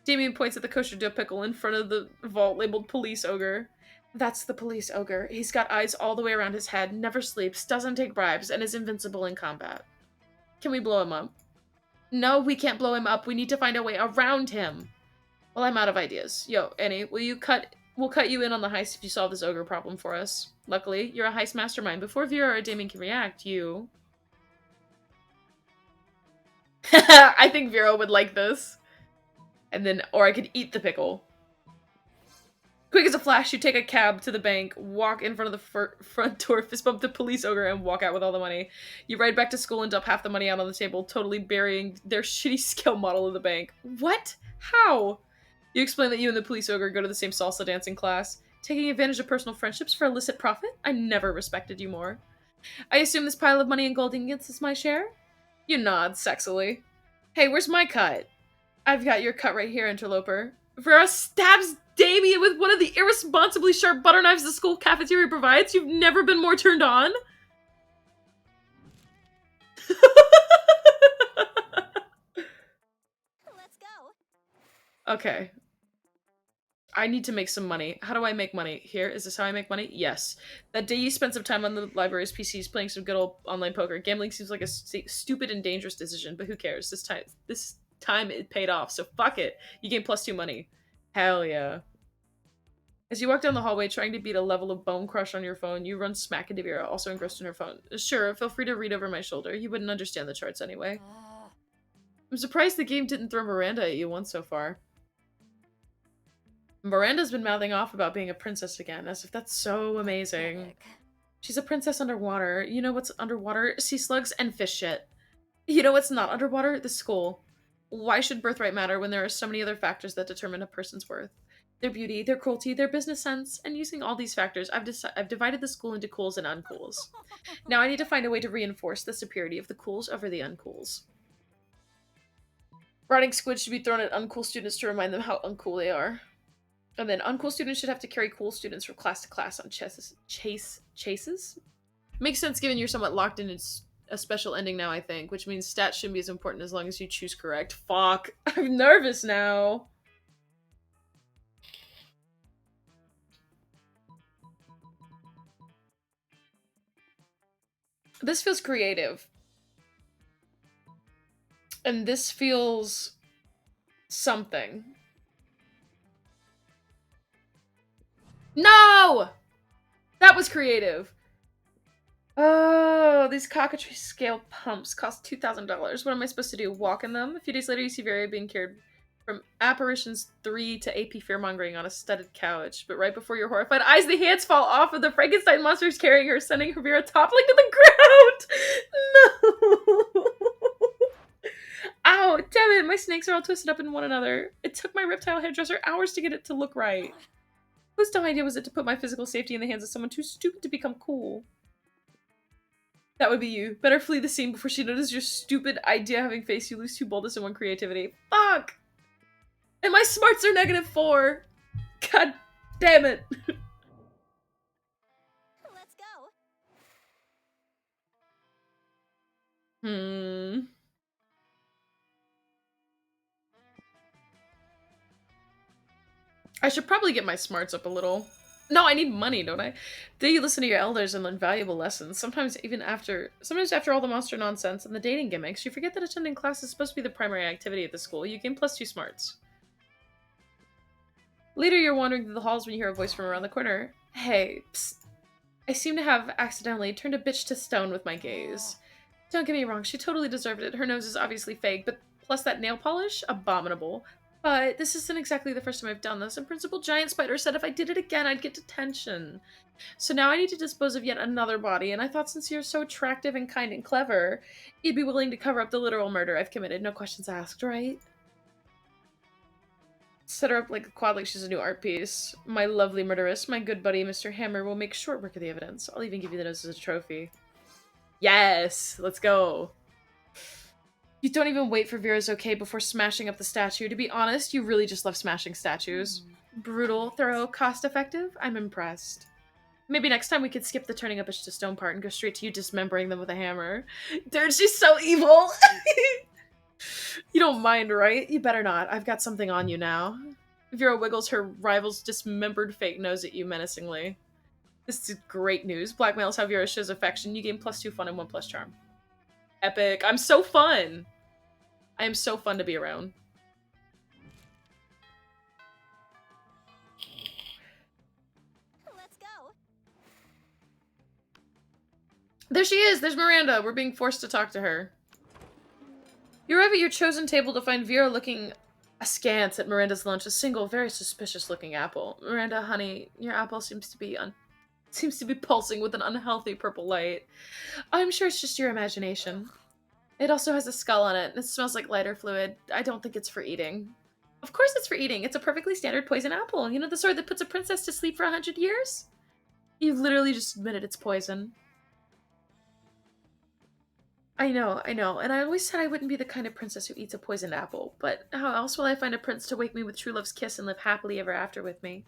Damien points at the kosher dill pickle in front of the vault labeled Police Ogre. That's the Police Ogre. He's got eyes all the way around his head, never sleeps, doesn't take bribes, and is invincible in combat. Can we blow him up? No, we can't blow him up. We need to find a way around him. Well, I'm out of ideas. Yo, Annie, we'll cut you in on the heist if you solve this ogre problem for us. Luckily, you're a heist mastermind. Before Vera or Damien can react, you... I think Vera would like this. And then, or I could eat the pickle. Quick as a flash, you take a cab to the bank, walk in front of the front door, fist bump the police ogre, and walk out with all the money. You ride back to school and dump half the money out on the table, totally burying their shitty scale model of the bank. What? How? You explain that you and the police ogre go to the same salsa dancing class. Taking advantage of personal friendships for illicit profit? I never respected you more. I assume this pile of money and gold ingots is my share? You nod sexily. Hey, where's my cut? I've got your cut right here, interloper. Vera stabs Damien with one of the irresponsibly sharp butter knives the school cafeteria provides. You've never been more turned on? Let's go. Okay. I need to make some money. How do I make money? Here, is this how I make money? Yes. That day you spent some time on the library's PCs playing some good old online poker. Gambling seems like a stupid and dangerous decision, but who cares? This time it paid off, so fuck it. You gain +2 money. Hell yeah. As you walk down the hallway trying to beat a level of Bone Crush on your phone, you run smack into Vera, also engrossed in her phone. Sure, feel free to read over my shoulder. You wouldn't understand the charts anyway. I'm surprised the game didn't throw Miranda at you once so far. Miranda's been mouthing off about being a princess again, as if that's so amazing. Epic. She's a princess underwater. You know what's underwater? Sea slugs and fish shit. You know what's not underwater? The school. Why should birthright matter when there are so many other factors that determine a person's worth? Their beauty, their cruelty, their business sense, and using all these factors, I've divided the school into cools and uncools. Now I need to find a way to reinforce the superiority of the cools over the uncools. Rotting squid should be thrown at uncool students to remind them how uncool they are. And then uncool students should have to carry cool students from class to class on chases? Makes sense given you're somewhat locked in a special ending now, I think, which means stats shouldn't be as important as long as you choose correct. Fuck. I'm nervous now. This feels creative. And this feels something. No! That was creative. Oh, these cockatrice scale pumps cost $2,000. What am I supposed to do? Walk in them? A few days later, you see Vera being carried from Apparitions 3 to AP fearmongering on a studded couch. But right before your horrified eyes, the hands fall off of the Frankenstein monsters carrying her, sending Vera toppling to the ground! No! Ow, damn it, my snakes are all twisted up in one another. It took my reptile hairdresser hours to get it to look right. Whose dumb idea was it to put my physical safety in the hands of someone too stupid to become cool? That would be you. Better flee the scene before she notices your stupid idea having face. You lose 2 boldness and 1 creativity. Fuck! And my smarts are -4! God damn it! Let's go. I should probably get my smarts up a little. No, I need money, don't I? Do you listen to your elders and learn valuable lessons? Sometimes after all the monster nonsense and the dating gimmicks, you forget that attending class is supposed to be the primary activity at the school. You gain +2 smarts. Later, you're wandering through the halls when you hear a voice from around the corner. Hey, psst. I seem to have accidentally turned a bitch to stone with my gaze. Don't get me wrong, she totally deserved it. Her nose is obviously fake, but plus that nail polish? Abominable. But this isn't exactly the first time I've done this, and Principal Giant Spider said if I did it again, I'd get detention. So now I need to dispose of yet another body, and I thought since you're so attractive and kind and clever, you'd be willing to cover up the literal murder I've committed, no questions asked, right? Set her up like a quad like she's a new art piece. My lovely murderess, my good buddy Mr. Hammer will make short work of the evidence. I'll even give you the nose as a trophy. Yes! Let's go! You don't even wait for Vera's okay before smashing up the statue. To be honest, you really just love smashing statues. Brutal, thorough, cost-effective? I'm impressed. Maybe next time we could skip the turning a bitch to stone part and go straight to you dismembering them with a hammer. Dude, she's so evil! You don't mind, right? You better not. I've got something on you now. Vera wiggles her rival's dismembered fake nose at you menacingly. This is great news. Blackmails how Vera shows affection. You gain +2 fun and 1+ charm. Epic. I'm so fun! I am so fun to be around. Let's go. There she is! There's Miranda! We're being forced to talk to her. You arrive at your chosen table to find Vera looking askance at Miranda's lunch, a single, very suspicious-looking apple. Miranda, honey, your apple seems to be pulsing with an unhealthy purple light. I'm sure it's just your imagination. It also has a skull on it, and it smells like lighter fluid. I don't think it's for eating. Of course it's for eating. It's a perfectly standard poison apple. You know the sort that puts a princess to sleep for 100 years? You literally just admitted it's poison. I know, and I always said I wouldn't be the kind of princess who eats a poisoned apple, but how else will I find a prince to wake me with true love's kiss and live happily ever after with me?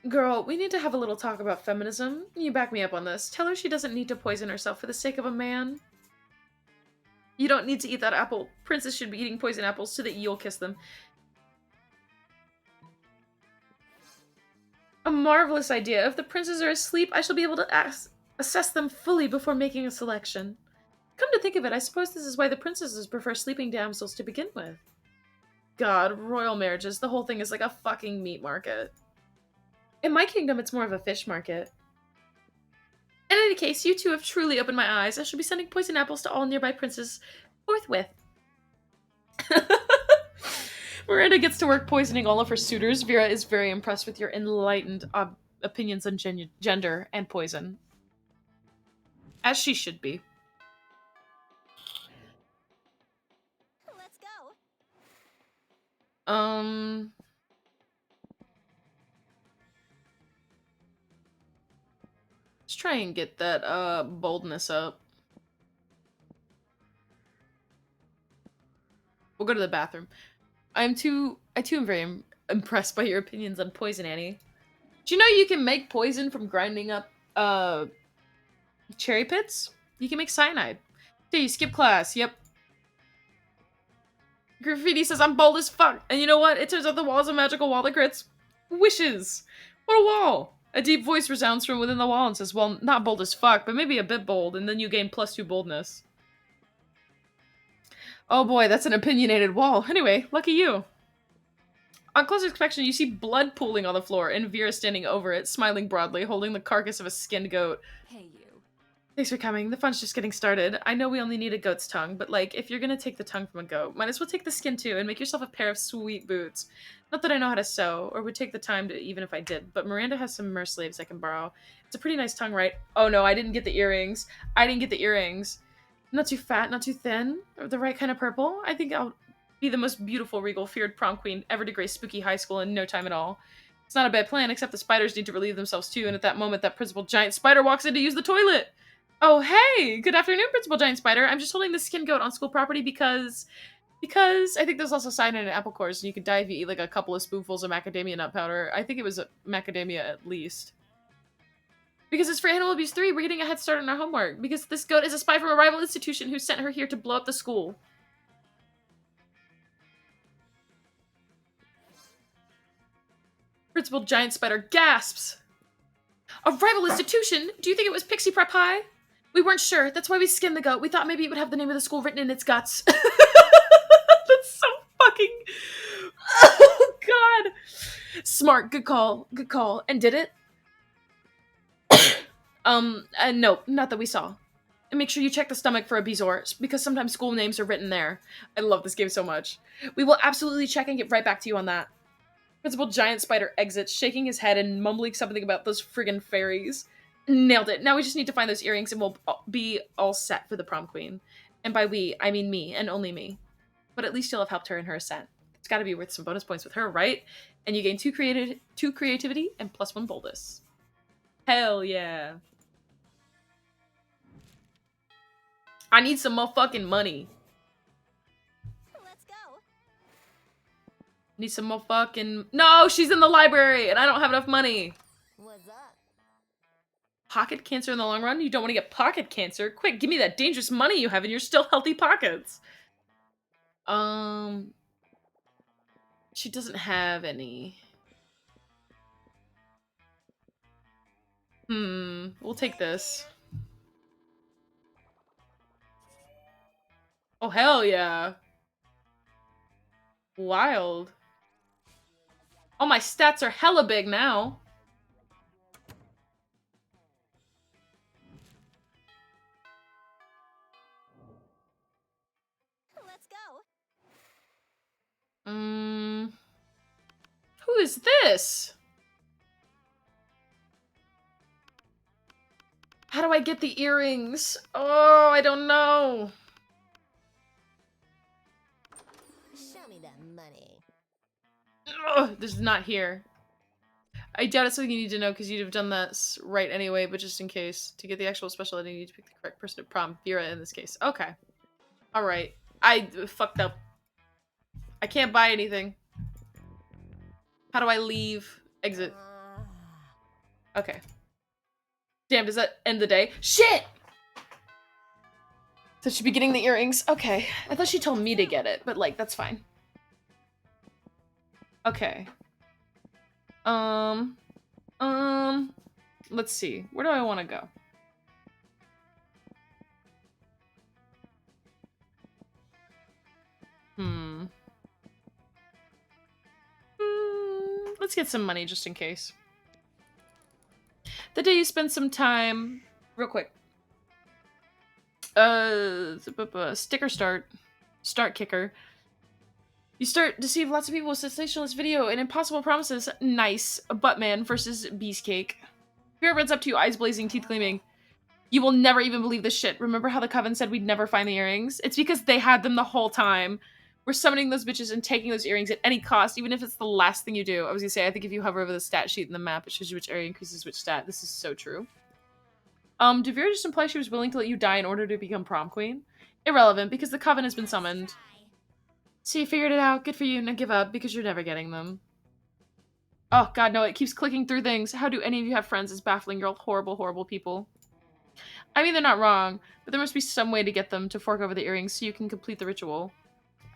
Girl, we need to have a little talk about feminism. You back me up on this. Tell her she doesn't need to poison herself for the sake of a man. You don't need to eat that apple. Princes should be eating poison apples so that you'll kiss them. A marvelous idea. If the princes are asleep, I shall be able to assess them fully before making a selection. Come to think of it, I suppose this is why the princesses prefer sleeping damsels to begin with. God, royal marriages, the whole thing is like a fucking meat market. In my kingdom, it's more of a fish market. In any case, you two have truly opened my eyes. I shall be sending poison apples to all nearby princes forthwith. Miranda gets to work poisoning all of her suitors. Vera is very impressed with your enlightened opinions on gender and poison. As she should be. Let's go. Let's try and get that, boldness up. We'll go to the bathroom. I too am very impressed by your opinions on poison, Annie. Do you know you can make poison from grinding up, cherry pits? You can make cyanide. Okay, you skip class, yep. Graffiti says I'm bold as fuck, and you know what? It turns out the wall's a magical wall that grants wishes. What a wall! A deep voice resounds from within the wall and says, well, not bold as fuck, but maybe a bit bold, and then you gain +2 boldness. Oh boy, that's an opinionated wall. Anyway, lucky you. On close inspection, you see blood pooling on the floor, and Vera standing over it, smiling broadly, holding the carcass of a skinned goat. Hey, you. Thanks for coming. The fun's just getting started. I know we only need a goat's tongue, but like, if you're gonna take the tongue from a goat, might as well take the skin too, and make yourself a pair of sweet boots. Not that I know how to sew, or would take the time to, even if I did, but Miranda has some mer sleeves I can borrow. It's a pretty nice tongue, right? Oh no, I didn't get the earrings. Not too fat, not too thin, or the right kind of purple. I think I'll be the most beautiful, regal, feared prom queen ever to grace spooky high school in no time at all. It's not a bad plan, except the spiders need to relieve themselves too, and at that moment that principal giant spider walks in to use the toilet! Oh, hey! Good afternoon, Principal Giant Spider. I'm just holding the skin goat on school property because I think there's also cyanide in apple cores, and you could die if you eat like a couple of spoonfuls of macadamia nut powder. I think it was macadamia at least. Because it's for Animal Abuse 3, we're getting a head start on our homework. Because this goat is a spy from a rival institution who sent her here to blow up the school. Principal Giant Spider gasps! A rival institution? Do you think it was Pixie Prep High? We weren't sure. That's why we skinned the goat. We thought maybe it would have the name of the school written in its guts. That's so fucking... Oh, God. Smart. Good call. Good call. And did it? No. Not that we saw. And make sure you check the stomach for a Bezoar, because sometimes school names are written there. I love this game so much. We will absolutely check and get right back to you on that. Principal Giant Spider exits, shaking his head and mumbling something about those friggin' fairies. Nailed it. Now we just need to find those earrings and we'll be all set for the prom queen. And by we, I mean me, and only me. But at least you'll have helped her in her ascent. It's gotta be worth some bonus points with her, right? And you gain 2 creativity and +1 boldness. Hell yeah. I need some motherfucking money. Let's go. Need some motherfucking... No, she's in the library and I don't have enough money. What's up? Pocket cancer in the long run? You don't want to get pocket cancer? Quick, give me that dangerous money you have in your still healthy pockets. She doesn't have any. We'll take this. Oh, hell yeah. Wild. Oh, my stats are hella big now. Who is this? How do I get the earrings? Oh, I don't know. Show me that money. Ugh, this is not here. I doubt it's something you need to know because you'd have done that right anyway, but just in case. To get the actual special editing, you need to pick the correct person to prom. Vera in this case. Okay. Alright. I fucked up. I can't buy anything. How do I leave? Exit. Okay. Damn, does that end the day? Shit! So she'd be getting the earrings. Okay. I thought she told me to get it, but like, that's fine. Okay. Let's see. Where do I want to go? Let's get some money just in case. The day you spend some time... Real quick. Sticker start. Start kicker. You start deceive lots of people with sensationalist video and impossible promises. Nice. Buttman versus Beastcake. Vera runs up to you, eyes blazing, teeth gleaming. You will never even believe this shit. Remember how the Coven said we'd never find the earrings? It's because they had them the whole time. We're summoning those bitches and taking those earrings at any cost, even if it's the last thing you do. I was gonna say, I think if you hover over the stat sheet in the map, it shows you which area increases which stat. This is so true. Did Vera just imply she was willing to let you die in order to become prom queen? Irrelevant, because the Coven has been summoned. So you figured it out. Good for you. Now give up, because you're never getting them. Oh, God, no, it keeps clicking through things. How do any of you have friends as baffling? You're all horrible, horrible people. I mean, they're not wrong, but there must be some way to get them to fork over the earrings so you can complete the ritual.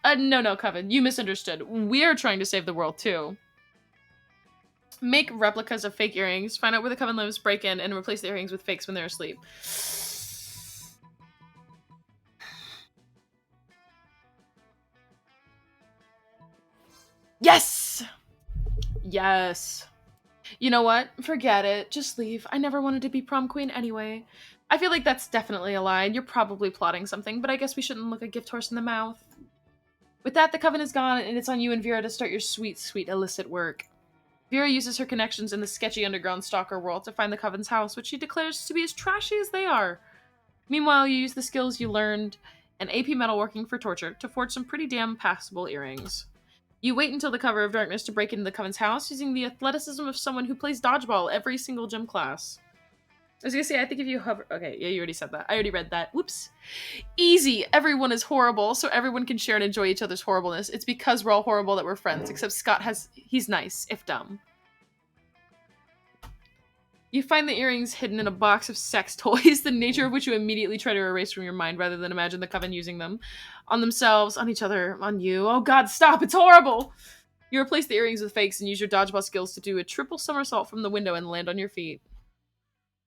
No, Coven, you misunderstood. We're trying to save the world, too. Make replicas of fake earrings, find out where the Coven lives, break in, and replace the earrings with fakes when they're asleep. Yes! Yes. You know what? Forget it. Just leave. I never wanted to be prom queen anyway. I feel like that's definitely a lie, and you're probably plotting something, but I guess we shouldn't look a gift horse in the mouth. With that, the Coven is gone, and it's on you and Vera to start your sweet, sweet illicit work. Vera uses her connections in the sketchy underground stalker world to find the Coven's house, which she declares to be as trashy as they are. Meanwhile, you use the skills you learned and AP metalworking for torture to forge some pretty damn passable earrings. You wait until the cover of darkness to break into the Coven's house using the athleticism of someone who plays dodgeball every single gym class. I was gonna say, I think if you hover... Okay, yeah, you already said that. I already read that. Whoops. Easy! Everyone is horrible, so everyone can share and enjoy each other's horribleness. It's because we're all horrible that we're friends, except Scott has... He's nice, if dumb. You find the earrings hidden in a box of sex toys, the nature of which you immediately try to erase from your mind rather than imagine the Coven using them. On themselves, on each other, on you. Oh god, stop! It's horrible! You replace the earrings with fakes and use your dodgeball skills to do a triple somersault from the window and land on your feet.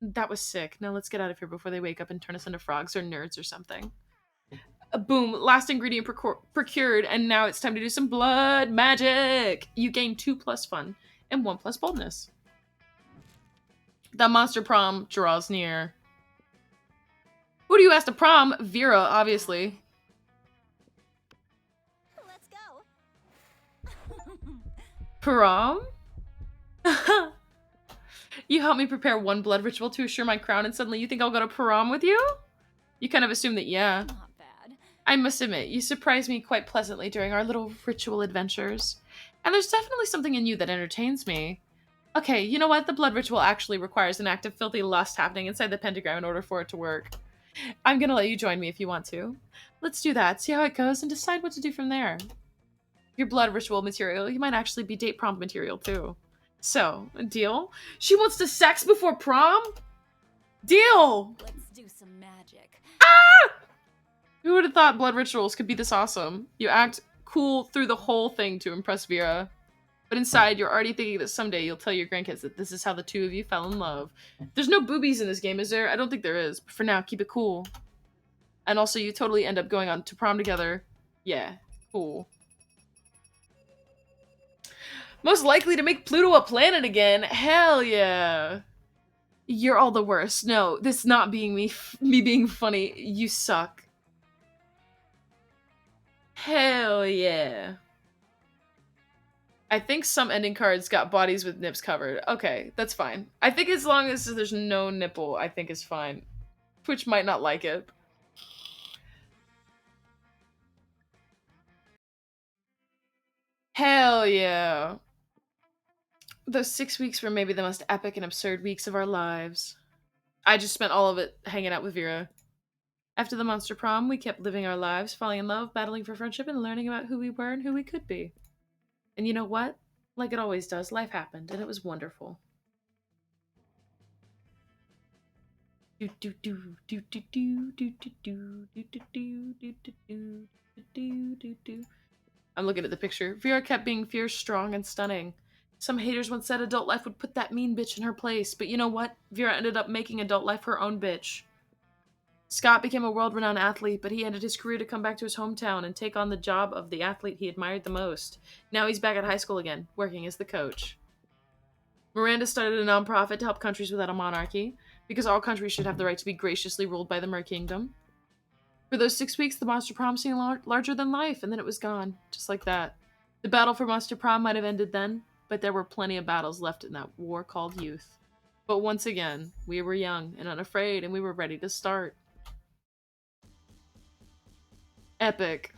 That was sick. Now let's get out of here before they wake up and turn us into frogs or nerds or something. Boom, last ingredient procured, and now it's time to do some blood magic! You gain 2+ fun and 1+ boldness. The monster prom draws near. Who do you ask to prom? Vera, obviously. Let's go. Prom? You helped me prepare one blood ritual to assure my crown, and suddenly you think I'll go to prom with you? You kind of assume that, yeah. Not bad. I must admit, you surprised me quite pleasantly during our little ritual adventures. And there's definitely something in you that entertains me. Okay, you know what? The blood ritual actually requires an act of filthy lust happening inside the pentagram in order for it to work. I'm gonna let you join me if you want to. Let's do that, see how it goes, and decide what to do from there. Your blood ritual material, you might actually be date prom material too. So, a deal? She wants to sex before prom? Deal! Let's do some magic. Ah! Who would have thought blood rituals could be this awesome? You act cool through the whole thing to impress Vera. But inside, you're already thinking that someday you'll tell your grandkids that this is how the two of you fell in love. There's no boobies in this game, is there? I don't think there is. But for now, keep it cool. And also, you totally end up going on to prom together. Yeah, cool. Most likely to make Pluto a planet again. Hell yeah. You're all the worst. No, this not being me being funny. You suck. Hell yeah. I think some ending cards got bodies with nips covered. Okay, that's fine. I think as long as there's no nipple, I think is fine. Twitch might not like it. Hell yeah. Those 6 weeks were maybe the most epic and absurd weeks of our lives. I just spent all of it hanging out with Vera. After the monster prom, we kept living our lives, falling in love, battling for friendship, and learning about who we were and who we could be. And you know what? Like it always does, life happened, and it was wonderful. Do do do do do do do do do do do do do do do do do. I'm looking at the picture. Vera kept being fierce, strong, and stunning. Some haters once said adult life would put that mean bitch in her place, but you know what? Vera ended up making adult life her own bitch. Scott became a world-renowned athlete, but he ended his career to come back to his hometown and take on the job of the athlete he admired the most. Now he's back at high school again, working as the coach. Miranda started a nonprofit to help countries without a monarchy, because all countries should have the right to be graciously ruled by the Mer Kingdom. For those 6 weeks, the Monster Prom seemed larger than life, and then it was gone, just like that. The battle for Monster Prom might have ended then, but there were plenty of battles left in that war called youth. But once again, we were young and unafraid, and we were ready to start. Epic.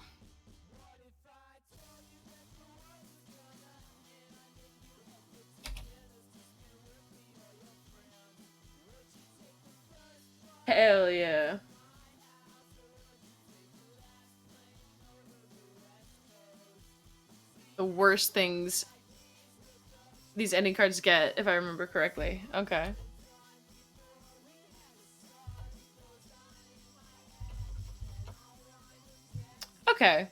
Hell yeah. The worst things these ending cards get, if I remember correctly. Okay. Okay.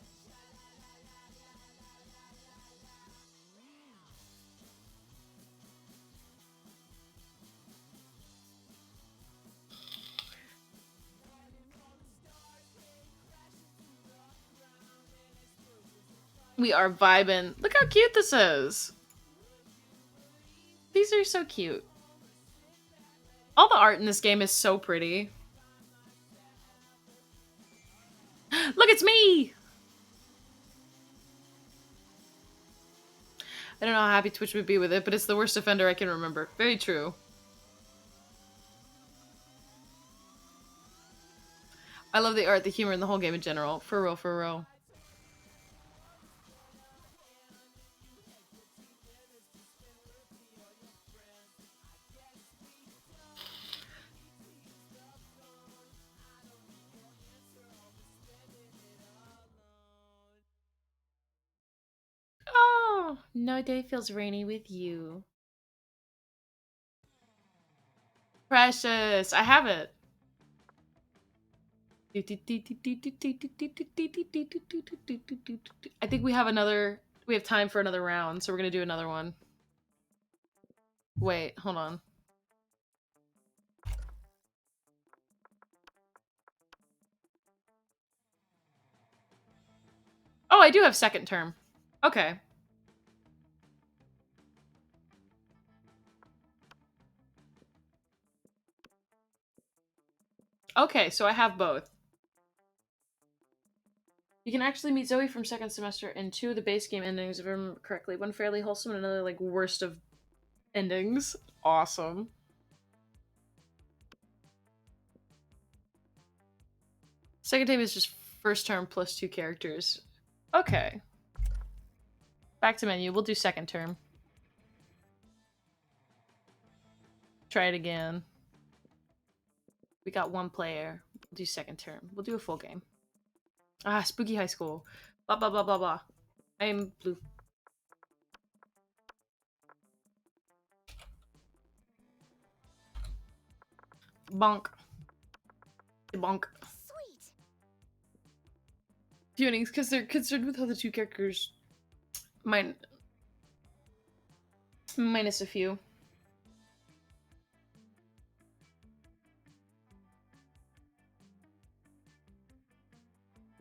We are vibing. Look how cute this is. These are so cute. All the art in this game is so pretty. Look, it's me! I don't know how happy Twitch would be with it, but it's the worst offender I can remember. Very true. I love the art, the humor, and the whole game in general. For real, for real. Oh, no day feels rainy with you. Precious. I have it. I think we have another. We have time for another round, so we're gonna do another one. Wait, hold on. Oh, I do have second term. Okay. Okay, so I have both. You can actually meet Zoe from second semester in two of the base game endings, if I remember correctly. One fairly wholesome and another, like, worst of endings. Awesome. Second time is just first term plus 2 characters. Okay. Back to menu. We'll do second term. Try it again. We got one player. We'll do second term. We'll do a full game. Ah, spooky high school. Blah, blah, blah, blah, blah. I'm blue. Bonk. Bonk. Sweet. Tunings, because they're concerned with how the two characters minus a few.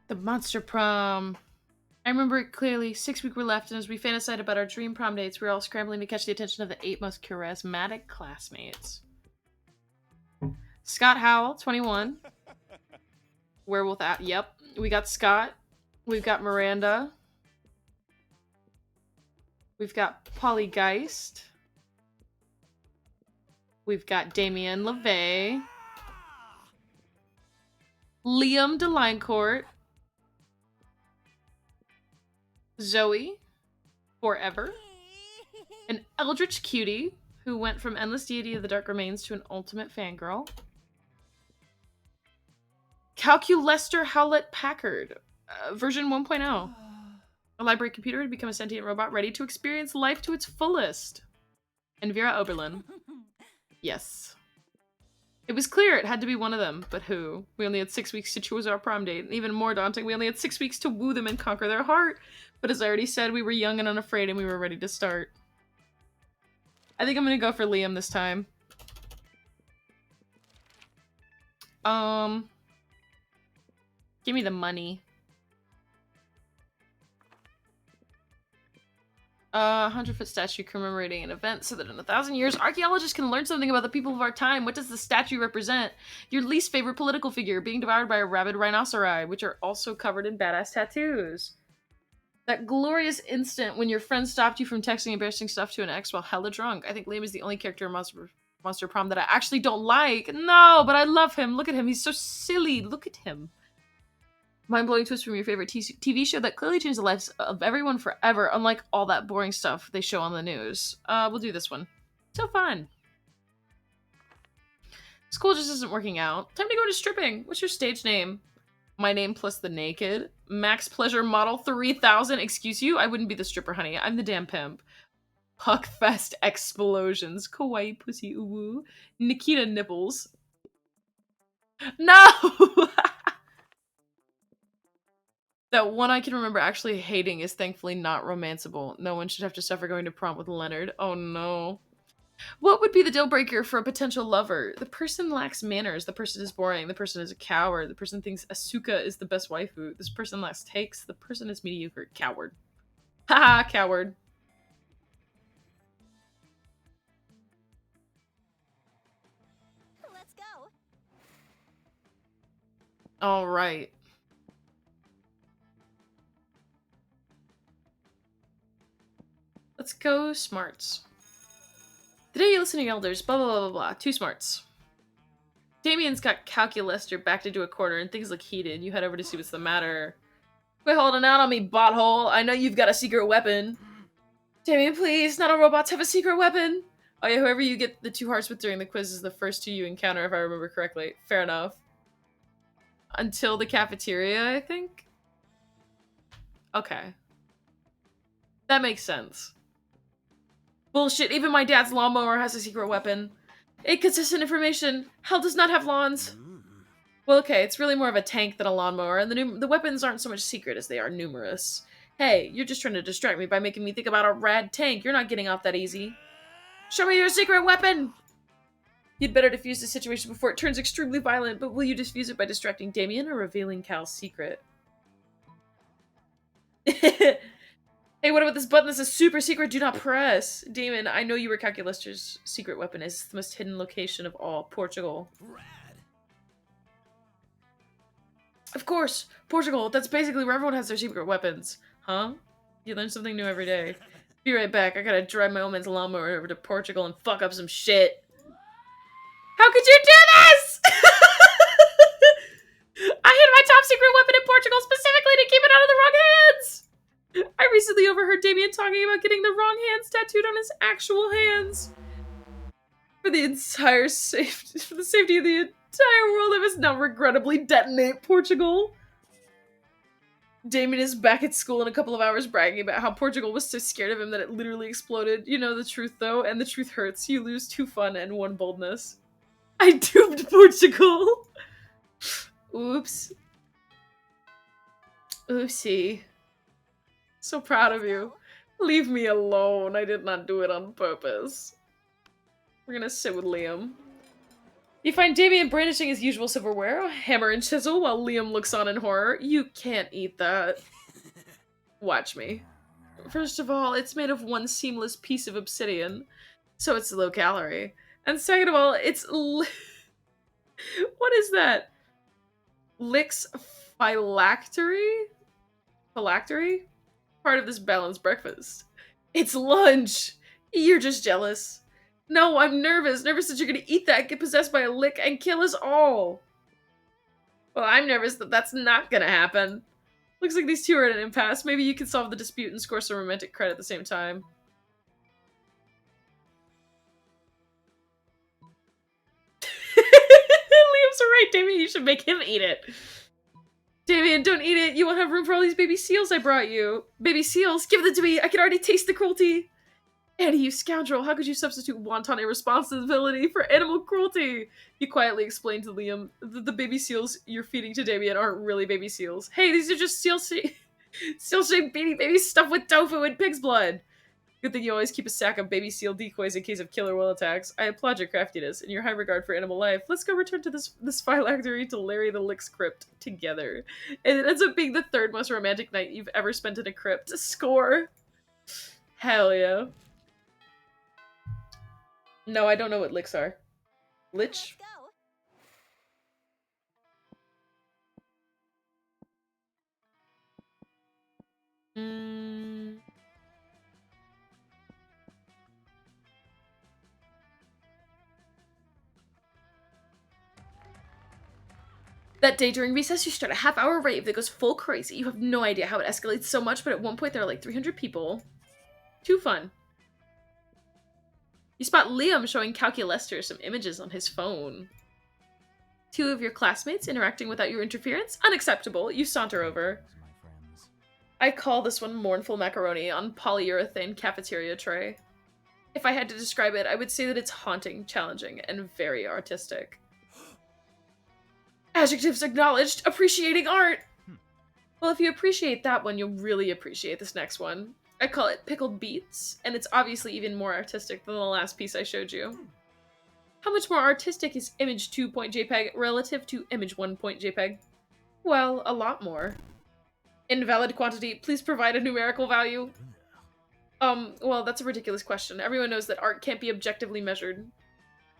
The monster prom. I remember it clearly. 6 weeks were left, and as we fantasized about our dream prom dates, we were all scrambling to catch the attention of the 8 most charismatic classmates. Scott Howell, 21. Werewolf app. Yep. We got Scott. We've got Miranda. We've got Polygeist. We've got Damien LeVay. Liam DeLinecourt. Zoe. Forever. An eldritch cutie who went from endless deity of the dark remains to an ultimate fangirl. Calculester Howlett Packard, version 1.0. A library computer had become a sentient robot ready to experience life to its fullest. And Vera Oberlin. Yes. It was clear it had to be one of them, but who? We only had 6 weeks to choose our prom date. And even more daunting, we only had 6 weeks to woo them and conquer their heart. But as I already said, we were young and unafraid and we were ready to start. I think I'm gonna go for Liam this time. Give me the money. 100-foot statue commemorating an event so that in 1,000 years, archaeologists can learn something about the people of our time. What does the statue represent? Your least favorite political figure being devoured by a rabid rhinoceri, which are also covered in badass tattoos. That glorious instant when your friend stopped you from texting embarrassing stuff to an ex while hella drunk. I think Liam is the only character in Monster Prom that I actually don't like. No, but I love him. Look at him. He's so silly. Look at him. Mind-blowing twist from your favorite TV show that clearly changed the lives of everyone forever, unlike all that boring stuff they show on the news. We'll do this one. So fun. School just isn't working out. Time to go to stripping. What's your stage name? My name plus the naked. Max Pleasure Model 3000. Excuse you? I wouldn't be the stripper, honey. I'm the damn pimp. Puckfest Explosions. Kawaii Pussy Uwu. Nikita Nipples. No! That one I can remember actually hating is thankfully not romanceable. No one should have to suffer going to prom with Leonard. Oh no. What would be the deal breaker for a potential lover? The person lacks manners. The person is boring. The person is a coward. The person thinks Asuka is the best waifu. This person lacks takes. The person is mediocre. Coward. Haha, coward. Let's go. All right. Let's go smarts. Today you listening elders, blah blah blah blah blah. 2 smarts. Damien's got Calculester backed into a corner and things look heated. You head over to see what's the matter. Quit holding out on me, butthole. I know you've got a secret weapon. Damien, please. Not all robots have a secret weapon. Oh yeah, whoever you get the 2 hearts with during the quiz is the first 2 you encounter, if I remember correctly. Fair enough. Until the cafeteria, I think? Okay. That makes sense. Bullshit, even my dad's lawnmower has a secret weapon. Inconsistent information. Hell does not have lawns. Well, okay, it's really more of a tank than a lawnmower, and the weapons aren't so much secret as they are numerous. Hey, you're just trying to distract me by making me think about a rad tank. You're not getting off that easy. Show me your secret weapon! You'd better defuse the situation before it turns extremely violent, but will you defuse it by distracting Damien or revealing Cal's secret? Hey, what about this button that says super secret, do not press? Damon, I know you were Calculester's secret weapon. It's the most hidden location of all. Portugal. Rad. Of course, Portugal. That's basically where everyone has their secret weapons. Huh? You learn something new every day. Be right back. I gotta drive my old man's lawnmower over to Portugal and fuck up some shit. How could you do this? I hid my top secret weapon in Portugal specifically to keep it out of the wrong hands. I recently overheard Damien talking about getting the wrong hands tattooed on his actual hands. For the safety of the entire world, I must now regrettably detonate Portugal. Damien is back at school in a couple of hours bragging about how Portugal was so scared of him that it literally exploded. You know the truth though, and the truth hurts. You lose 2 fun and 1 boldness. I doomed Portugal! Oops. Oopsie. So proud of you. Leave me alone. I did not do it on purpose. We're gonna sit with Liam. You find Damien brandishing his usual silverware, a hammer and chisel, while Liam looks on in horror. You can't eat that. Watch me. First of all, it's made of 1 seamless piece of obsidian, so it's low calorie. And second of all, it's what is that? Lix phylactery? Phylactery? Part of this balanced breakfast. It's lunch! You're just jealous. No, I'm nervous. Nervous that you're gonna eat that, get possessed by a lick, and kill us all. Well, I'm nervous that that's not gonna happen. Looks like these two are at an impasse. Maybe you can solve the dispute and score some romantic credit at the same time. Liam's right, Damien. You should make him eat it. Damien, don't eat it. You won't have room for all these baby seals I brought you. Baby seals? Give them to me. I can already taste the cruelty. Annie, you scoundrel. How could you substitute wanton irresponsibility for animal cruelty? You quietly explained to Liam that the baby seals you're feeding to Damien aren't really baby seals. Hey, these are just seal-shaped babies stuffed with tofu and pig's blood. Good thing you always keep a sack of baby seal decoys in case of killer whale attacks. I applaud your craftiness and your high regard for animal life. Let's go return to this phylactery to Larry the Lick's crypt together. And it ends up being the third most romantic night you've ever spent in a crypt. Score! Hell yeah. No, I don't know what licks are. Lich? Mm. That day during recess, you start a half-hour rave that goes full crazy. You have no idea how it escalates so much, but at one point there are like 300 people. Too fun. You spot Liam showing Calculester some images on his phone. Two of your classmates interacting without your interference? Unacceptable. You saunter over. I call this one mournful macaroni on polyurethane cafeteria tray. If I had to describe it, I would say that it's haunting, challenging, and very artistic. Adjectives acknowledged. Appreciating art! Well, if you appreciate that one, you'll really appreciate this next one. I call it Pickled Beets, and it's obviously even more artistic than the last piece I showed you. How much more artistic is image 2.jpg relative to image 1.jpg? Well, a lot more. Invalid quantity, please provide a numerical value. Well, that's a ridiculous question. Everyone knows that art can't be objectively measured.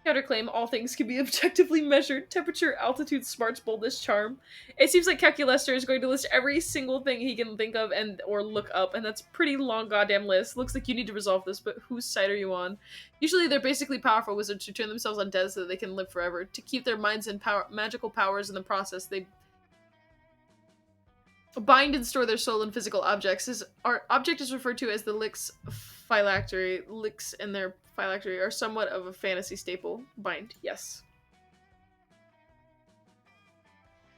Counterclaim, all things can be objectively measured. Temperature, altitude, smarts, boldness, charm. It seems like Calculester is going to list every single thing he can think of or look up, and that's a pretty long goddamn list. Looks like you need to resolve this, but whose side are you on? Usually they're basically powerful wizards who turn themselves undead so that they can live forever. To keep their minds and magical powers in the process, they bind and store their soul in physical objects. Our object is referred to as the Lick's phylactery. Licks and their phylactery are somewhat of a fantasy staple. Bind, yes.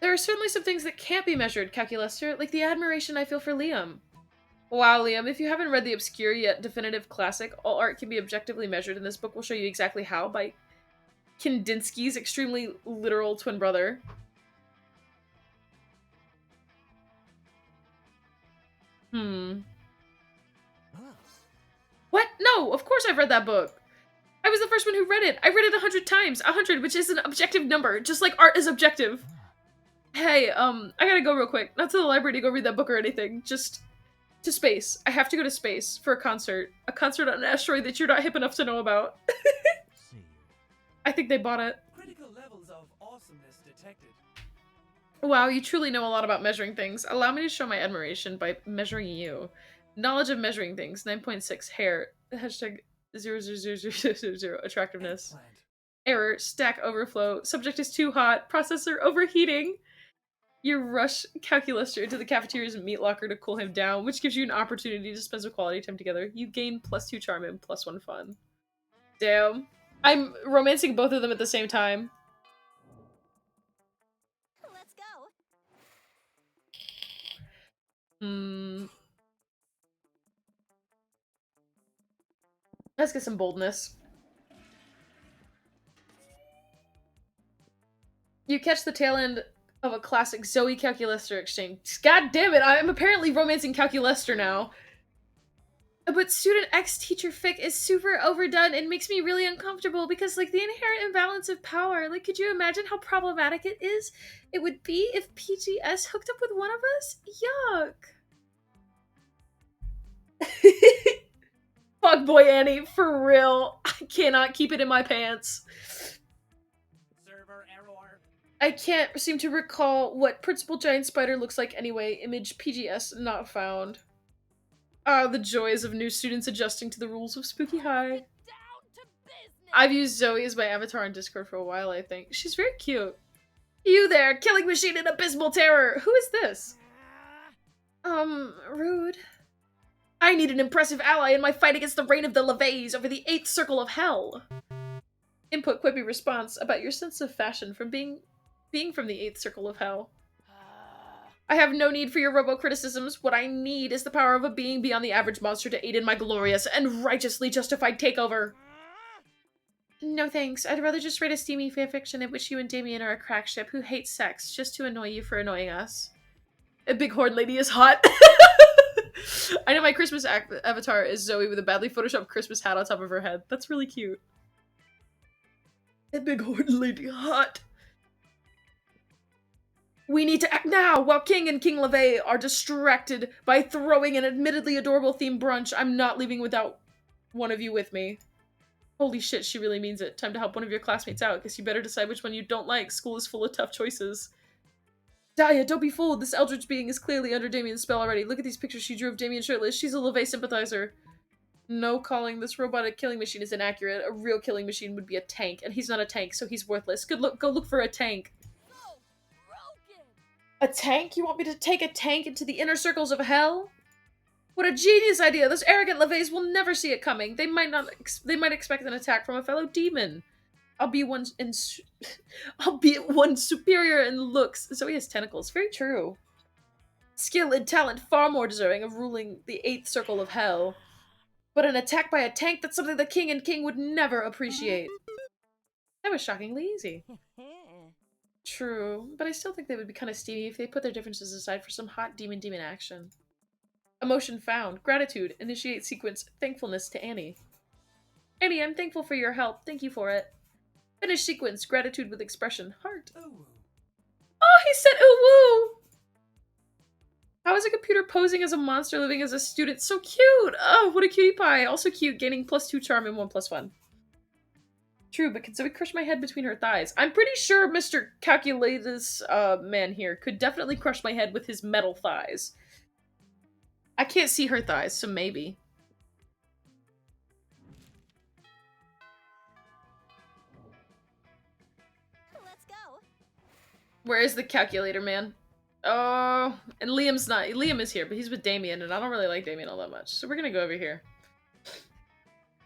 There are certainly some things that can't be measured, Calculester, like the admiration I feel for Liam. Wow, Liam, if you haven't read the obscure yet definitive classic, All Art Can Be Objectively Measured, and this book will show you exactly how by Kandinsky's extremely literal twin brother. What? No, of course I've read that book. I was the first one who read it. I read it 100 times. 100, which is an objective number, just like art is objective. Hey, I gotta go real quick. Not to the library to go read that book or anything. Just to space. I have to go to space for a concert. A concert on an asteroid that you're not hip enough to know about. I think they bought it. Critical levels of awesomeness detected. Wow, you truly know a lot about measuring things. Allow me to show my admiration by measuring you. Knowledge of measuring things. 9.6. Hair. Hashtag 00000 attractiveness. Error. Stack overflow. Subject is too hot. Processor overheating. You rush Calculester into the cafeteria's meat locker to cool him down, which gives you an opportunity to spend some quality time together. You gain +2 charm and +1 fun. Damn. I'm romancing both of them at the same time. Let's go. Let's get some boldness. You catch the tail end of a classic Zoe Calculester exchange. God damn it, I'm apparently romancing Calculester now. But student X teacher fic is super overdone and makes me really uncomfortable because, like, the inherent imbalance of power. Like, could you imagine how problematic it would be if PGS hooked up with one of us? Yuck. Fuck boy Annie, for real. I cannot keep it in my pants. Server error. I can't seem to recall what Principal Giant Spider looks like anyway. Image PGS not found. Ah, the joys of new students adjusting to the rules of Spooky High. Down to business. I've used Zoe as my avatar on Discord for a while, I think. She's very cute. You there, killing machine and abysmal terror! Who is this? Rude. I need an impressive ally in my fight against the reign of the LeVays over the 8th circle of hell. Input quippy response about your sense of fashion from being from the 8th circle of hell. I have no need for your robo-criticisms. What I need is the power of a being beyond the average monster to aid in my glorious and righteously justified takeover. No thanks. I'd rather just write a steamy fanfiction in which you and Damien are a crack ship who hates sex just to annoy you for annoying us. A big horn lady is hot. I know my Christmas avatar is Zoe with a badly photoshopped Christmas hat on top of her head. That's really cute. A big horn lady hot. We need to act now while King and King LeVay are distracted by throwing an admittedly adorable themed brunch. I'm not leaving without one of you with me. Holy shit, she really means it. Time to help one of your classmates out. Guess you better decide which one you don't like. School is full of tough choices. Dahlia, don't be fooled. This eldritch being is clearly under Damien's spell already. Look at these pictures she drew of Damien shirtless. She's a LeVay sympathizer. No, calling this robotic killing machine is inaccurate. A real killing machine would be a tank, and he's not a tank, so he's worthless. Go look for a tank. So broken. A tank? You want me to take a tank into the inner circles of hell? What a genius idea! Those arrogant LeVays will never see it coming. They might expect an attack from a fellow demon. I'll be one superior in looks. Zoe has tentacles. Very true. Skill and talent far more deserving of ruling the 8th circle of hell. But an attack by a tank, that's something the king and king would never appreciate. That was shockingly easy. True, but I still think they would be kind of steamy if they put their differences aside for some hot demon action. Emotion found. Gratitude. Initiate sequence. Thankfulness to Annie. Annie, I'm thankful for your help. Thank you for it. Finish sequence. Gratitude with expression. Heart. Ooh. Oh, he said ooh woo! How is a computer posing as a monster living as a student? So cute! Oh, what a cutie pie. Also cute, gaining +2 charm and 1 + 1. True, but can Zoe crush my head between her thighs? I'm pretty sure Mr. Calculatus man here could definitely crush my head with his metal thighs. I can't see her thighs, so maybe. Let's go. Where is the calculator man? Oh, and Liam's not. Liam is here, but he's with Damien, and I don't really like Damien all that much. So we're gonna go over here.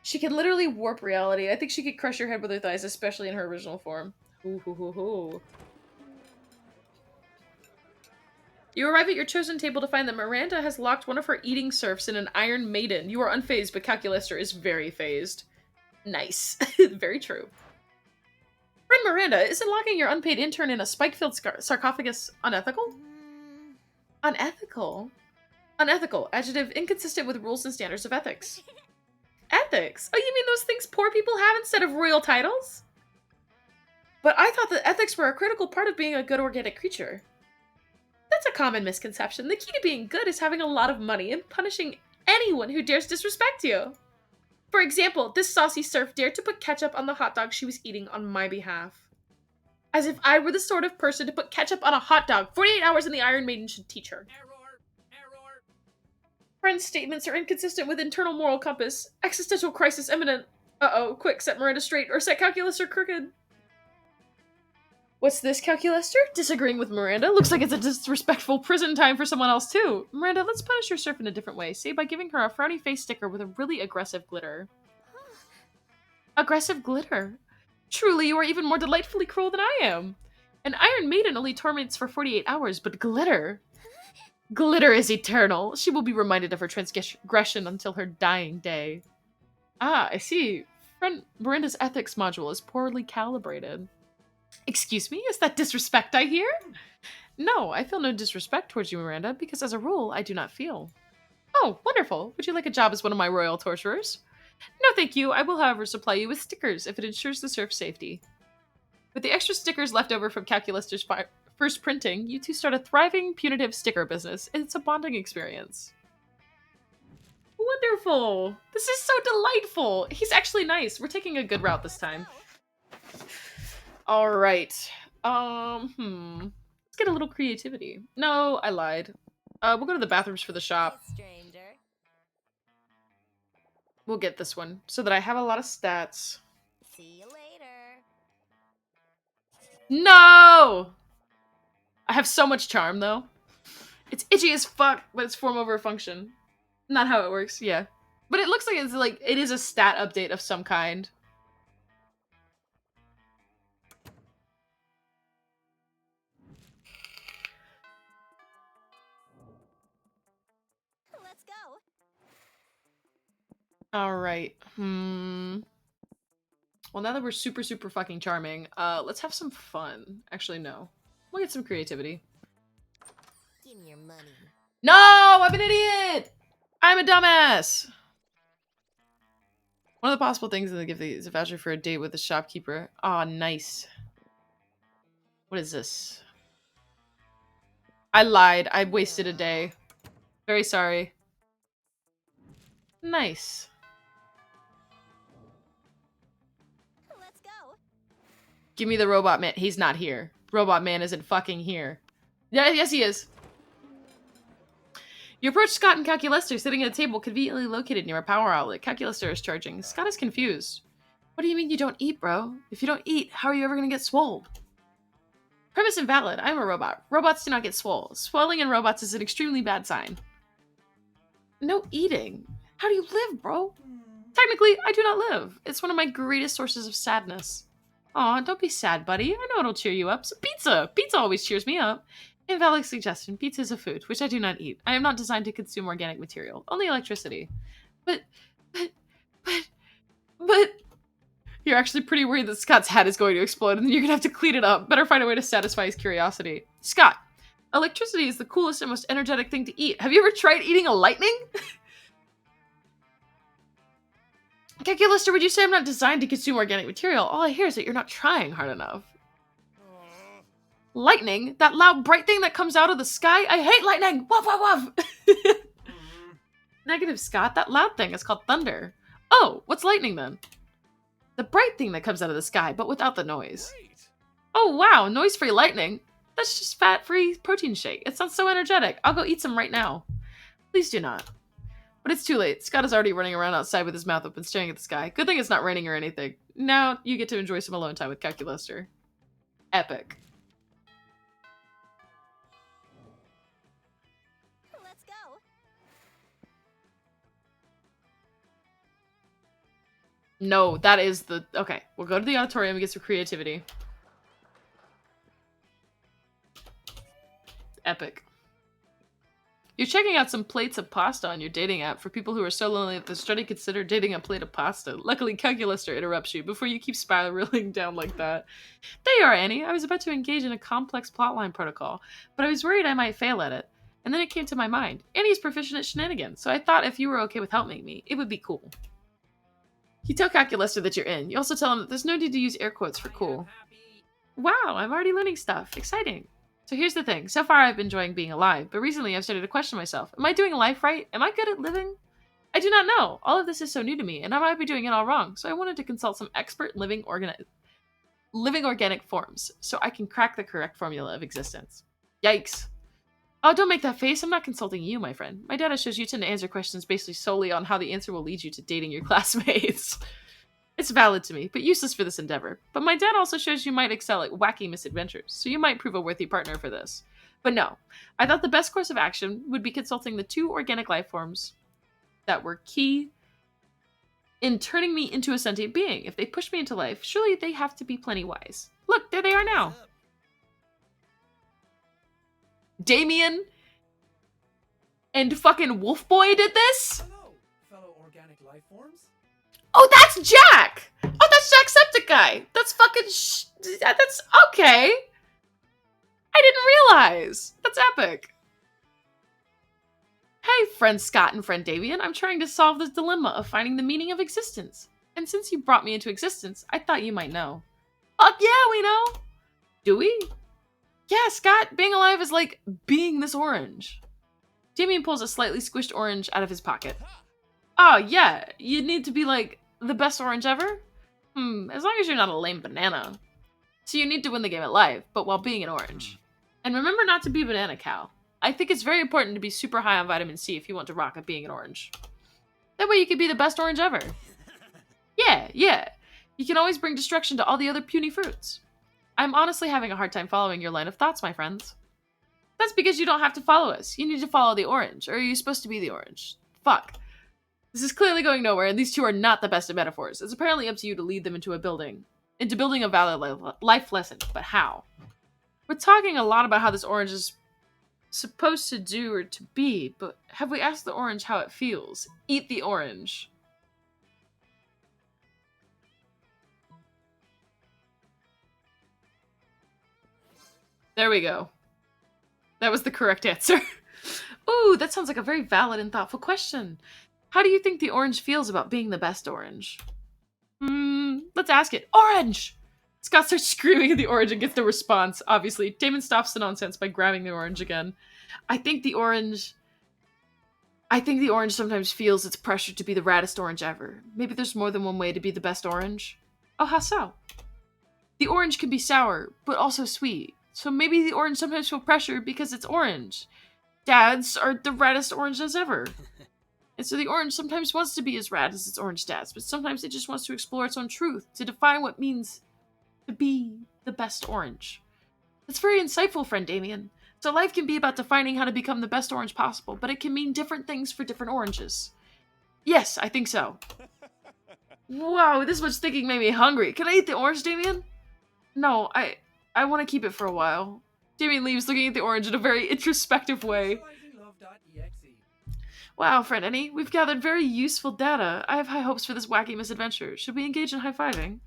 She can literally warp reality. I think she could crush your head with her thighs, especially in her original form. Ooh, hoo, hoo, hoo. You arrive at your chosen table to find that Miranda has locked one of her eating serfs in an Iron Maiden. You are unfazed, but Calculaster is very phased. Nice. Very true. Friend Miranda, isn't locking your unpaid intern in a spike-filled sarcophagus unethical? Unethical? Unethical. Adjective inconsistent with rules and standards of ethics. Ethics? Oh, you mean those things poor people have instead of royal titles? But I thought that ethics were a critical part of being a good organic creature. That's a common misconception. The key to being good is having a lot of money and punishing anyone who dares disrespect you. For example, this saucy serf dared to put ketchup on the hot dog she was eating on my behalf. As if I were the sort of person to put ketchup on a hot dog. 48 hours in the Iron Maiden should teach her. Error. Friend's statements are inconsistent with internal moral compass. Existential crisis imminent. Uh-oh, quick, set Miranda straight, or set Calculaster crooked. What's this, Calculaster? Disagreeing with Miranda? Looks like it's a disrespectful prison time for someone else, too. Miranda, let's punish your serf in a different way. Say by giving her a frowny face sticker with a really aggressive glitter. Aggressive glitter? Truly, you are even more delightfully cruel than I am. An Iron Maiden only torments for 48 hours, but glitter... Glitter is eternal. She will be reminded of her transgression until her dying day. Ah, I see. Friend Miranda's ethics module is poorly calibrated. Excuse me? Is that disrespect I hear? No, I feel no disrespect towards you, Miranda, because as a rule, I do not feel. Oh, wonderful. Would you like a job as one of my royal torturers? No, thank you. I will, however, supply you with stickers if it ensures the serf's safety. With the extra stickers left over from Calculaster's first printing, you two start a thriving, punitive sticker business. It's a bonding experience. Wonderful. This is so delightful. He's actually nice. We're taking a good route this time. All right. Let's get a little creativity. No, I lied. We'll go to the bathrooms for the shop. Stranger. We'll get this one so that I have a lot of stats. See you later. No! I have so much charm, though. It's itchy as fuck, but it's form over function. Not how it works, yeah. But it looks like it is a stat update of some kind. Let's go. Alright. Well, now that we're super, super fucking charming, let's have some fun. Actually, no. We'll get some creativity. Give me your money. No! I'm an idiot! I'm a dumbass! One of the possible things in the gift is a voucher for a date with the shopkeeper. Aw, nice. What is this? I lied. I wasted a day. Very sorry. Nice. Let's go. Give me the robot man. He's not here. Robot man isn't fucking here. Yeah, yes he is. You approach Scott and Calculester sitting at a table conveniently located near a power outlet. Calculester is charging. Scott is confused. What do you mean you don't eat, bro? If you don't eat, how are you ever gonna get swole? Premise invalid. I'm a robot. Robots do not get swole. Swelling in robots is an extremely bad sign. No eating. How do you live, bro? Technically, I do not live. It's one of my greatest sources of sadness. Aw, don't be sad, buddy. I know it'll cheer you up. So pizza! Pizza always cheers me up. Invalid suggestion. Pizza is a food, which I do not eat. I am not designed to consume organic material. Only electricity. But... You're actually pretty worried that Scott's hat is going to explode and then you're gonna have to clean it up. Better find a way to satisfy his curiosity. Scott, electricity is the coolest and most energetic thing to eat. Have you ever tried eating a lightning? Calculester, would you say I'm not designed to consume organic material? All I hear is that you're not trying hard enough. Lightning? That loud, bright thing that comes out of the sky? I hate lightning! Wuff, wuff, wuff! Negative, Scott. That loud thing is called thunder. Oh, what's lightning then? The bright thing that comes out of the sky, but without the noise. Great. Oh, wow. Noise-free lightning? That's just fat-free protein shake. It sounds so energetic. I'll go eat some right now. Please do not. But it's too late. Scott is already running around outside with his mouth open, staring at the sky. Good thing it's not raining or anything. Now you get to enjoy some alone time with Calculester. Epic. Let's go. No, that is the... Okay, we'll go to the auditorium and get some creativity. Epic. You're checking out some plates of pasta on your dating app. For people who are so lonely that they're starting to consider dating a plate of pasta. Luckily, Calculester interrupts you before you keep spiraling down like that. There you are, Annie. I was about to engage in a complex plotline protocol, but I was worried I might fail at it. And then it came to my mind. Annie's proficient at shenanigans, so I thought if you were okay with helping me, it would be cool. You tell Calculester that you're in. You also tell him that there's no need to use air quotes for cool. Wow, I'm already learning stuff. Exciting. So here's the thing. So far I've been enjoying being alive, but recently I've started to question myself. Am I doing life right? Am I good at living? I do not know. All of this is so new to me, and I might be doing it all wrong, so I wanted to consult some expert living organic forms, so I can crack the correct formula of existence. Yikes. Oh, don't make that face. I'm not consulting you, my friend. My data shows you tend to answer questions basically solely on how the answer will lead you to dating your classmates. It's valid to me, but useless for this endeavor. But my dad also shows you might excel at wacky misadventures, so you might prove a worthy partner for this. But no, I thought the best course of action would be consulting the 2 organic life forms that were key in turning me into a sentient being. If they push me into life, surely they have to be plenty wise. Look, there they are now. Damien and fucking Wolf Boy did this? Hello, fellow organic life forms. Oh, that's Jack! Oh, that's Jacksepticeye! That's fucking that's okay. I didn't realize. That's epic. Hey, friend Scott and friend Davian. I'm trying to solve this dilemma of finding the meaning of existence. And since you brought me into existence, I thought you might know. Fuck yeah, we know! Do we? Yeah, Scott, being alive is like being this orange. Damien pulls a slightly squished orange out of his pocket. Oh, yeah, you need to be like the best orange ever? As long as you're not a lame banana. So you need to win the game at life, but while being an orange. And remember not to be banana cow. I think it's very important to be super high on vitamin C if you want to rock at being an orange. That way you can be the best orange ever. Yeah. You can always bring destruction to all the other puny fruits. I'm honestly having a hard time following your line of thoughts, my friends. That's because you don't have to follow us. You need to follow the orange, or are you supposed to be the orange? Fuck. This is clearly going nowhere, and these two are not the best at metaphors. It's apparently up to you to lead them into building a valid life lesson. But how? We're talking a lot about how this orange is supposed to do or to be, but have we asked the orange how it feels? Eat the orange. There we go. That was the correct answer. Ooh, that sounds like a very valid and thoughtful question. How do you think the orange feels about being the best orange? Let's ask it. Orange! Scott starts screaming at the orange and gets the response, obviously. Damon stops the nonsense by grabbing the orange again. I think the orange sometimes feels its pressure to be the raddest orange ever. Maybe there's more than one way to be the best orange. Oh, how so? The orange can be sour, but also sweet. So maybe the orange sometimes feel pressure because it's orange. Dads are the raddest oranges ever. And so the orange sometimes wants to be as rad as its orange dads, but sometimes it just wants to explore its own truth, to define what it means to be the best orange. That's very insightful, friend Damien. So life can be about defining how to become the best orange possible, but it can mean different things for different oranges. Yes, I think so. Wow, this much thinking made me hungry. Can I eat the orange, Damien? No, I want to keep it for a while. Damien leaves looking at the orange in a very introspective way. Wow, friend Annie, we've gathered very useful data. I have high hopes for this wacky misadventure. Should we engage in high-fiving?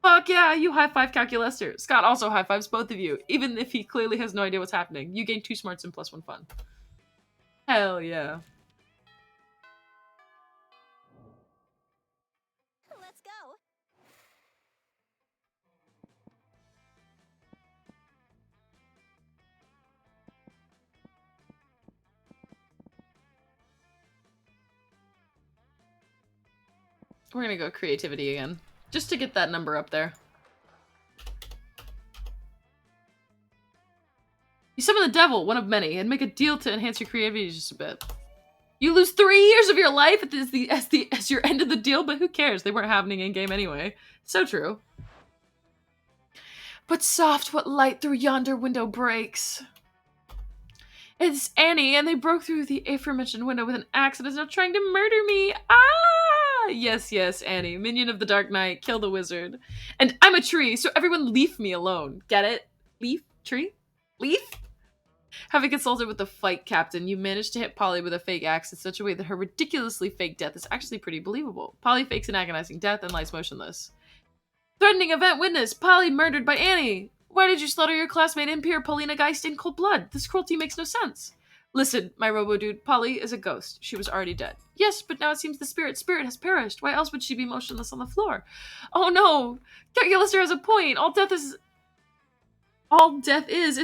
Fuck yeah, you high-five Calculester. Scott also high-fives both of you, even if he clearly has no idea what's happening. You gain 2 smarts and +1 fun. Hell yeah. Let's go. We're gonna go creativity again, just to get that number up there. You summon the devil, one of many, and make a deal to enhance your creativity just a bit. You lose 3 years of your life as your end of the deal, but who cares? They weren't happening in-game anyway. So true. But soft, what light through yonder window breaks? It's Annie, and they broke through the aforementioned window with an axe and is now trying to murder me. Ah! Yes, Annie. Minion of the Dark Knight. Kill the wizard. And I'm a tree, so everyone leave me alone. Get it? Leaf? Tree? Leaf? Having consulted with the fight captain, you managed to hit Polly with a fake axe in such a way that her ridiculously fake death is actually pretty believable. Polly fakes an agonizing death and lies motionless. Threatening event witness! Polly murdered by Annie! Why did you slaughter your classmate impure Paulina Geist in cold blood? This cruelty makes no sense. Listen, my robo-dude, Polly is a ghost. She was already dead. Yes, but now it seems the spirit has perished. Why else would she be motionless on the floor? Oh no! Calculister has a point! All death is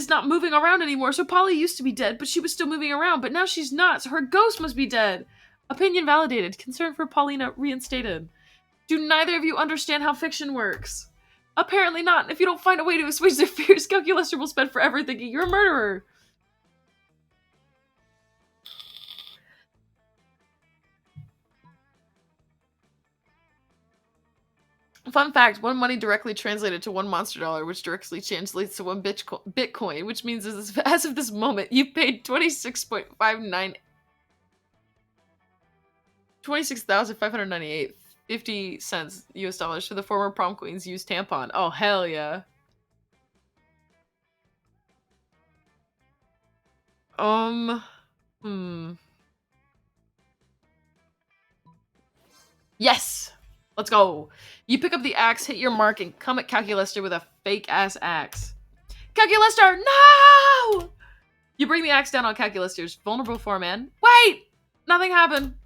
not moving around anymore, so Polly used to be dead, but she was still moving around, but now she's not, so her ghost must be dead. Opinion validated. Concern for Paulina reinstated. Do neither of you understand how fiction works? Apparently not. If you don't find a way to assuage their fears, Calculister will spend forever thinking you're a murderer. Fun fact, one money directly translated to one monster dollar, which directly translates to one Bitcoin, which means as of this moment, you've paid 26,598.50 US dollars for the former prom queen's used tampon. Oh, hell yeah. Yes! Let's go. You pick up the axe, hit your mark, and come at Calculister with a fake-ass axe. Calculister, no! You bring the axe down on Calculister's vulnerable foreman. Wait! Nothing happened.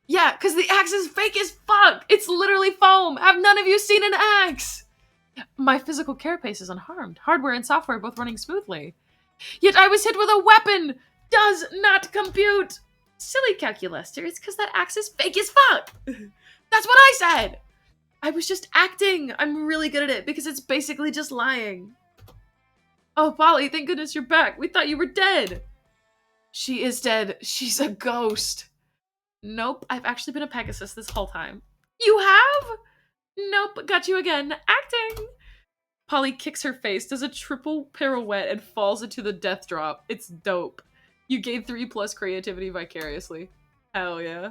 Yeah, because the axe is fake as fuck! It's literally foam! Have none of you seen an axe? My physical carapace is unharmed. Hardware and software both running smoothly. Yet I was hit with a weapon! Does not compute! Silly Calculister, it's because that axe is fake as fuck! That's what I said! I was just acting! I'm really good at it because it's basically just lying. Oh, Polly, thank goodness you're back. We thought you were dead. She is dead. She's a ghost. Nope, I've actually been a Pegasus this whole time. You have? Nope, got you again. Acting! Polly kicks her face, does a triple pirouette, and falls into the death drop. It's dope. You gain 3+ creativity vicariously. Hell yeah.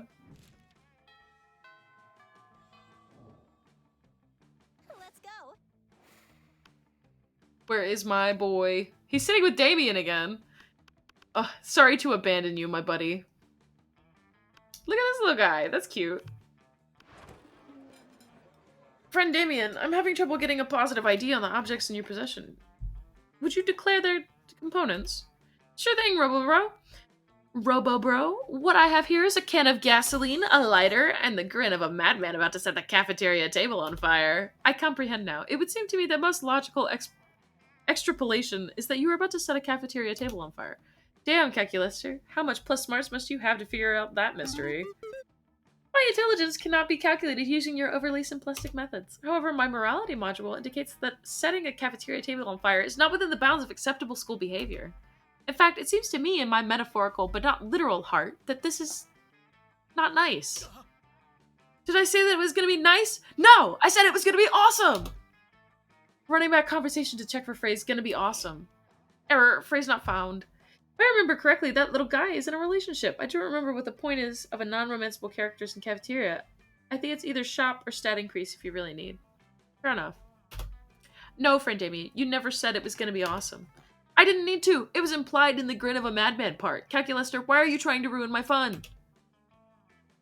Let's go. Where is my boy? He's sitting with Damien again. Sorry to abandon you, my buddy. Look at this little guy. That's cute. Friend Damien, I'm having trouble getting a positive ID on the objects in your possession. Would you declare their components? Sure thing, Robo-Bro. Robo-Bro, what I have here is a can of gasoline, a lighter, and the grin of a madman about to set the cafeteria table on fire. I comprehend now. It would seem to me that most logical extrapolation is that you are about to set a cafeteria table on fire. Damn, Calculator, how much plus smarts must you have to figure out that mystery? My intelligence cannot be calculated using your overly simplistic methods. However, my morality module indicates that setting a cafeteria table on fire is not within the bounds of acceptable school behavior. In fact, it seems to me in my metaphorical but not literal heart that this is not nice. Did I say that it was going to be nice? No! I said it was going to be awesome! Running back conversation to check for phrase gonna be awesome. Error, phrase not found. If I remember correctly, that little guy is in a relationship. I don't remember what the point is of a non-romanceable characters in cafeteria. I think it's either shop or stat increase if you really need. Fair enough. No, friend Amy, you never said it was gonna be awesome. I didn't need to. It was implied in the grin of a madman part. Calculaster, why are you trying to ruin my fun?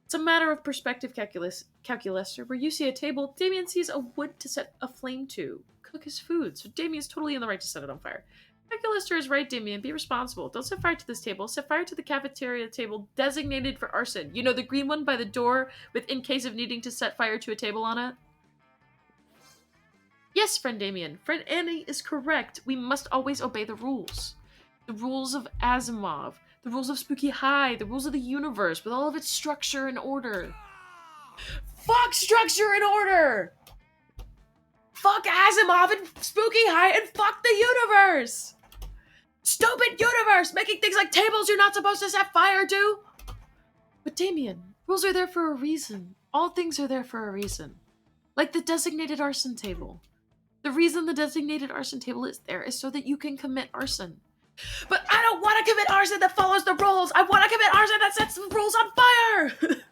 It's a matter of perspective, Calculaster. Where you see a table, Damien sees a wood to set a flame to. Cook his food, so Damien's totally in the right to set it on fire. Calculaster is right, Damien. Be responsible. Don't set fire to this table. Set fire to the cafeteria table designated for arson. You know, the green one by the door with in case of needing to set fire to a table on it? Yes, friend Damien. Friend Annie is correct. We must always obey the rules. The rules of Asimov. The rules of Spooky High. The rules of the universe with all of its structure and order. Fuck structure and order! Fuck Asimov and Spooky High and fuck the universe! Stupid universe! Making things like tables you're not supposed to set fire to! But Damien, rules are there for a reason. All things are there for a reason. Like the designated arson table. The reason the designated arson table is there is so that you can commit arson. But I don't want to commit arson that follows the rules! I want to commit arson that sets the rules on fire!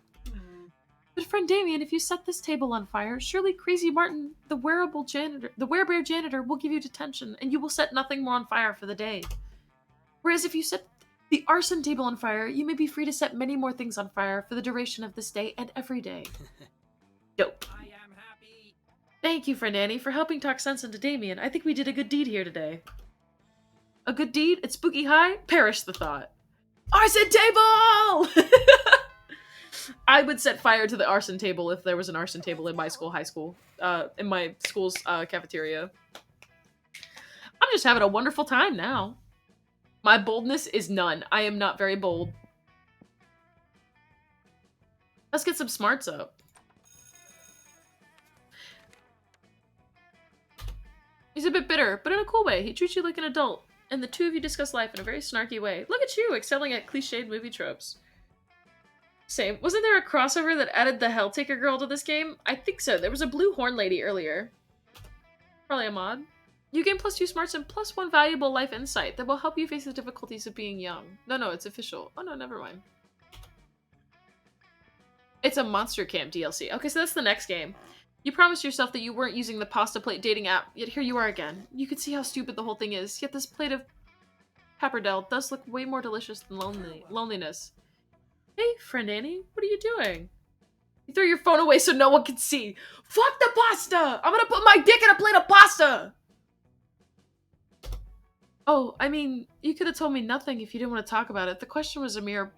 But friend Damien, if you set this table on fire, surely Crazy Martin, the werebear janitor, will give you detention, and you will set nothing more on fire for the day. Whereas if you set the arson table on fire, you may be free to set many more things on fire for the duration of this day and every day. Dope. I am happy. Thank you, friend Annie, for helping talk sense into Damien. I think we did a good deed here today. A good deed? At Spooky High? Perish the thought. Arson table! I would set fire to the arson table if there was an arson table in my school's cafeteria. I'm just having a wonderful time now. My boldness is none. I am not very bold. Let's get some smarts up. He's a bit bitter, but in a cool way. He treats you like an adult, and the two of you discuss life in a very snarky way. Look at you, excelling at cliched movie tropes. Same. Wasn't there a crossover that added the Helltaker girl to this game? I think so. There was a blue horn lady earlier. Probably a mod. You gain +2 smarts and +1 valuable life insight that will help you face the difficulties of being young. No, it's official. Oh no, never mind. It's a Monster Camp DLC. Okay, so that's the next game. You promised yourself that you weren't using the pasta plate dating app, yet here you are again. You can see how stupid the whole thing is, yet this plate of pappardelle does look way more delicious than loneliness. Hey, friend Annie, what are you doing? You threw your phone away so no one can see. Fuck the pasta! I'm gonna put my dick in a plate of pasta! Oh, I mean, you could have told me nothing if you didn't want to talk about it. The question was a mere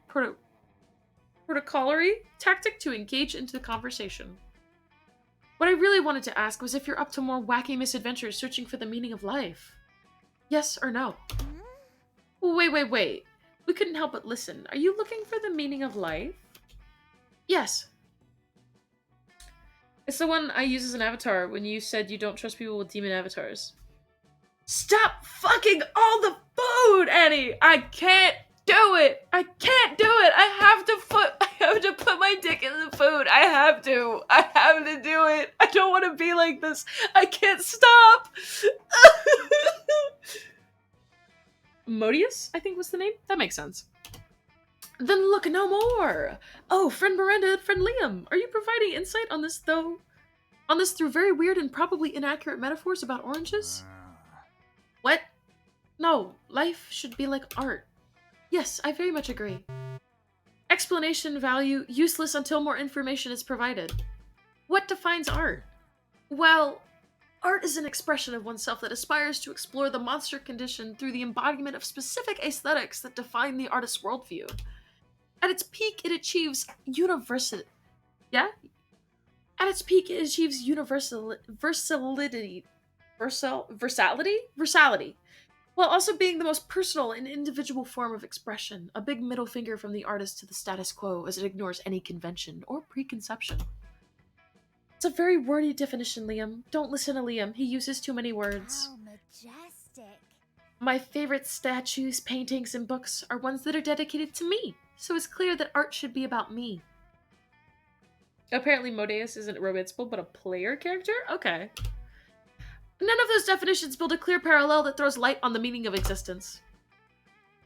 protocolary tactic to engage into the conversation. What I really wanted to ask was if you're up to more wacky misadventures searching for the meaning of life. Yes or no? Wait. We couldn't help but listen. Are you looking for the meaning of life? Yes. It's the one I use as an avatar when you said you don't trust people with demon avatars. Stop fucking all the food, Annie! I can't do it! I have to put dude, I have to. I have to do it. I don't want to be like this. I can't stop. Modius, I think was the name. That makes sense. Then look no more. Oh, friend Miranda and friend Liam, are you providing insight on this through very weird and probably inaccurate metaphors about oranges? What? No, life should be like art. Yes, I very much agree. Explanation value useless until more information is provided. What defines art? Well, art is an expression of oneself that aspires to explore the monster condition through the embodiment of specific aesthetics that define the artist's worldview. At its peak, it achieves versality, while also being the most personal and individual form of expression. A big middle finger from the artist to the status quo as it ignores any convention or preconception. It's a very wordy definition, Liam. Don't listen to Liam. He uses too many words. How majestic. My favorite statues, paintings, and books are ones that are dedicated to me, so it's clear that art should be about me. Apparently Modeus isn't romanceable, but a player character? Okay. None of those definitions build a clear parallel that throws light on the meaning of existence.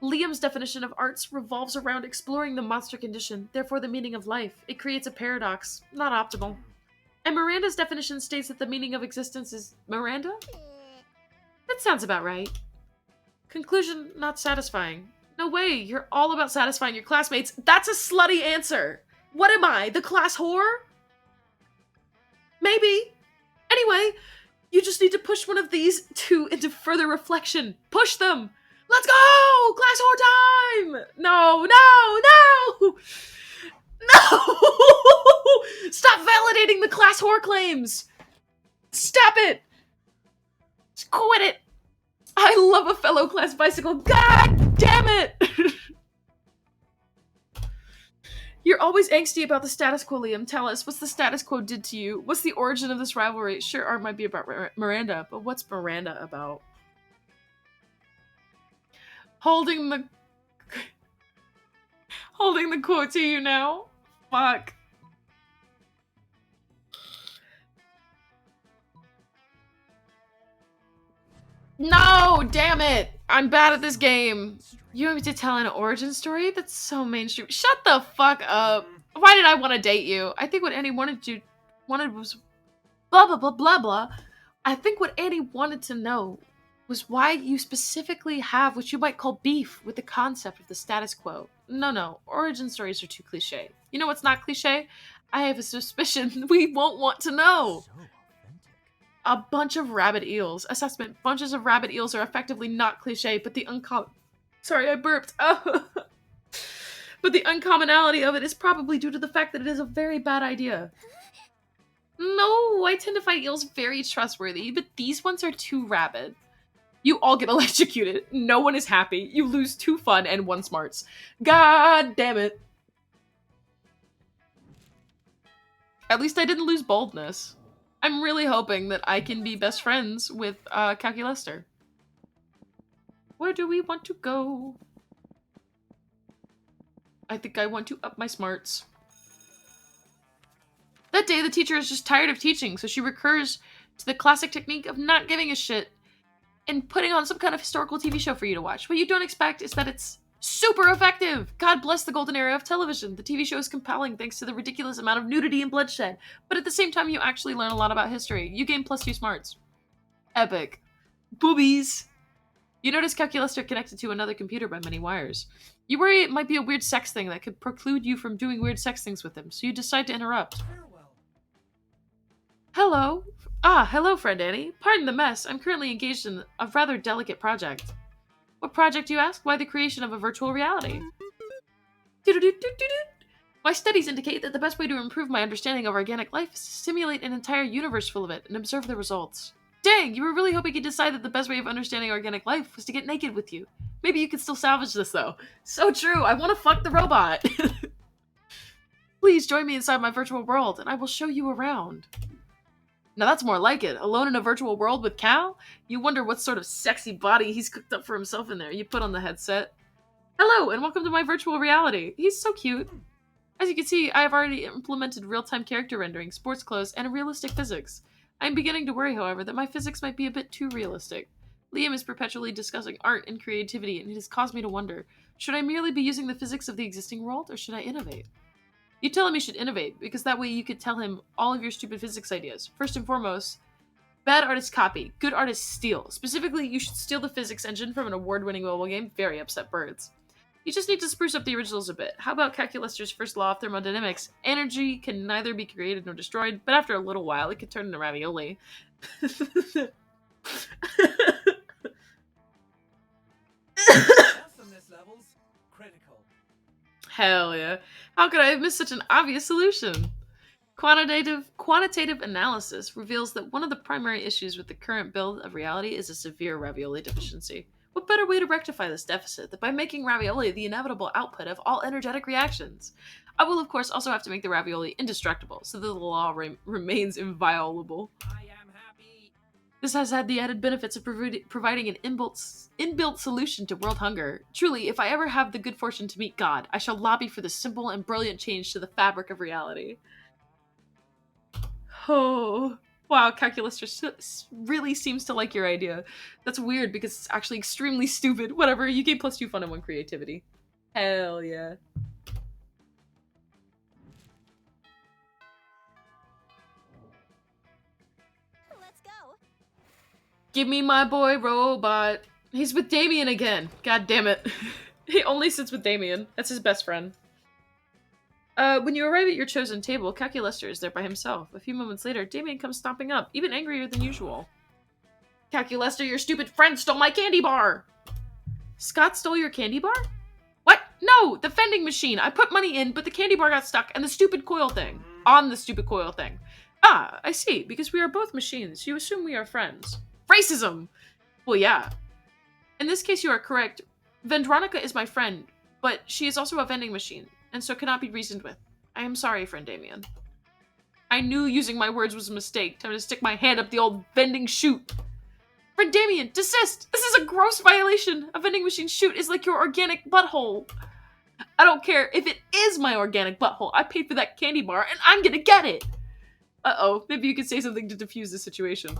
Liam's definition of arts revolves around exploring the monster condition, therefore the meaning of life. It creates a paradox, not optimal. And Miranda's definition states that the meaning of existence is Miranda? That sounds about right. Conclusion, not satisfying. No way, you're all about satisfying your classmates. That's a slutty answer. What am I, the class whore? Maybe. Anyway, you just need to push one of these two into further reflection. Push them! Let's go! Class whore time! No! Stop validating the class whore claims! Stop it! Just quit it! I love a fellow class bicycle. God damn it! You're always angsty about the status quo, Liam. Tell us, what's the status quo did to you? What's the origin of this rivalry? Sure, art might be about Miranda, but what's Miranda about? Holding the quote to you now? Fuck. No! Damn it! I'm bad at this game. You want me to tell an origin story? That's so mainstream. Shut the fuck up. Why did I want to date you? I think what Annie wanted was blah blah blah blah blah. I think what Annie wanted to know was why you specifically have what you might call beef with the concept of the status quo. No. Origin stories are too cliche. You know what's not cliche? I have a suspicion we won't want to know. A bunch of rabbit eels. Assessment. Bunches of rabbit eels are effectively not cliche, but the Sorry, I burped. But the uncommonality of it is probably due to the fact that it is a very bad idea. No, I tend to find eels very trustworthy, but these ones are too rabid. You all get electrocuted. No one is happy. You lose 2 fun and 1 smarts. God damn it. At least I didn't lose boldness. I'm really hoping that I can be best friends with Calculester. Where do we want to go? I think I want to up my smarts. That day, the teacher is just tired of teaching, so she recurs to the classic technique of not giving a shit and putting on some kind of historical TV show for you to watch. What you don't expect is that it's super effective! God bless the golden era of television. The TV show is compelling thanks to the ridiculous amount of nudity and bloodshed, but at the same time, you actually learn a lot about history. You gain +2 smarts. Epic. Boobies! You notice Calculester connected to another computer by many wires. You worry it might be a weird sex thing that could preclude you from doing weird sex things with him, so you decide to interrupt. Hello. Hello, friend Annie. Pardon the mess. I'm currently engaged in a rather delicate project. What project, you ask? Why, the creation of a virtual reality. My studies indicate that the best way to improve my understanding of organic life is to simulate an entire universe full of it and observe the results. Dang, you were really hoping you'd decide that the best way of understanding organic life was to get naked with you. Maybe you could still salvage this, though. So true, I want to fuck the robot. Please join me inside my virtual world, and I will show you around. Now that's more like it. Alone in a virtual world with Cal? You wonder what sort of sexy body he's cooked up for himself in there. You put on the headset. Hello, and welcome to my virtual reality. He's so cute. As you can see, I have already implemented real-time character rendering, sports clothes, and a realistic physics. I am beginning to worry, however, that my physics might be a bit too realistic. Liam is perpetually discussing art and creativity, and it has caused me to wonder, should I merely be using the physics of the existing world, or should I innovate? You tell him he should innovate, because that way you could tell him all of your stupid physics ideas. First and foremost, bad artists copy, good artists steal. Specifically, you should steal the physics engine from an award-winning mobile game, Very Upset Birds. You just need to spruce up the originals a bit. How about Calculester's first law of thermodynamics? Energy can neither be created nor destroyed, but after a little while, it can turn into ravioli. Awesomeness levels critical. Hell yeah. How could I have missed such an obvious solution? Quantitative analysis reveals that one of the primary issues with the current build of reality is a severe ravioli deficiency. What better way to rectify this deficit than by making ravioli the inevitable output of all energetic reactions? I will, of course, also have to make the ravioli indestructible, so that the law remains inviolable. I am happy. This has had the added benefits of providing an inbuilt solution to world hunger. Truly, if I ever have the good fortune to meet God, I shall lobby for this simple and brilliant change to the fabric of reality. Oh, wow, Calculus really seems to like your idea. That's weird because it's actually extremely stupid. Whatever, you gain +2 fun and 1 creativity. Hell yeah. Let's go. Give me my boy robot. He's with Damien again. God damn it. He only sits with Damien. That's his best friend. When you arrive at your chosen table, Calculester is there by himself. A few moments later, Damien comes stomping up, even angrier than usual. Calculester, your stupid friend stole my candy bar! Scott stole your candy bar? What? No! The vending machine! I put money in, but the candy bar got stuck on the stupid coil thing. Ah, I see. Because we are both machines, you assume we are friends. Racism! Well, yeah. In this case, you are correct. Vendronica is my friend, but she is also a vending machine, and so cannot be reasoned with. I am sorry, friend Damien. I knew using my words was a mistake. Time to stick my hand up the old vending chute. Friend Damien, desist! This is a gross violation! A vending machine chute is like your organic butthole. I don't care if it is my organic butthole. I paid for that candy bar, and I'm gonna get it! Uh-oh, maybe you could say something to diffuse the situation.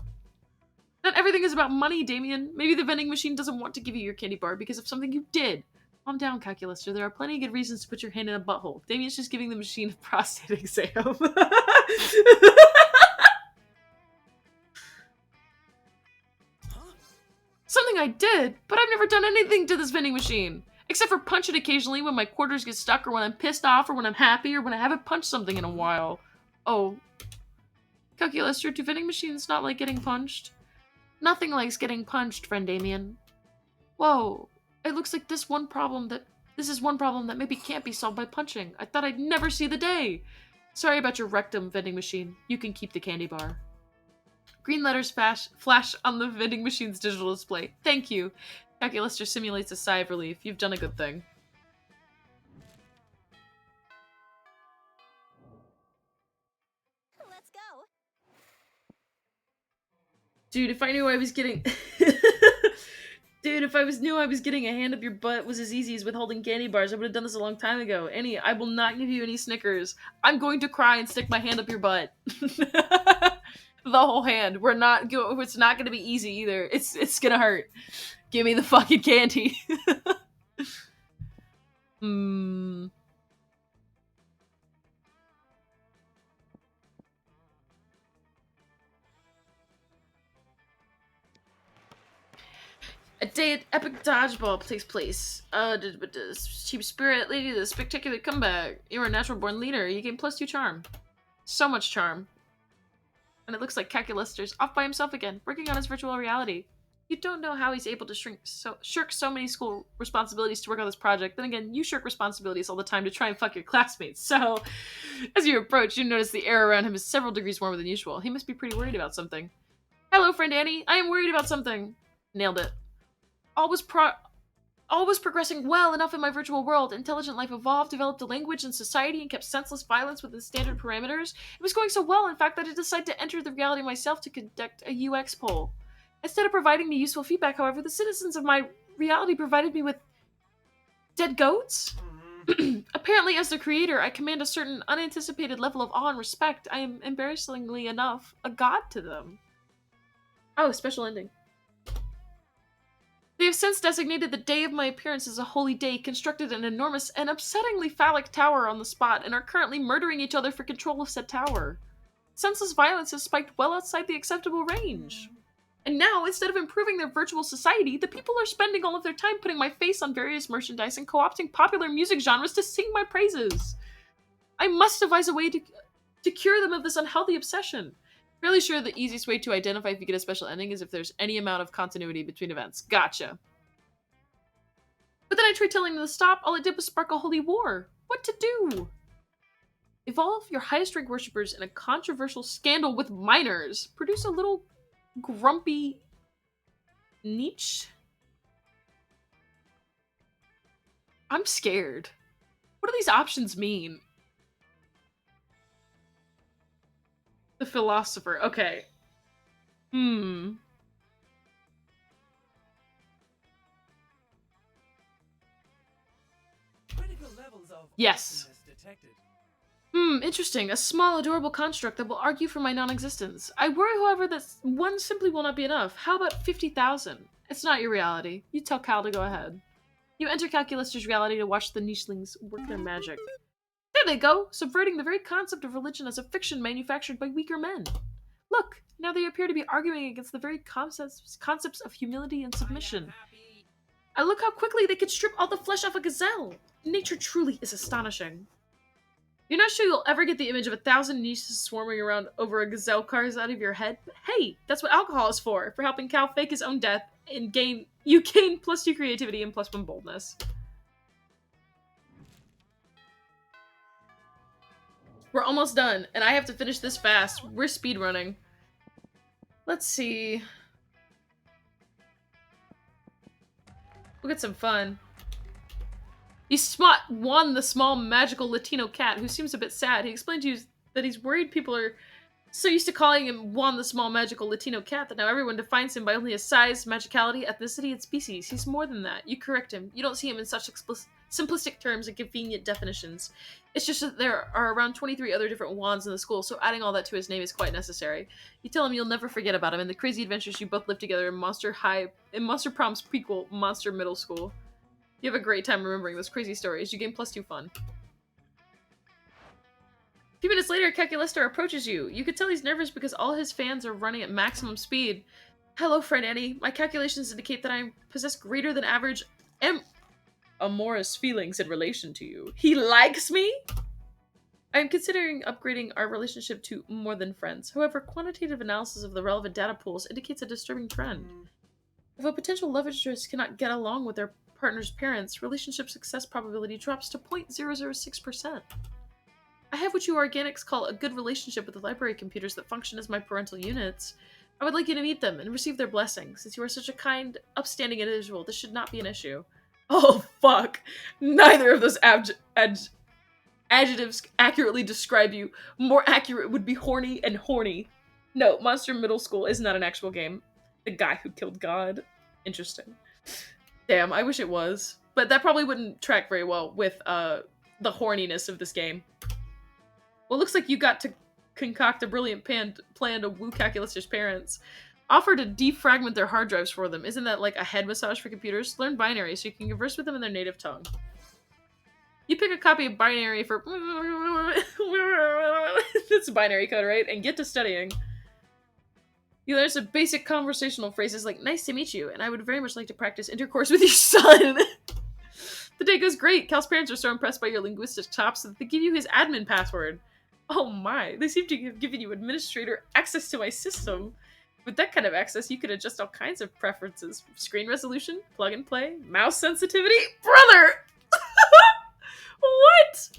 Not everything is about money, Damien. Maybe the vending machine doesn't want to give you your candy bar because of something you did. Calm down, Calculaster. There are plenty of good reasons to put your hand in a butthole. Damien's just giving the machine a prostate exam. Something I did, but I've never done anything to this vending machine. Except for punch it occasionally when my quarters get stuck, or when I'm pissed off, or when I'm happy, or when I haven't punched something in a while. Oh. Calculaster, do vending machines not like getting punched? Nothing likes getting punched, friend Damien. Whoa. It looks like this is one problem that maybe can't be solved by punching. I thought I'd never see the day. Sorry about your rectum, vending machine. You can keep the candy bar. Green letters flash on the vending machine's digital display. Thank you. Calculaster simulates a sigh of relief. You've done a good thing. Let's go. Dude, if I knew I was getting... Dude, if I knew I was getting a hand up your butt was as easy as withholding candy bars, I would have done this a long time ago. Annie, I will not give you any Snickers. I'm going to cry and stick my hand up your butt. The whole hand. It's not going to be easy either. It's going to hurt. Give me the fucking candy. A day at Epic Dodgeball takes place. Cheap Spirit Lady, the spectacular comeback. You're a natural born leader. You gain +2 charm. So much charm. And it looks like Calculaster's off by himself again, working on his virtual reality. You don't know how he's able to shirk so many school responsibilities to work on this project. Then again, you shirk responsibilities all the time to try and fuck your classmates. So, as you approach, you notice the air around him is several degrees warmer than usual. He must be pretty worried about something. Hello, friend Annie. I am worried about something. Nailed it. All was progressing well enough in my virtual world. Intelligent life evolved, developed a language and society, and kept senseless violence within standard parameters. It was going so well, in fact, that I decided to enter the reality myself to conduct a UX poll. Instead of providing me useful feedback, however, the citizens of my reality provided me with dead goats? Apparently, as the creator, I command a certain unanticipated level of awe and respect. I am, embarrassingly enough, a god to them. Oh, special ending. They have since designated the day of my appearance as a holy day, constructed an enormous and upsettingly phallic tower on the spot, and are currently murdering each other for control of said tower. Senseless violence has spiked well outside the acceptable range. And now, instead of improving their virtual society, the people are spending all of their time putting my face on various merchandise and co-opting popular music genres to sing my praises. I must devise a way to cure them of this unhealthy obsession. Fairly sure the easiest way to identify if you get a special ending is if there's any amount of continuity between events. Gotcha. But then I tried telling them to stop, all it did was spark a holy war. What to do? Involve your highest rank worshippers in a controversial scandal with minors. Produce a little grumpy niche. I'm scared. What do these options mean? The philosopher. Okay. Critical levels of Yes. detected. Interesting. A small, adorable construct that will argue for my non-existence. I worry, however, that one simply will not be enough. How about 50,000? It's not your reality. You tell Cal to go ahead. You enter Calculister's reality to watch the nichelings work their magic. There they go, subverting the very concept of religion as a fiction manufactured by weaker men. Look, now they appear to be arguing against the very concepts of humility and submission. I look how quickly they could strip all the flesh off a gazelle. Nature truly is astonishing. You're not sure you'll ever get the image of 1,000 niches swarming around over a gazelle cars out of your head? But hey, that's what alcohol is for helping Cal fake his own death and gain +2 creativity and +1 boldness. We're almost done, and I have to finish this fast. We're speedrunning. Let's see. We'll get some fun. You spot Juan, the small, magical Latino cat, who seems a bit sad. He explained to you that he's worried people are so used to calling him Juan, the small, magical Latino cat, that now everyone defines him by only his size, magicality, ethnicity, and species. He's more than that. You correct him. You don't see him in such simplistic terms and convenient definitions. It's just that there are around 23 other different Juans in the school, so adding all that to his name is quite necessary. You tell him you'll never forget about him and the crazy adventures you both lived together in Monster Prom's prequel, Monster Middle School. You have a great time remembering those crazy stories. You gain +2 fun. A few minutes later, Calculister approaches you. You could tell he's nervous because all his fans are running at maximum speed. Hello, friend Annie. My calculations indicate that I possess greater than average amorous feelings in relation to you. He likes me? I am considering upgrading our relationship to more than friends. However, quantitative analysis of the relevant data pools indicates a disturbing trend. If a potential love interest cannot get along with their partner's parents, relationship success probability drops to 0.006%. I have what you organics call a good relationship with the library computers that function as my parental units. I would like you to meet them and receive their blessings. Since you are such a kind, upstanding individual, this should not be an issue. Oh, fuck. Neither of those adjectives accurately describe you. More accurate would be horny and horny. No, Monster Middle School is not an actual game. The guy who killed God. Interesting. Damn, I wish it was. But that probably wouldn't track very well with the horniness of this game. Well, it looks like you got to concoct a brilliant plan to woo Calculister's parents. Offer to defragment their hard drives for them. Isn't that like a head massage for computers? Learn binary so you can converse with them in their native tongue. You pick a copy of binary for... That's binary code, right? And get to studying. You learn some basic conversational phrases like, nice to meet you, and I would very much like to practice intercourse with your son. The day goes great. Cal's parents are so impressed by your linguistic chops that they give you his admin password. Oh my, they seem to have given you administrator access to my system. With that kind of access, you can adjust all kinds of preferences. Screen resolution, plug and play, mouse sensitivity. Brother! What?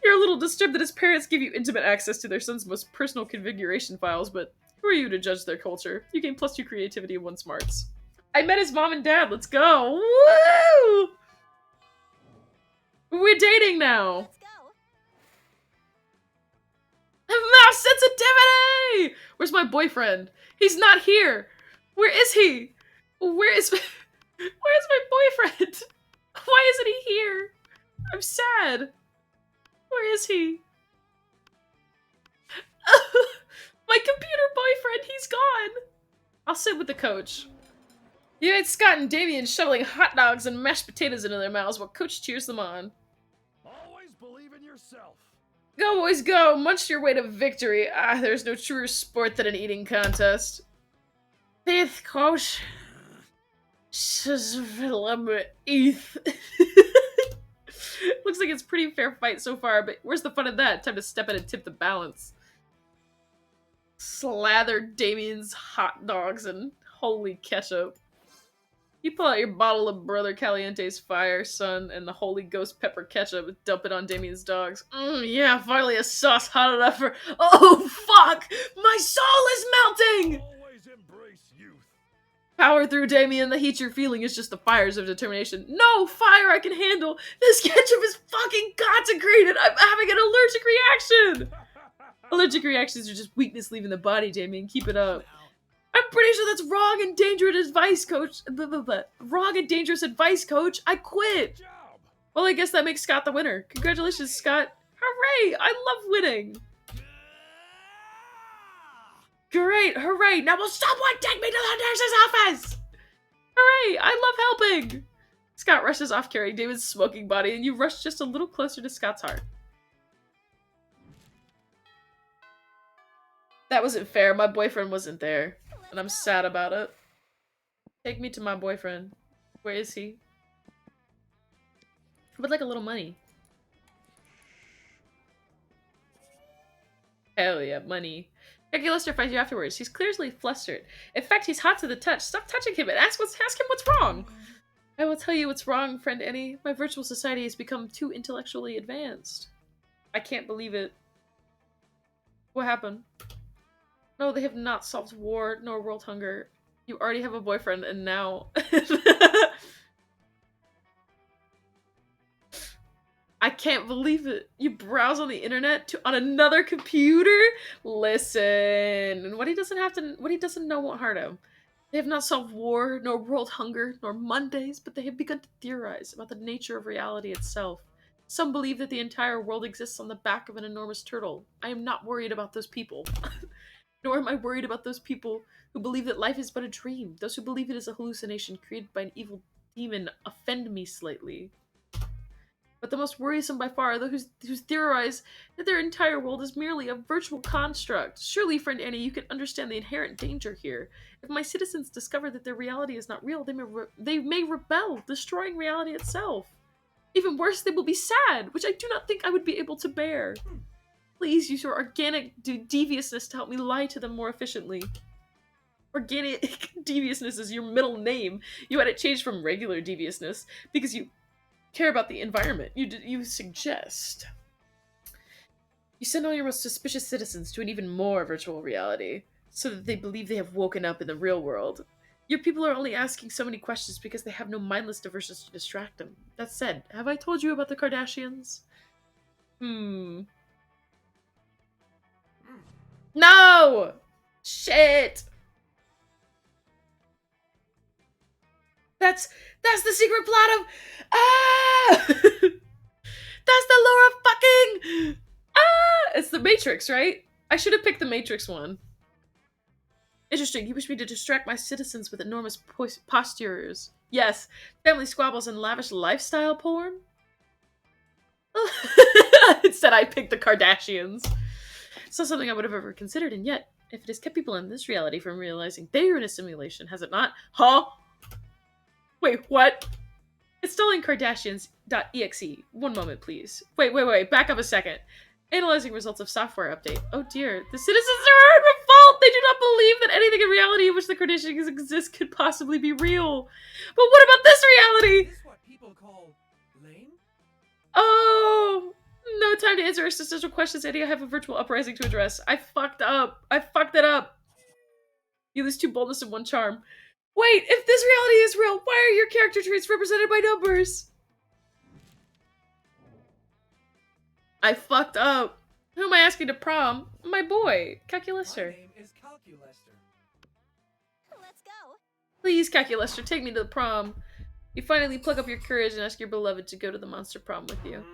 You're a little disturbed that his parents give you intimate access to their son's most personal configuration files, but who are you to judge their culture? You gain +2 creativity and 1 smarts. I met his mom and dad. Let's go. Woo! We're dating now. Let's go. Mouse sensitivity! Where's my boyfriend? He's not here. Where is he? Where's my boyfriend? Why isn't he here? I'm sad. Where is he? My computer boyfriend, he's gone. I'll sit with the coach. You ain't Scott and Damien shoveling hot dogs and mashed potatoes into their mouths while Coach cheers them on. Always believe in yourself. Go, boys, go! Munch your way to victory. Ah, there's no truer sport than an eating contest. Faith, Coach. ETH. Looks like it's a pretty fair fight so far, but where's the fun of that? Time to step in and tip the balance. Slather Damien's hot dogs and holy ketchup. You pull out your bottle of Brother Caliente's Fire, Son, and the Holy Ghost Pepper Ketchup and dump it on Damien's dogs. Yeah, finally a sauce hot enough for— Oh, fuck! My soul is melting! Always embrace youth. Power through, Damien. The heat you're feeling is just the fires of determination. No fire I can handle! This ketchup is fucking consecrated! I'm having an allergic reaction! Allergic reactions are just weakness leaving the body, Damien. Keep it up. I'm pretty sure that's wrong and dangerous advice, Coach. Wrong and dangerous advice, Coach. I quit. Job. Well, I guess that makes Scott the winner. Congratulations, Scott. Hooray! I love winning. Great, hooray. Now will someone take me to the nurse's office? Hooray, I love helping. Scott rushes off carrying David's smoking body, and you rush just a little closer to Scott's heart. That wasn't fair. My boyfriend wasn't there. And I'm sad about it. Take me to my boyfriend. Where is he? I would like a little money. Hell yeah, money. Becky Lester finds you afterwards. He's clearly flustered. In fact, he's hot to the touch. Stop touching him and ask him what's wrong. I will tell you what's wrong, friend Annie. My virtual society has become too intellectually advanced. I can't believe it. What happened? No, they have not solved war nor world hunger. You already have a boyfriend, and now... I can't believe it. You browse on the internet on another computer? Listen. What he doesn't know won't hurt him. They have not solved war, nor world hunger, nor Mondays, but they have begun to theorize about the nature of reality itself. Some believe that the entire world exists on the back of an enormous turtle. I am not worried about those people. Nor am I worried about those people who believe that life is but a dream. Those who believe it is a hallucination created by an evil demon offend me slightly. But the most worrisome by far are those who theorize that their entire world is merely a virtual construct. Surely, friend Annie, you can understand the inherent danger here. If my citizens discover that their reality is not real, they may rebel, destroying reality itself. Even worse, they will be sad, which I do not think I would be able to bear. Please use your organic deviousness to help me lie to them more efficiently. Organic deviousness is your middle name. You had it changed from regular deviousness because you care about the environment. You suggest. You send all your most suspicious citizens to an even more virtual reality so that they believe they have woken up in the real world. Your people are only asking so many questions because they have no mindless diversions to distract them. That said, have I told you about the Kardashians? No! Shit! That's the secret plot of— Ah! That's the lore of fucking— Ah! It's the Matrix, right? I should have picked the Matrix one. Interesting. You wish me to distract my citizens with enormous postures. Yes. Family squabbles and lavish lifestyle porn? Instead, I picked the Kardashians. It's not something I would have ever considered, and yet, if it has kept people in this reality from realizing they are in a simulation, has it not? Huh? Wait, what? Installing Kardashians.exe. One moment, please. Wait. Back up a second. Analyzing results of software update. Oh dear. The citizens are in revolt! They do not believe that anything in reality in which the Kardashians exist could possibly be real. But what about this reality? Is this what people call lame? Oh, no time to answer existential questions, Eddie. I have a virtual uprising to address. I fucked up. I fucked it up. You lose 2 boldness and 1 charm. Wait, if this reality is real, why are your character traits represented by numbers? I fucked up. Who am I asking to prom? My boy, My Calculester. name is Calculester. Let's go. Please, Calculester, take me to the prom. You finally pluck up your courage and ask your beloved to go to the monster prom with you.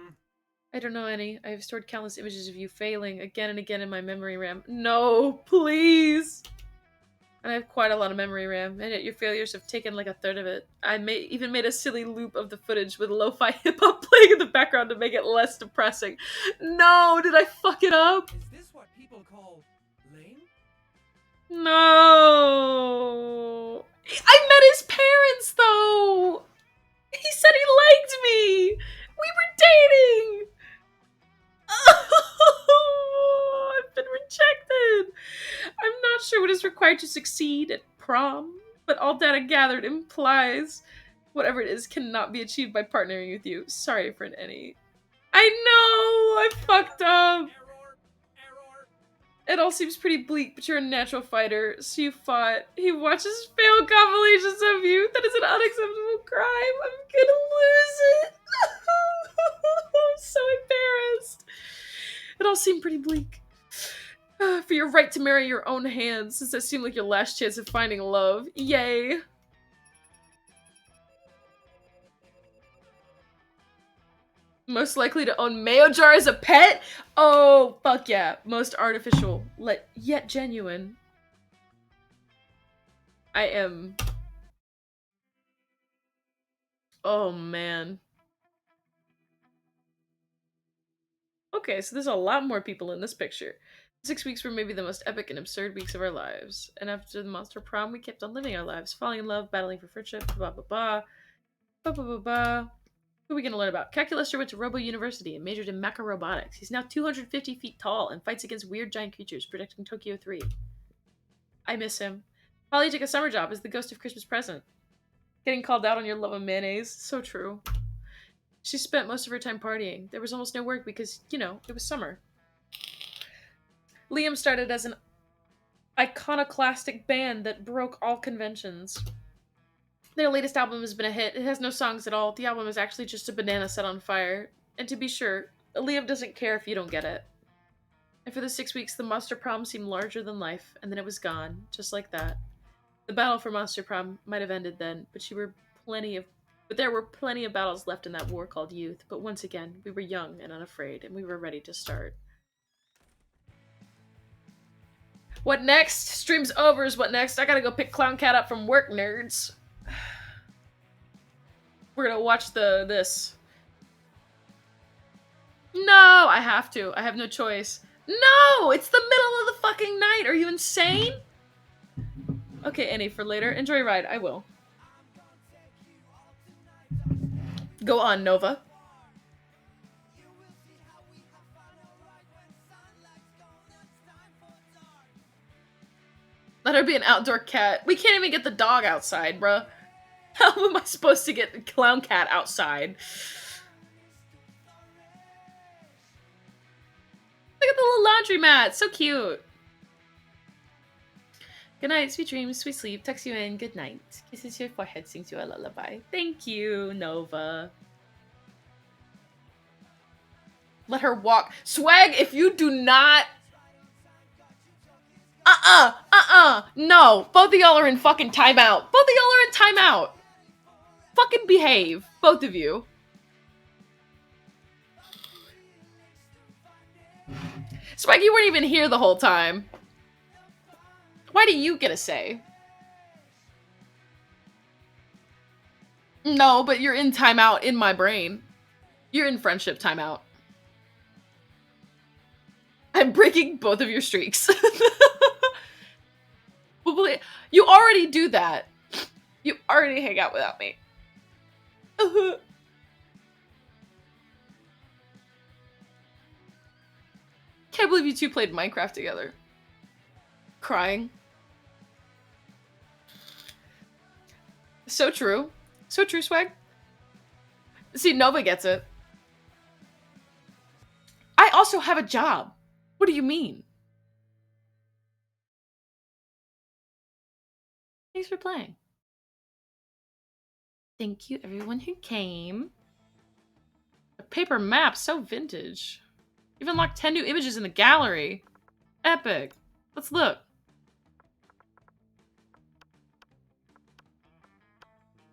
I don't know any. I have stored countless images of you failing again and again in my memory RAM. No, please! And I have quite a lot of memory RAM, and yet your failures have taken like a third of it. I even made a silly loop of the footage with lo-fi hip-hop playing in the background to make it less depressing. No, did I fuck it up? Is this what people call lame? No. I met his parents, though! He said he liked me! We were dating! Oh, I've been rejected! I'm not sure what is required to succeed at prom, but all data gathered implies whatever it is cannot be achieved by partnering with you. Sorry, friend Annie. I know! I fucked up! Error! It all seems pretty bleak, but you're a natural fighter, so you fought. He watches failed compilations of you. That is an unacceptable crime. I'm gonna lose it. I'm so embarrassed. It all seemed pretty bleak. For your right to marry your own hands, since that seemed like your last chance of finding love. Yay. Most likely to own mayo jar as a pet? Oh, fuck yeah. Most artificial, yet genuine. I am... Oh, man. Okay, so there's a lot more people in this picture. 6 weeks were maybe the most epic and absurd weeks of our lives. And after the monster prom, we kept on living our lives. Falling in love, battling for friendship, blah blah blah. Blah blah blah blah. Who are we gonna learn about? Calculuster went to Robo University and majored in macrorobotics. He's now 250 feet tall and fights against weird giant creatures, protecting Tokyo 3. I miss him. Polly took a summer job as the ghost of Christmas present. Getting called out on your love of mayonnaise. So true. She spent most of her time partying. There was almost no work because, you know, it was summer. Liam started as an iconoclastic band that broke all conventions. Their latest album has been a hit. It has no songs at all. The album is actually just a banana set on fire. And to be sure, Liam doesn't care if you don't get it. And for the 6 weeks, the Monster Prom seemed larger than life, and then it was gone, just like that. The battle for Monster Prom might have ended then, but there were plenty of battles left in that war called youth. But once again, we were young and unafraid, and we were ready to start. What next? Stream's over is what next. I gotta go pick Clown Cat up from work, nerds. We're gonna watch this. No, I have to. I have no choice. No! It's the middle of the fucking night! Are you insane? Okay, Annie, for later. Enjoy your ride. I will. Go on, Nova. Let her be an outdoor cat. We can't even get the dog outside, bruh. How am I supposed to get the Clown Cat outside? Look at the little laundromat. So cute. Good night, sweet dreams, sweet sleep. Tucks you in. Good night. Kisses your forehead, sings you a lullaby. Thank you, Nova. Let her walk. Swag, if you do not... No. Both of y'all are in fucking timeout. Both of y'all are in timeout. Fucking behave. Both of you. Swag, you weren't even here the whole time. Why do you get a say? No, but you're in timeout in my brain. You're in friendship timeout. I'm breaking both of your streaks. You already do that. You already hang out without me. Can't believe you two played Minecraft together. Crying. So true. So true, Swag. See, Nova gets it. I also have a job. What do you mean? Thanks for playing. Thank you, everyone who came. A paper map, so vintage. You've unlocked 10 new images in the gallery. Epic. Let's look.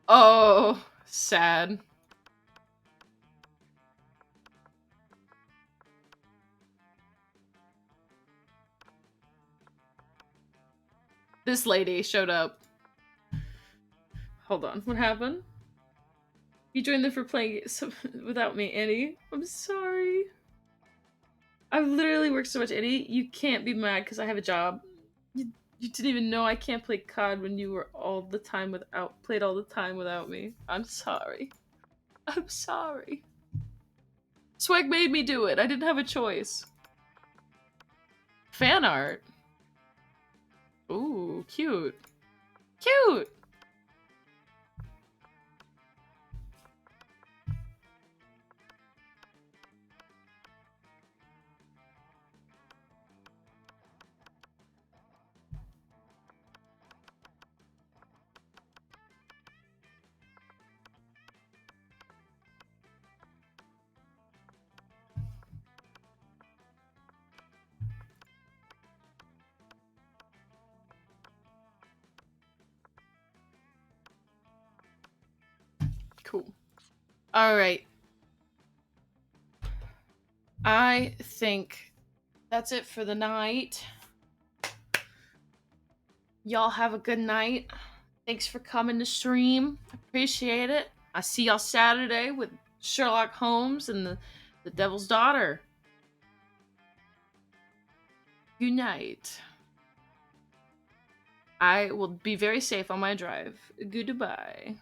Oh, Sad. This lady showed up. Hold on, what happened? You joined them for playing without me, Annie. I'm sorry. I've literally worked so much, Annie. You can't be mad because I have a job. You didn't even know I can't play COD when you were played all the time without me. I'm sorry. I'm sorry. Swag made me do it. I didn't have a choice. Fan art. Ooh, cute. Cute! Cool. Alright. I think that's it for the night. Y'all have a good night. Thanks for coming to stream. Appreciate it. I see y'all Saturday with Sherlock Holmes and the Devil's Daughter. Good night. I will be very safe on my drive. Goodbye.